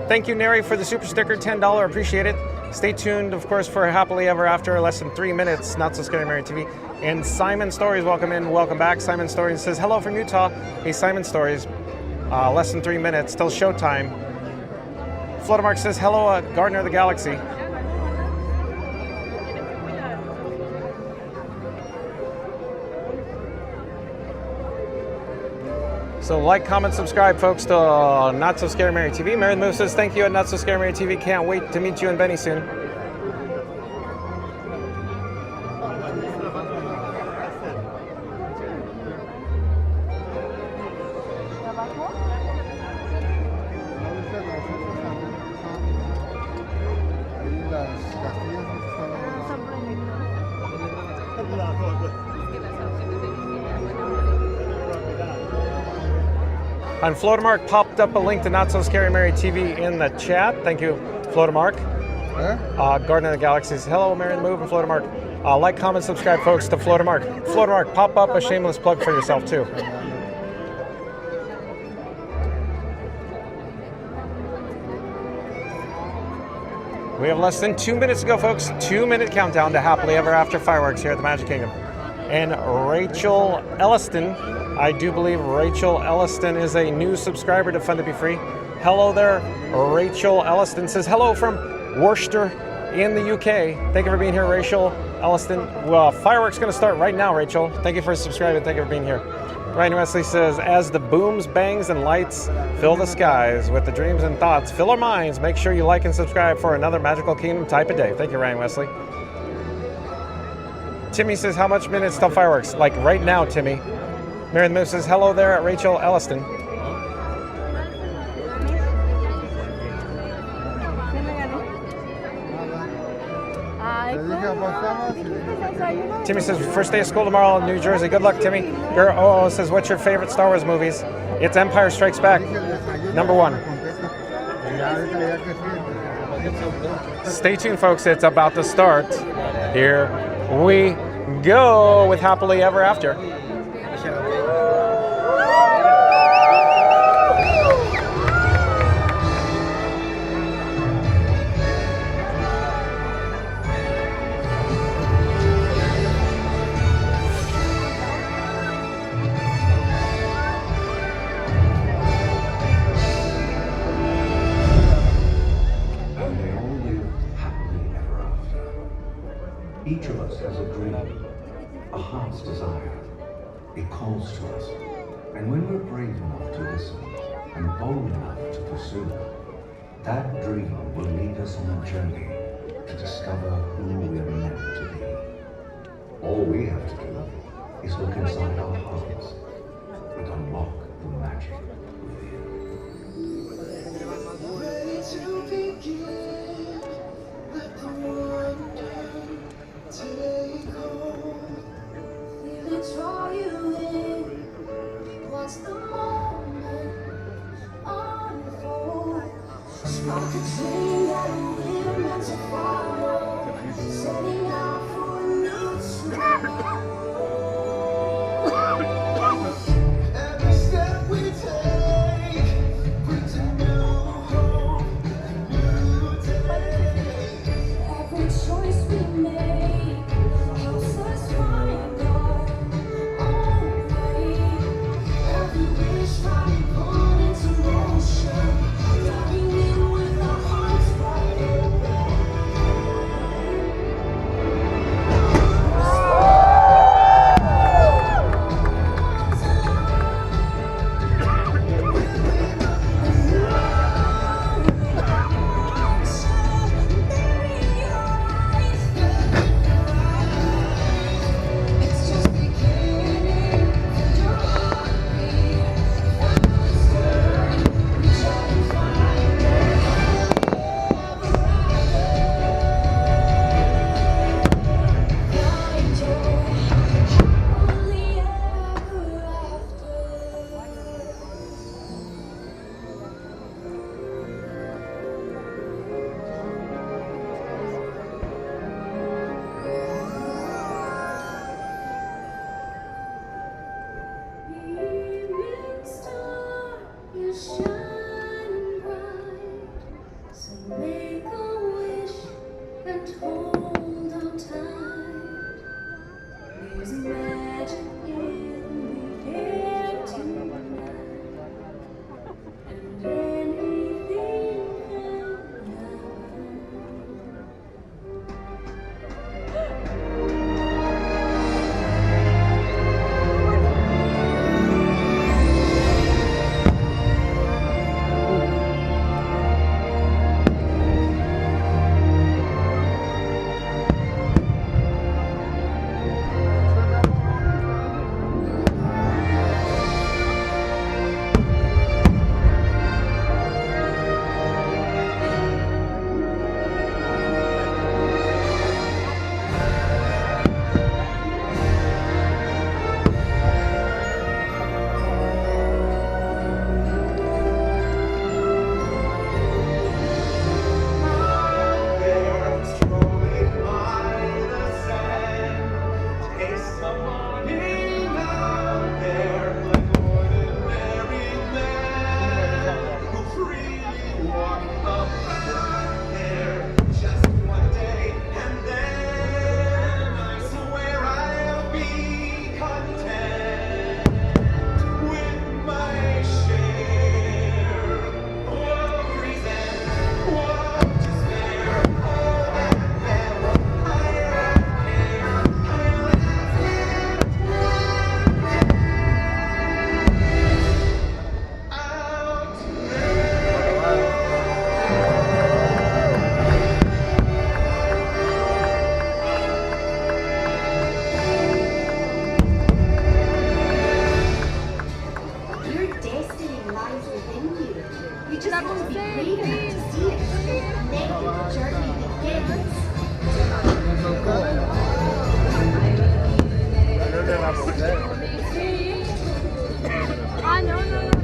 S1: Thank you, Neri, for the super sticker, $10. Appreciate it. Stay tuned, of course, for Happily Ever After, less than 3 minutes, Not So Scary Mary TV. And Simon Stories, welcome in, welcome back. Simon Stories says, hello from Utah. Hey, Simon Stories, less than 3 minutes, still showtime. Flotamark says, hello, Gardener of the Galaxy. So like, comment, subscribe, folks, to Not So Scary Mary TV. Mary the Move says, thank you at Not So Scary Mary TV. Can't wait to meet you and Benny soon. And Flotamark popped up a link to Not So Scary Mary TV in the chat. Thank you, Flotamark. Gardener of the Galaxy says, hello, Mary the Move and Flotamark. Like, comment, subscribe, folks, to Flotamark. Flotamark, pop up a shameless plug for yourself, too. We have less than 2 minutes to go, folks. 2-minute countdown to Happily Ever After fireworks here at the Magic Kingdom. And Rachel Elliston, I do believe Rachel Elliston is a new subscriber to Fun to Be Free. Hello there, Rachel Elliston says, hello from Worcester in the UK. Thank you for being here, Rachel Elliston. Well, fireworks going to start right now, Rachel. Thank you for subscribing. Thank you for being here. Ryan Wesley says, as the booms, bangs, and lights fill the skies with the dreams and thoughts, fill our minds. Make sure you like and subscribe for another Magical Kingdom type of day. Thank you, Ryan Wesley. Timmy says, how much minutes till fireworks? Like right now, Timmy. Mary the Move says, hello there at Rachel Elliston. Timmy says, first day of school tomorrow in New Jersey. Good luck, Timmy. Girl says, what's your favorite Star Wars movies? It's Empire Strikes Back, #1. Stay tuned, folks. It's about to start. Here we go with Happily Ever After.
S13: Each of us has a dream, a heart's desire. It calls to us. And when we're brave enough to listen and bold enough to pursue, that dream will lead us on a journey to discover who we're meant to be. All we have to do is look inside our hearts and unlock the magic
S2: Ready to begin, let the wonder take hold. Feel it draw you in. Watch the moment unfold. Spark a dream that we're meant to follow. Setting out for a new tomorrow. Every step we take brings a new hope, a new day. Every choice we make helps us find our own way. Every wish we put into motion, diving in with our hearts wide open.
S15: will be brave enough to see it. Make the journey begins.
S3: Ah, no, no, no.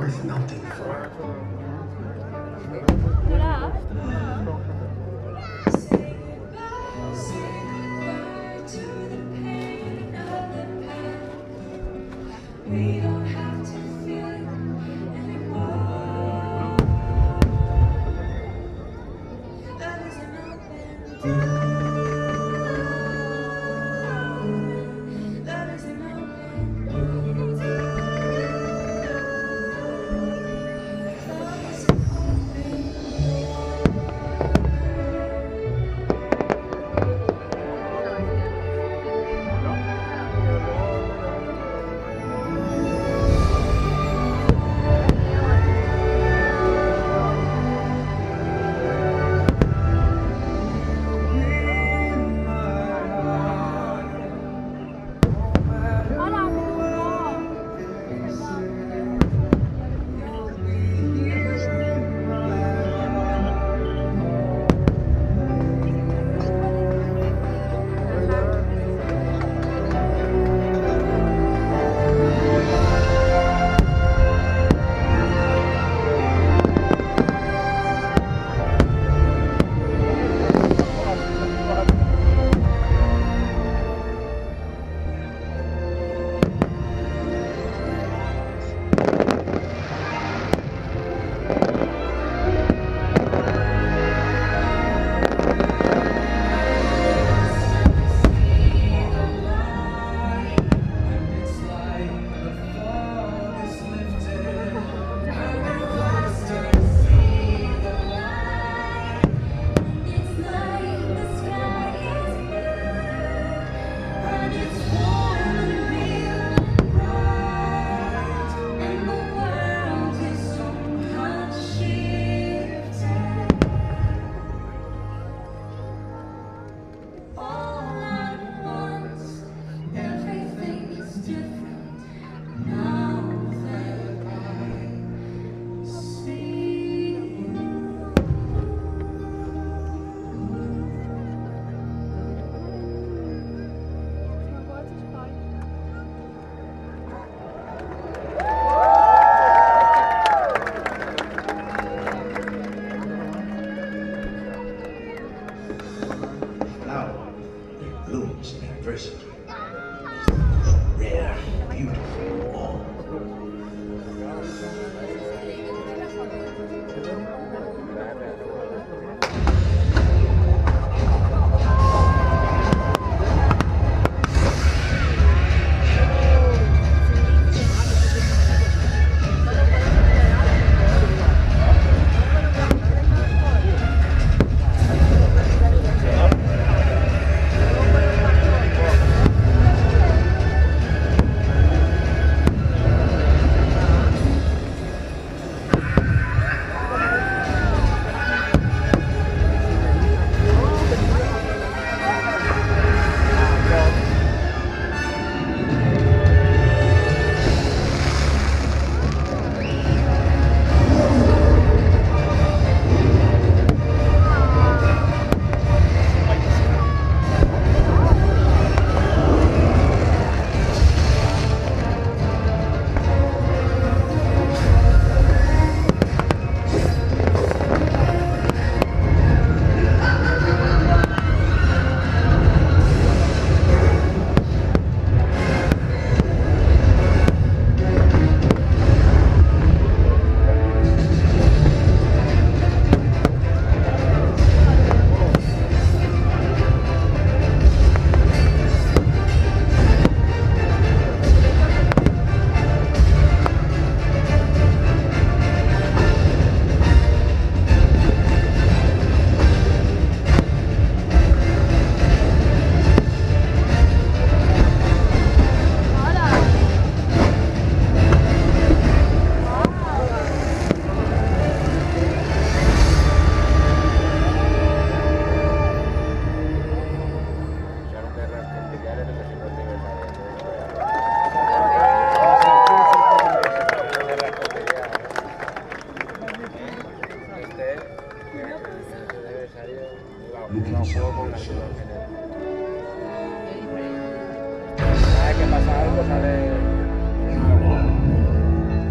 S13: worth melting for.
S2: We don't have to feel it anymore. Love is an open door. Love is an open door. Love is an open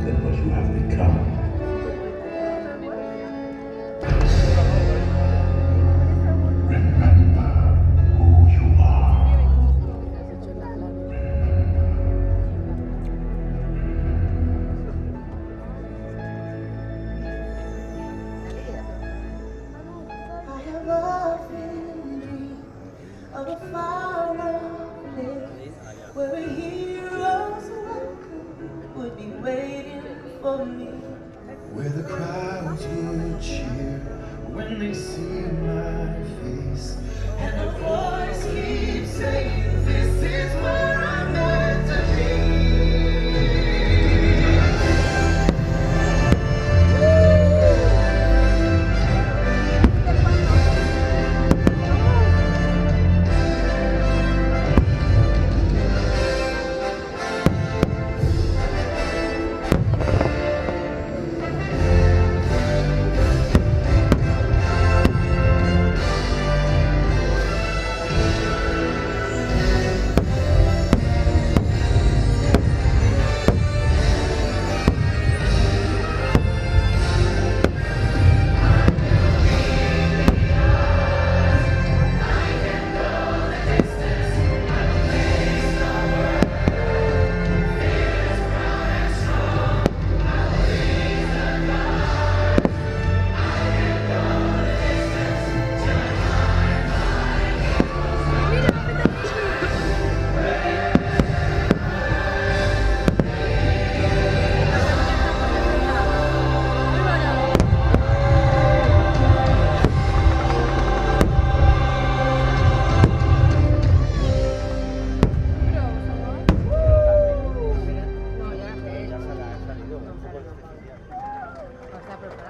S13: Than what you have become.
S20: where the crowds would cheer when they see my face, and a voice keeps saying, this is where I'm meant to be.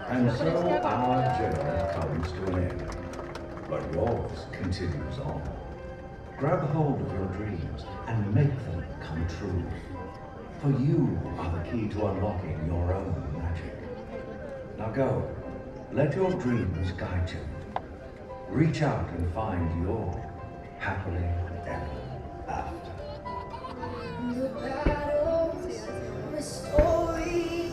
S13: And so our journey comes to an end, but yours continues on. Grab hold of your dreams and make them come true. For you are the key to unlocking your own magic. Now go, let your dreams guide you. Reach out and find your happily ever after.
S2: The battles, the stories,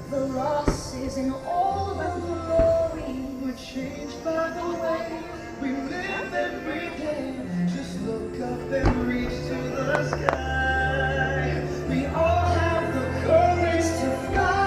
S2: the losses, and all the glory.
S20: We're changed by the way we live every day. Just look up and reach to the sky. We all have the courage to fly.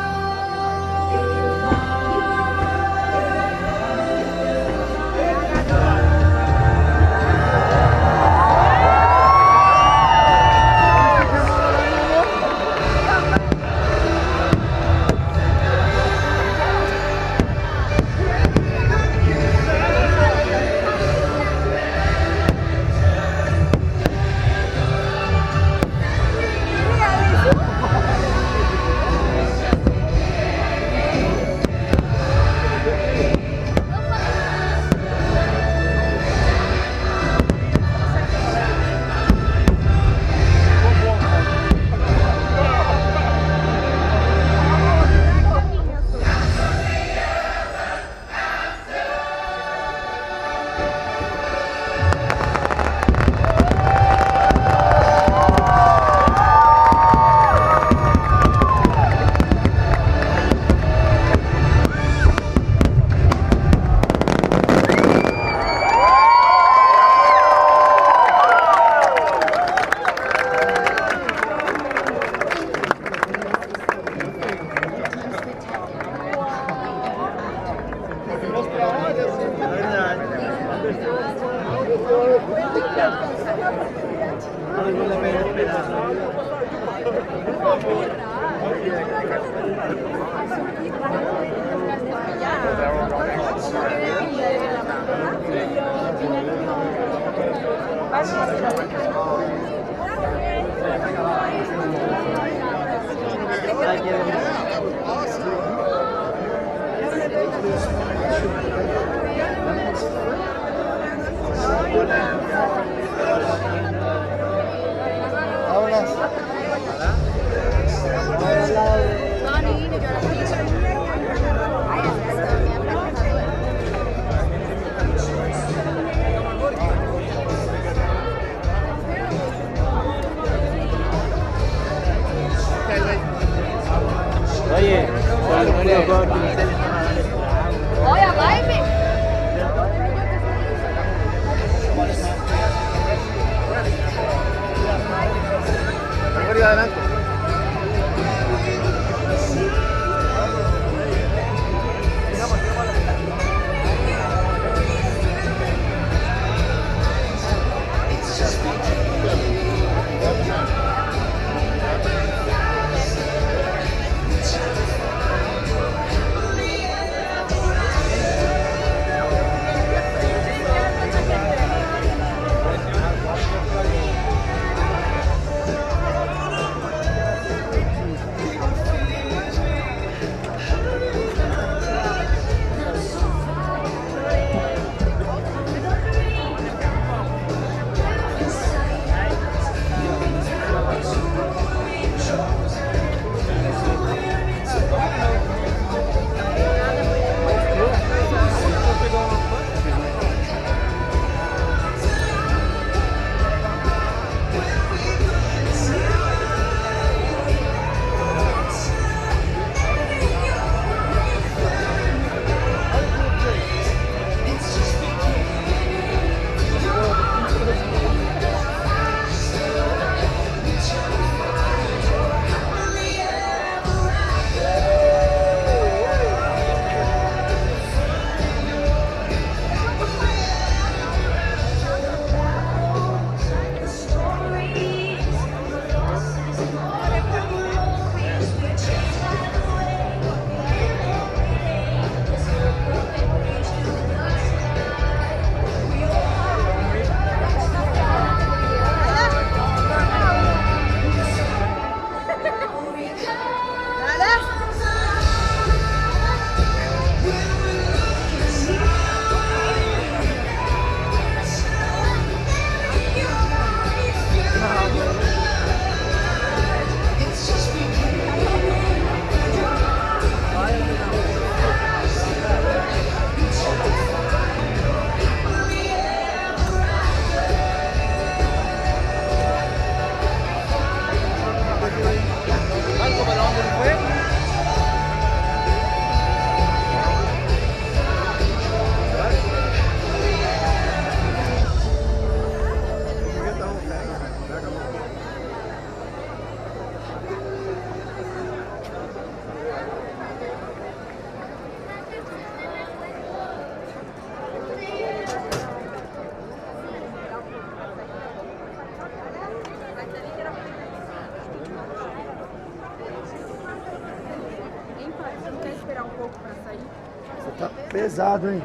S12: Você tá pesado, hein?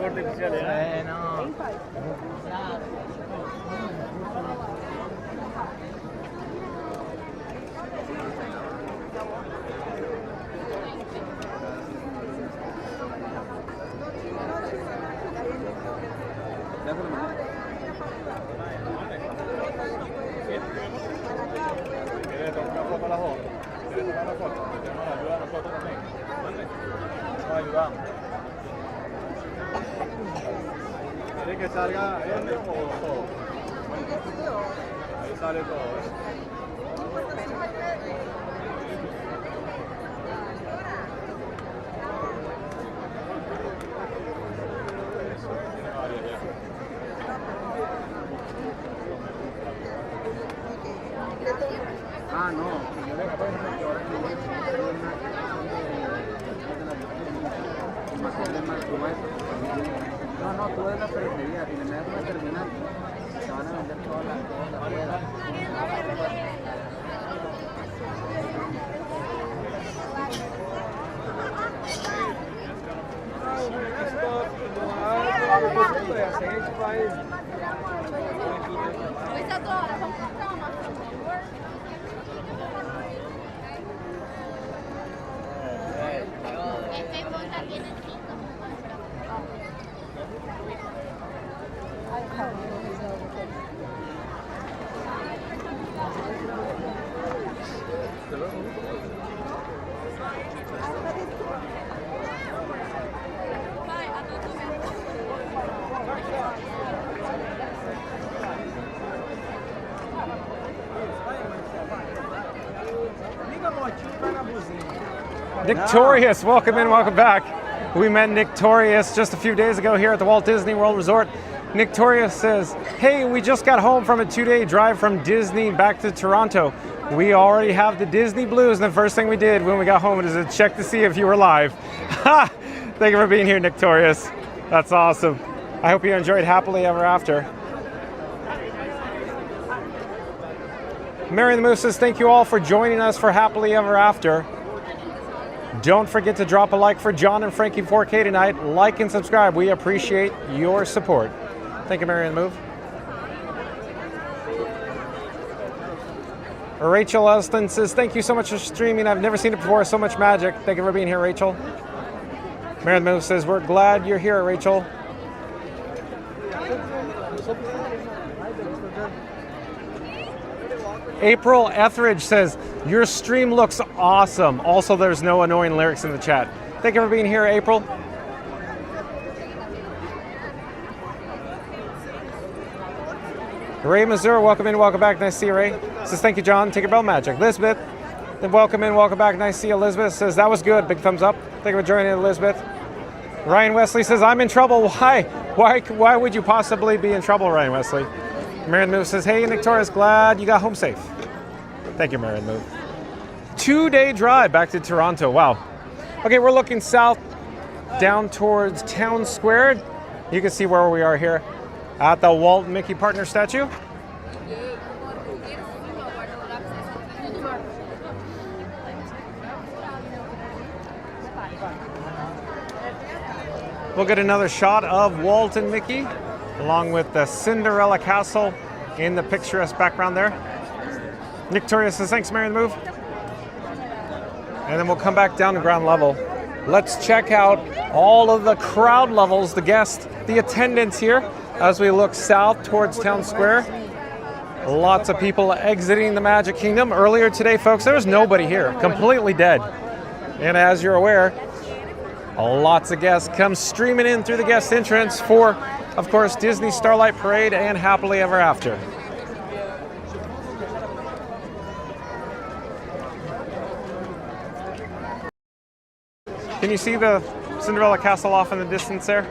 S5: É, não.
S4: ¿Quieres tomar una foto a las dos? ¿Quieres tomar una foto? ¿Nos ayuda a nosotros también? Nos ayudamos. ¿Quieres que salga él o todo? Ahí sale todo,
S12: Ah, no. No, no, tú eres la periferia, si me das una terminal, te van a vender todas las ruedas.
S19: Isadora, vamos comprar uma, por favor?
S1: Victorious, welcome in, welcome back. We met Victorious just a few days ago here at the Walt Disney World Resort. Victorious says, hey, we just got home from a 2-day drive from Disney back to Toronto. We already have the Disney blues, and the first thing we did when we got home was to check to see if you were live. Ha! Thank you for being here, Victorious. That's awesome. I hope you enjoyed Happily Ever After. Mary the Moose says, thank you all for joining us for Happily Ever After. Don't forget to drop a like for John and Frankie 4K tonight. Like and subscribe. We appreciate your support. Thank you, Mary and Move. Rachel Elston says, thank you so much for streaming. I've never seen it before. So much magic. Thank you for being here, Rachel. Mary and Move says, we're glad you're here, Rachel. April Etheridge says, your stream looks awesome. Also, there's no annoying lyrics in the chat. Thank you for being here, April. Ray Missouri, welcome in, welcome back. Nice to see you, Ray. Says, thank you, John. Tinkerbell Magic. Elizabeth, then welcome in, welcome back. Nice to see you, Elizabeth. Says, that was good. Big thumbs up. Thank you for joining, Elizabeth. Ryan Wesley says, I'm in trouble. Why? Why would you possibly be in trouble, Ryan Wesley? Marion Move says, hey, Victoria's glad you got home safe. Thank you, Marion Move. 2-day drive back to Toronto. Wow. Okay, we're looking south down towards Town Square. You can see where we are here at the Walt and Mickey Partner statue. We'll get another shot of Walt and Mickey, along with the Cinderella Castle in the picturesque background there. Victoria says, thanks, Mary the Move. And then we'll come back down to ground level. Let's check out all of the crowd levels, the guests, the attendance here as we look south towards Town Square. Lots of people exiting the Magic Kingdom. Earlier today, folks, there was nobody here, completely dead. And as you're aware, lots of guests come streaming in through the guest entrance for, of course, Disney Starlight Parade and Happily Ever After. Can you see the Cinderella Castle off in the distance there?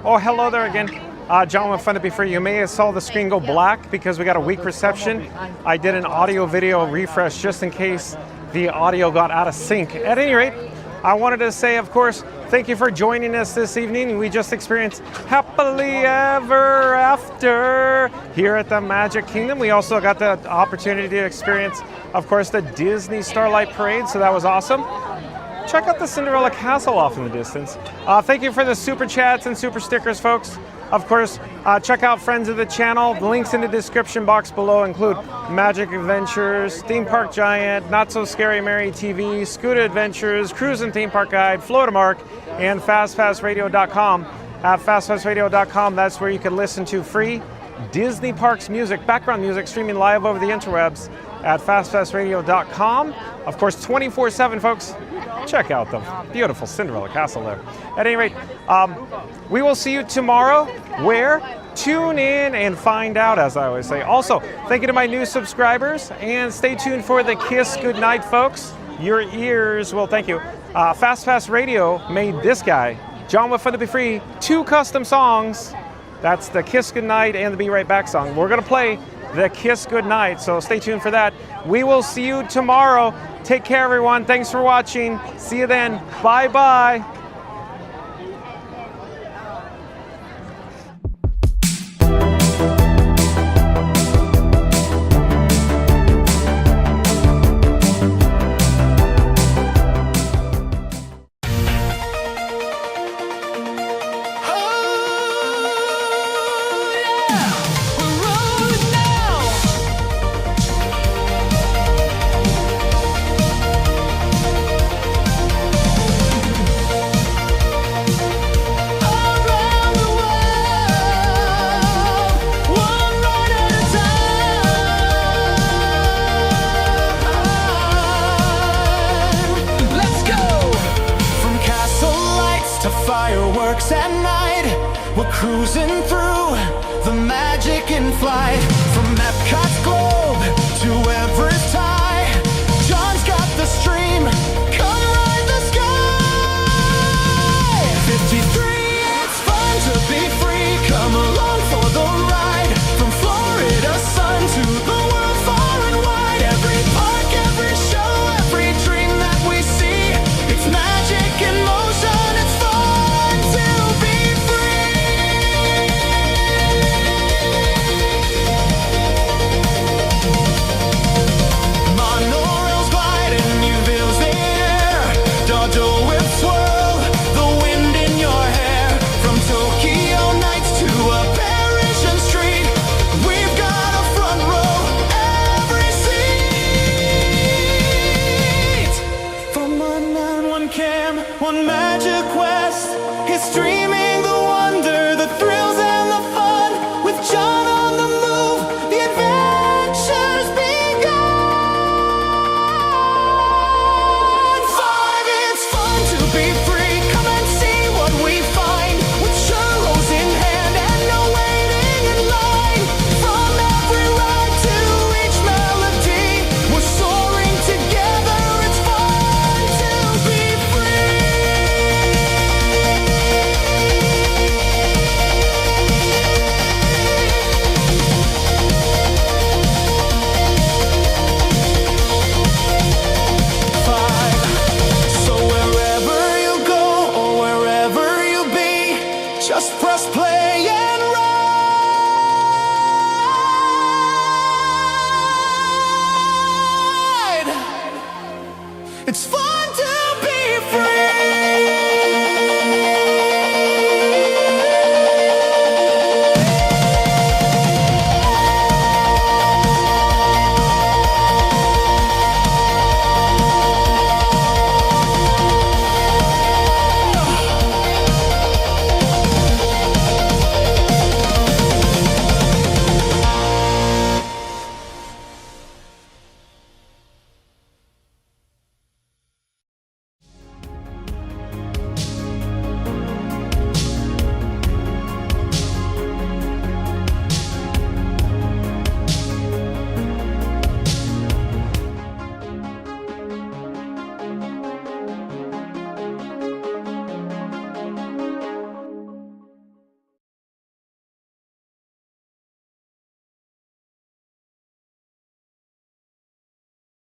S1: Oh, hello there again. John with Fun to Be Free. You may have saw the screen go black because we got a weak reception. I did an audio video refresh just in case the audio got out of sync. At any rate, I wanted to say, of course, thank you for joining us this evening. We just experienced Happily Ever After here at the Magic Kingdom. We also got the opportunity to experience, of course, the Disney Starlight Parade, so that was awesome. Check out the Cinderella Castle off in the distance. Thank you for the super chats and super stickers, folks. Of course, check out friends of the channel. The links in the description box below include Magic Adventures, Theme Park Giant, Not So Scary Mary TV, Scooter Adventures, Cruise and Theme Park Guide, Floridamark, and FastFastRadio.com. At FastFastRadio.com, that's where you can listen to free Disney Parks music, background music, streaming live over the interwebs at FastFastRadio.com. Of course, 24/7, folks. Check out the beautiful Cinderella Castle there. At any rate, we will see you tomorrow. Where? Tune in and find out, as I always say. Also, thank you to my new subscribers, and stay tuned for the Kiss Goodnight, folks. Your ears will thank you. Fast Radio made this guy, John with Fun to Be Free, 2 custom songs. That's the Kiss Goodnight and the Be Right Back song. We're going to play the Kiss Goodnight, so stay tuned for that. We will see you tomorrow. Take care, everyone. Thanks for watching. See you then. Bye-bye.
S20: Fireworks at night, we're cruising through the magic in flight. From Epcot's globe to Everest high, John's got the stream, come ride the sky. 53, it's fun to be free, come along for the ride. From Florida sun to the world far and wide. Every park, every show, every dream that we see, it's magic in motion. One magic quest is streaming the wonder, the thrills and the fun. With John on the move, the adventure's begun. 5, it's fun to be free. Come and see what we find. With churros in hand and no waiting in line. From every ride to each melody, we're soaring together. It's fun to be free. Just press play and ride. It's fun.